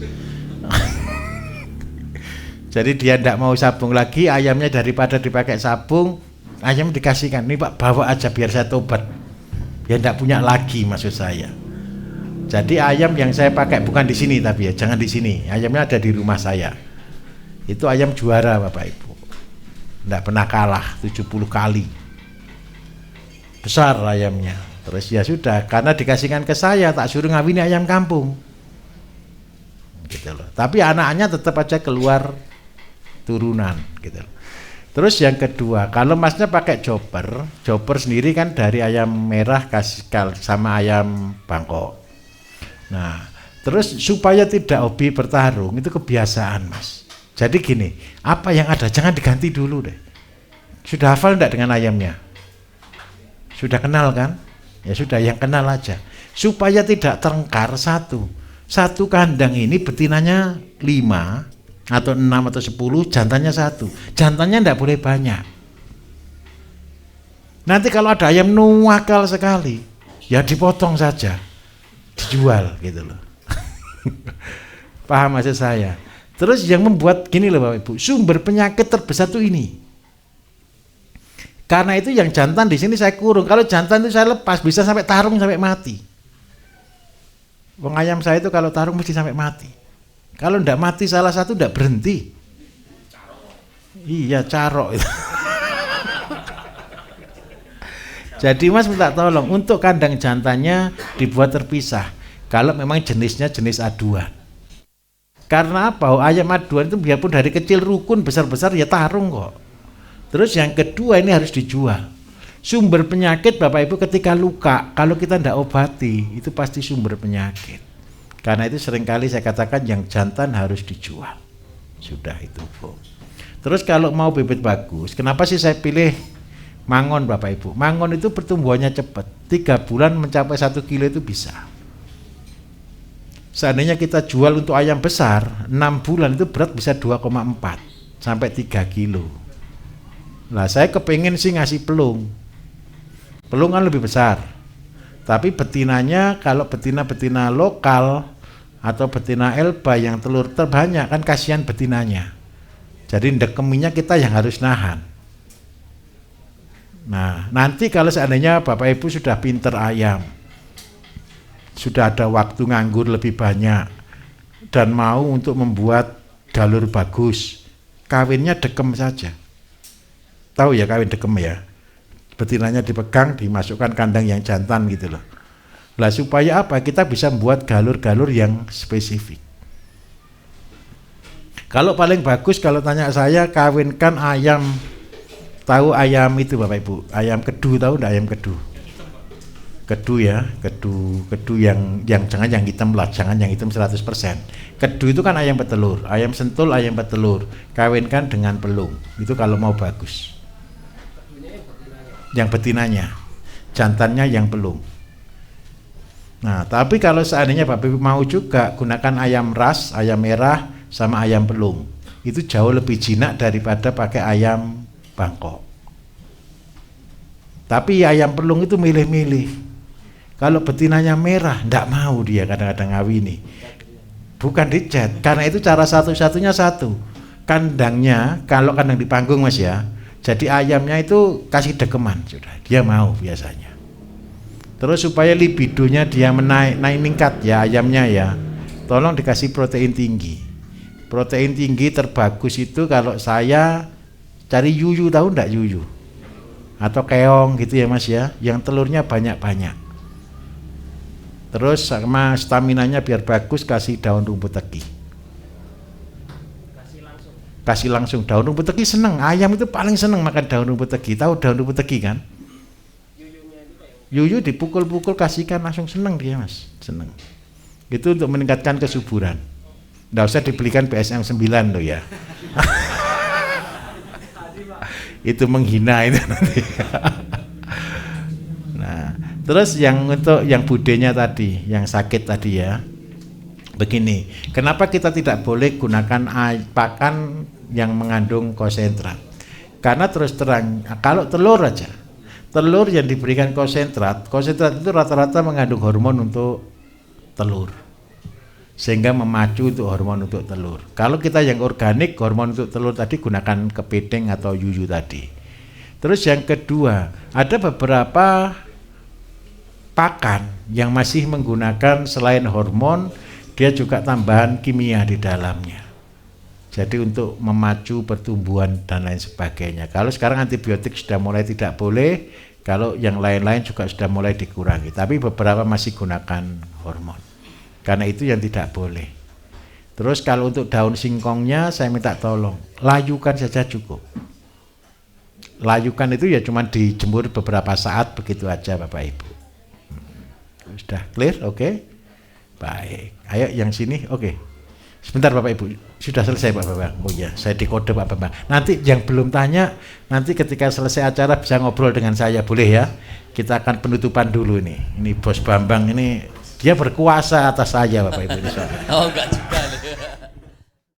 Jadi dia tidak mau sabung lagi, ayamnya daripada dipakai sabung, ayam dikasihkan. Ini Pak bawa aja biar saya tobat. Ya tidak punya lagi maksud saya. Jadi ayam yang saya pakai bukan di sini tapi ya, jangan di sini. Ayamnya ada di rumah saya. Itu ayam juara Bapak Ibu. Tidak pernah kalah 70 kali. Besar ayamnya. Terus ya sudah, karena dikasihkan ke saya, tak suruh ngawini ayam kampung. Gitu loh. Tapi anaknya tetap aja keluar turunan gitu loh. Terus yang kedua, kalau masnya pakai chopper sendiri kan dari ayam merah kasih sama ayam Bangkok. Nah, terus supaya tidak hobi bertarung, itu kebiasaan mas. Jadi gini, apa yang ada jangan diganti dulu deh. Sudah hafal enggak dengan ayamnya? Sudah kenal kan? Ya sudah, yang kenal aja. Supaya tidak terengkar satu kandang ini betinanya 5 atau 6 atau 10, jantannya 1. Jantannya enggak boleh banyak. Nanti kalau ada ayam nuwakal sekali, ya dipotong saja, dijual gitu loh. Paham maksud saya? Terus yang membuat gini loh Bapak Ibu, sumber penyakit terbesar tuh ini. Karena itu yang jantan di sini saya kurung. Kalau jantan itu saya lepas bisa sampai tarung sampai mati. Wong ayam saya itu kalau tarung mesti sampai mati. Kalau ndak mati salah satu ndak berhenti. Iya, carok itu. Jadi mas minta tolong untuk kandang jantannya dibuat terpisah. Kalau memang jenisnya jenis aduan. Karena apa? Ayam aduan itu biarpun dari kecil rukun besar-besar ya tarung kok. Terus yang kedua ini harus dijual. Sumber penyakit Bapak Ibu ketika luka, kalau kita tidak obati itu pasti sumber penyakit. Karena itu seringkali saya katakan yang jantan harus dijual. Sudah itu Bu. Terus kalau mau bibit bagus, kenapa sih saya pilih mangon Bapak Ibu? Mangon itu pertumbuhannya cepat, 3 bulan mencapai 1 kilo itu bisa. Seandainya kita jual untuk ayam besar, 6 bulan itu berat bisa 2,4 sampai 3 kilo. Nah saya kepengen sih ngasih pelung. Pelung kan lebih besar. Tapi betinanya kalau betina-betina lokal atau betina Elba yang telur terbanyak kan kasihan betinanya. Jadi ndekeminya kita yang harus nahan. Nah nanti kalau seandainya Bapak Ibu sudah pinter ayam, sudah ada waktu nganggur lebih banyak dan mau untuk membuat galur bagus, kawinnya dekem saja. Tahu ya kawin dekem ya, betinanya dipegang, dimasukkan kandang yang jantan gitu loh. Lah supaya apa? Kita bisa membuat galur-galur yang spesifik. Kalau paling bagus kalau tanya saya kawinkan ayam, tahu ayam itu Bapak Ibu, ayam kedu, tahu enggak ayam kedu? Kedu ya, kedu yang jangan yang hitam lah, jangan yang hitam 100%. Kedu itu kan ayam petelur, ayam sentul, ayam petelur, kawinkan dengan pelung. Itu kalau mau bagus. Yang betinanya, jantannya yang pelung. Nah, tapi kalau seandainya Bapak Ibu mau juga gunakan ayam ras, ayam merah sama ayam pelung. Itu jauh lebih jinak daripada pakai ayam Bangkok. Tapi ayam pelung itu milih-milih. Kalau betinanya merah, ndak mau dia kadang-kadang ngawini. Bukan dicet, karena itu cara satu-satunya satu. Kandangnya, kalau kandang di panggung mas ya, jadi ayamnya itu kasih dekeman sudah, dia mau biasanya. Terus supaya libidonya dia meningkat ya ayamnya ya, tolong dikasih protein tinggi. Protein tinggi terbagus itu kalau saya cari yuyu, tahu enggak yuyu? Atau keong gitu ya mas ya, yang telurnya banyak-banyak. Terus sama staminanya biar bagus kasih daun rumput tegi. Kasih langsung daun rumput tegi, seneng. Ayam itu paling seneng makan daun rumput tegi. Tahu daun rumput tegi kan? Yuyu dipukul-pukul kasihkan langsung seneng dia mas, seneng. Itu untuk meningkatkan kesuburan. Nggak usah dibelikan BSM 9 loh ya. Itu menghina itu nanti. Nah, terus yang untuk yang budenya tadi, yang sakit tadi ya. Begini, kenapa kita tidak boleh gunakan pakan yang mengandung konsentrat? Karena terus terang, kalau telur aja, telur yang diberikan konsentrat itu rata-rata mengandung hormon untuk telur, sehingga memacu untuk hormon untuk telur. Kalau kita yang organik, hormon untuk telur tadi gunakan kepiting atau yuyu tadi. Terus yang kedua, ada beberapa pakan yang masih menggunakan selain hormon, dia juga tambahan kimia di dalamnya. Jadi untuk memacu pertumbuhan dan lain sebagainya. Kalau sekarang antibiotik sudah mulai tidak boleh, Kalau yang lain-lain juga sudah mulai dikurangi, tapi beberapa masih gunakan hormon. Karena itu yang tidak boleh. Terus kalau untuk daun singkongnya saya minta tolong, layukan saja cukup. Layukan itu ya cuma dijemur beberapa saat begitu aja Bapak Ibu. Sudah clear? Oke. Baik. Ayo yang sini. Oke. Sebentar Bapak Ibu, sudah selesai Pak Bambang. Oh iya, saya dikode Pak Bambang. Nanti yang belum tanya, nanti ketika selesai acara bisa ngobrol dengan saya, boleh ya? Kita akan penutupan dulu nih. Ini Bos Bambang ini, dia berkuasa atas saya Bapak Ibu. Oh enggak juga.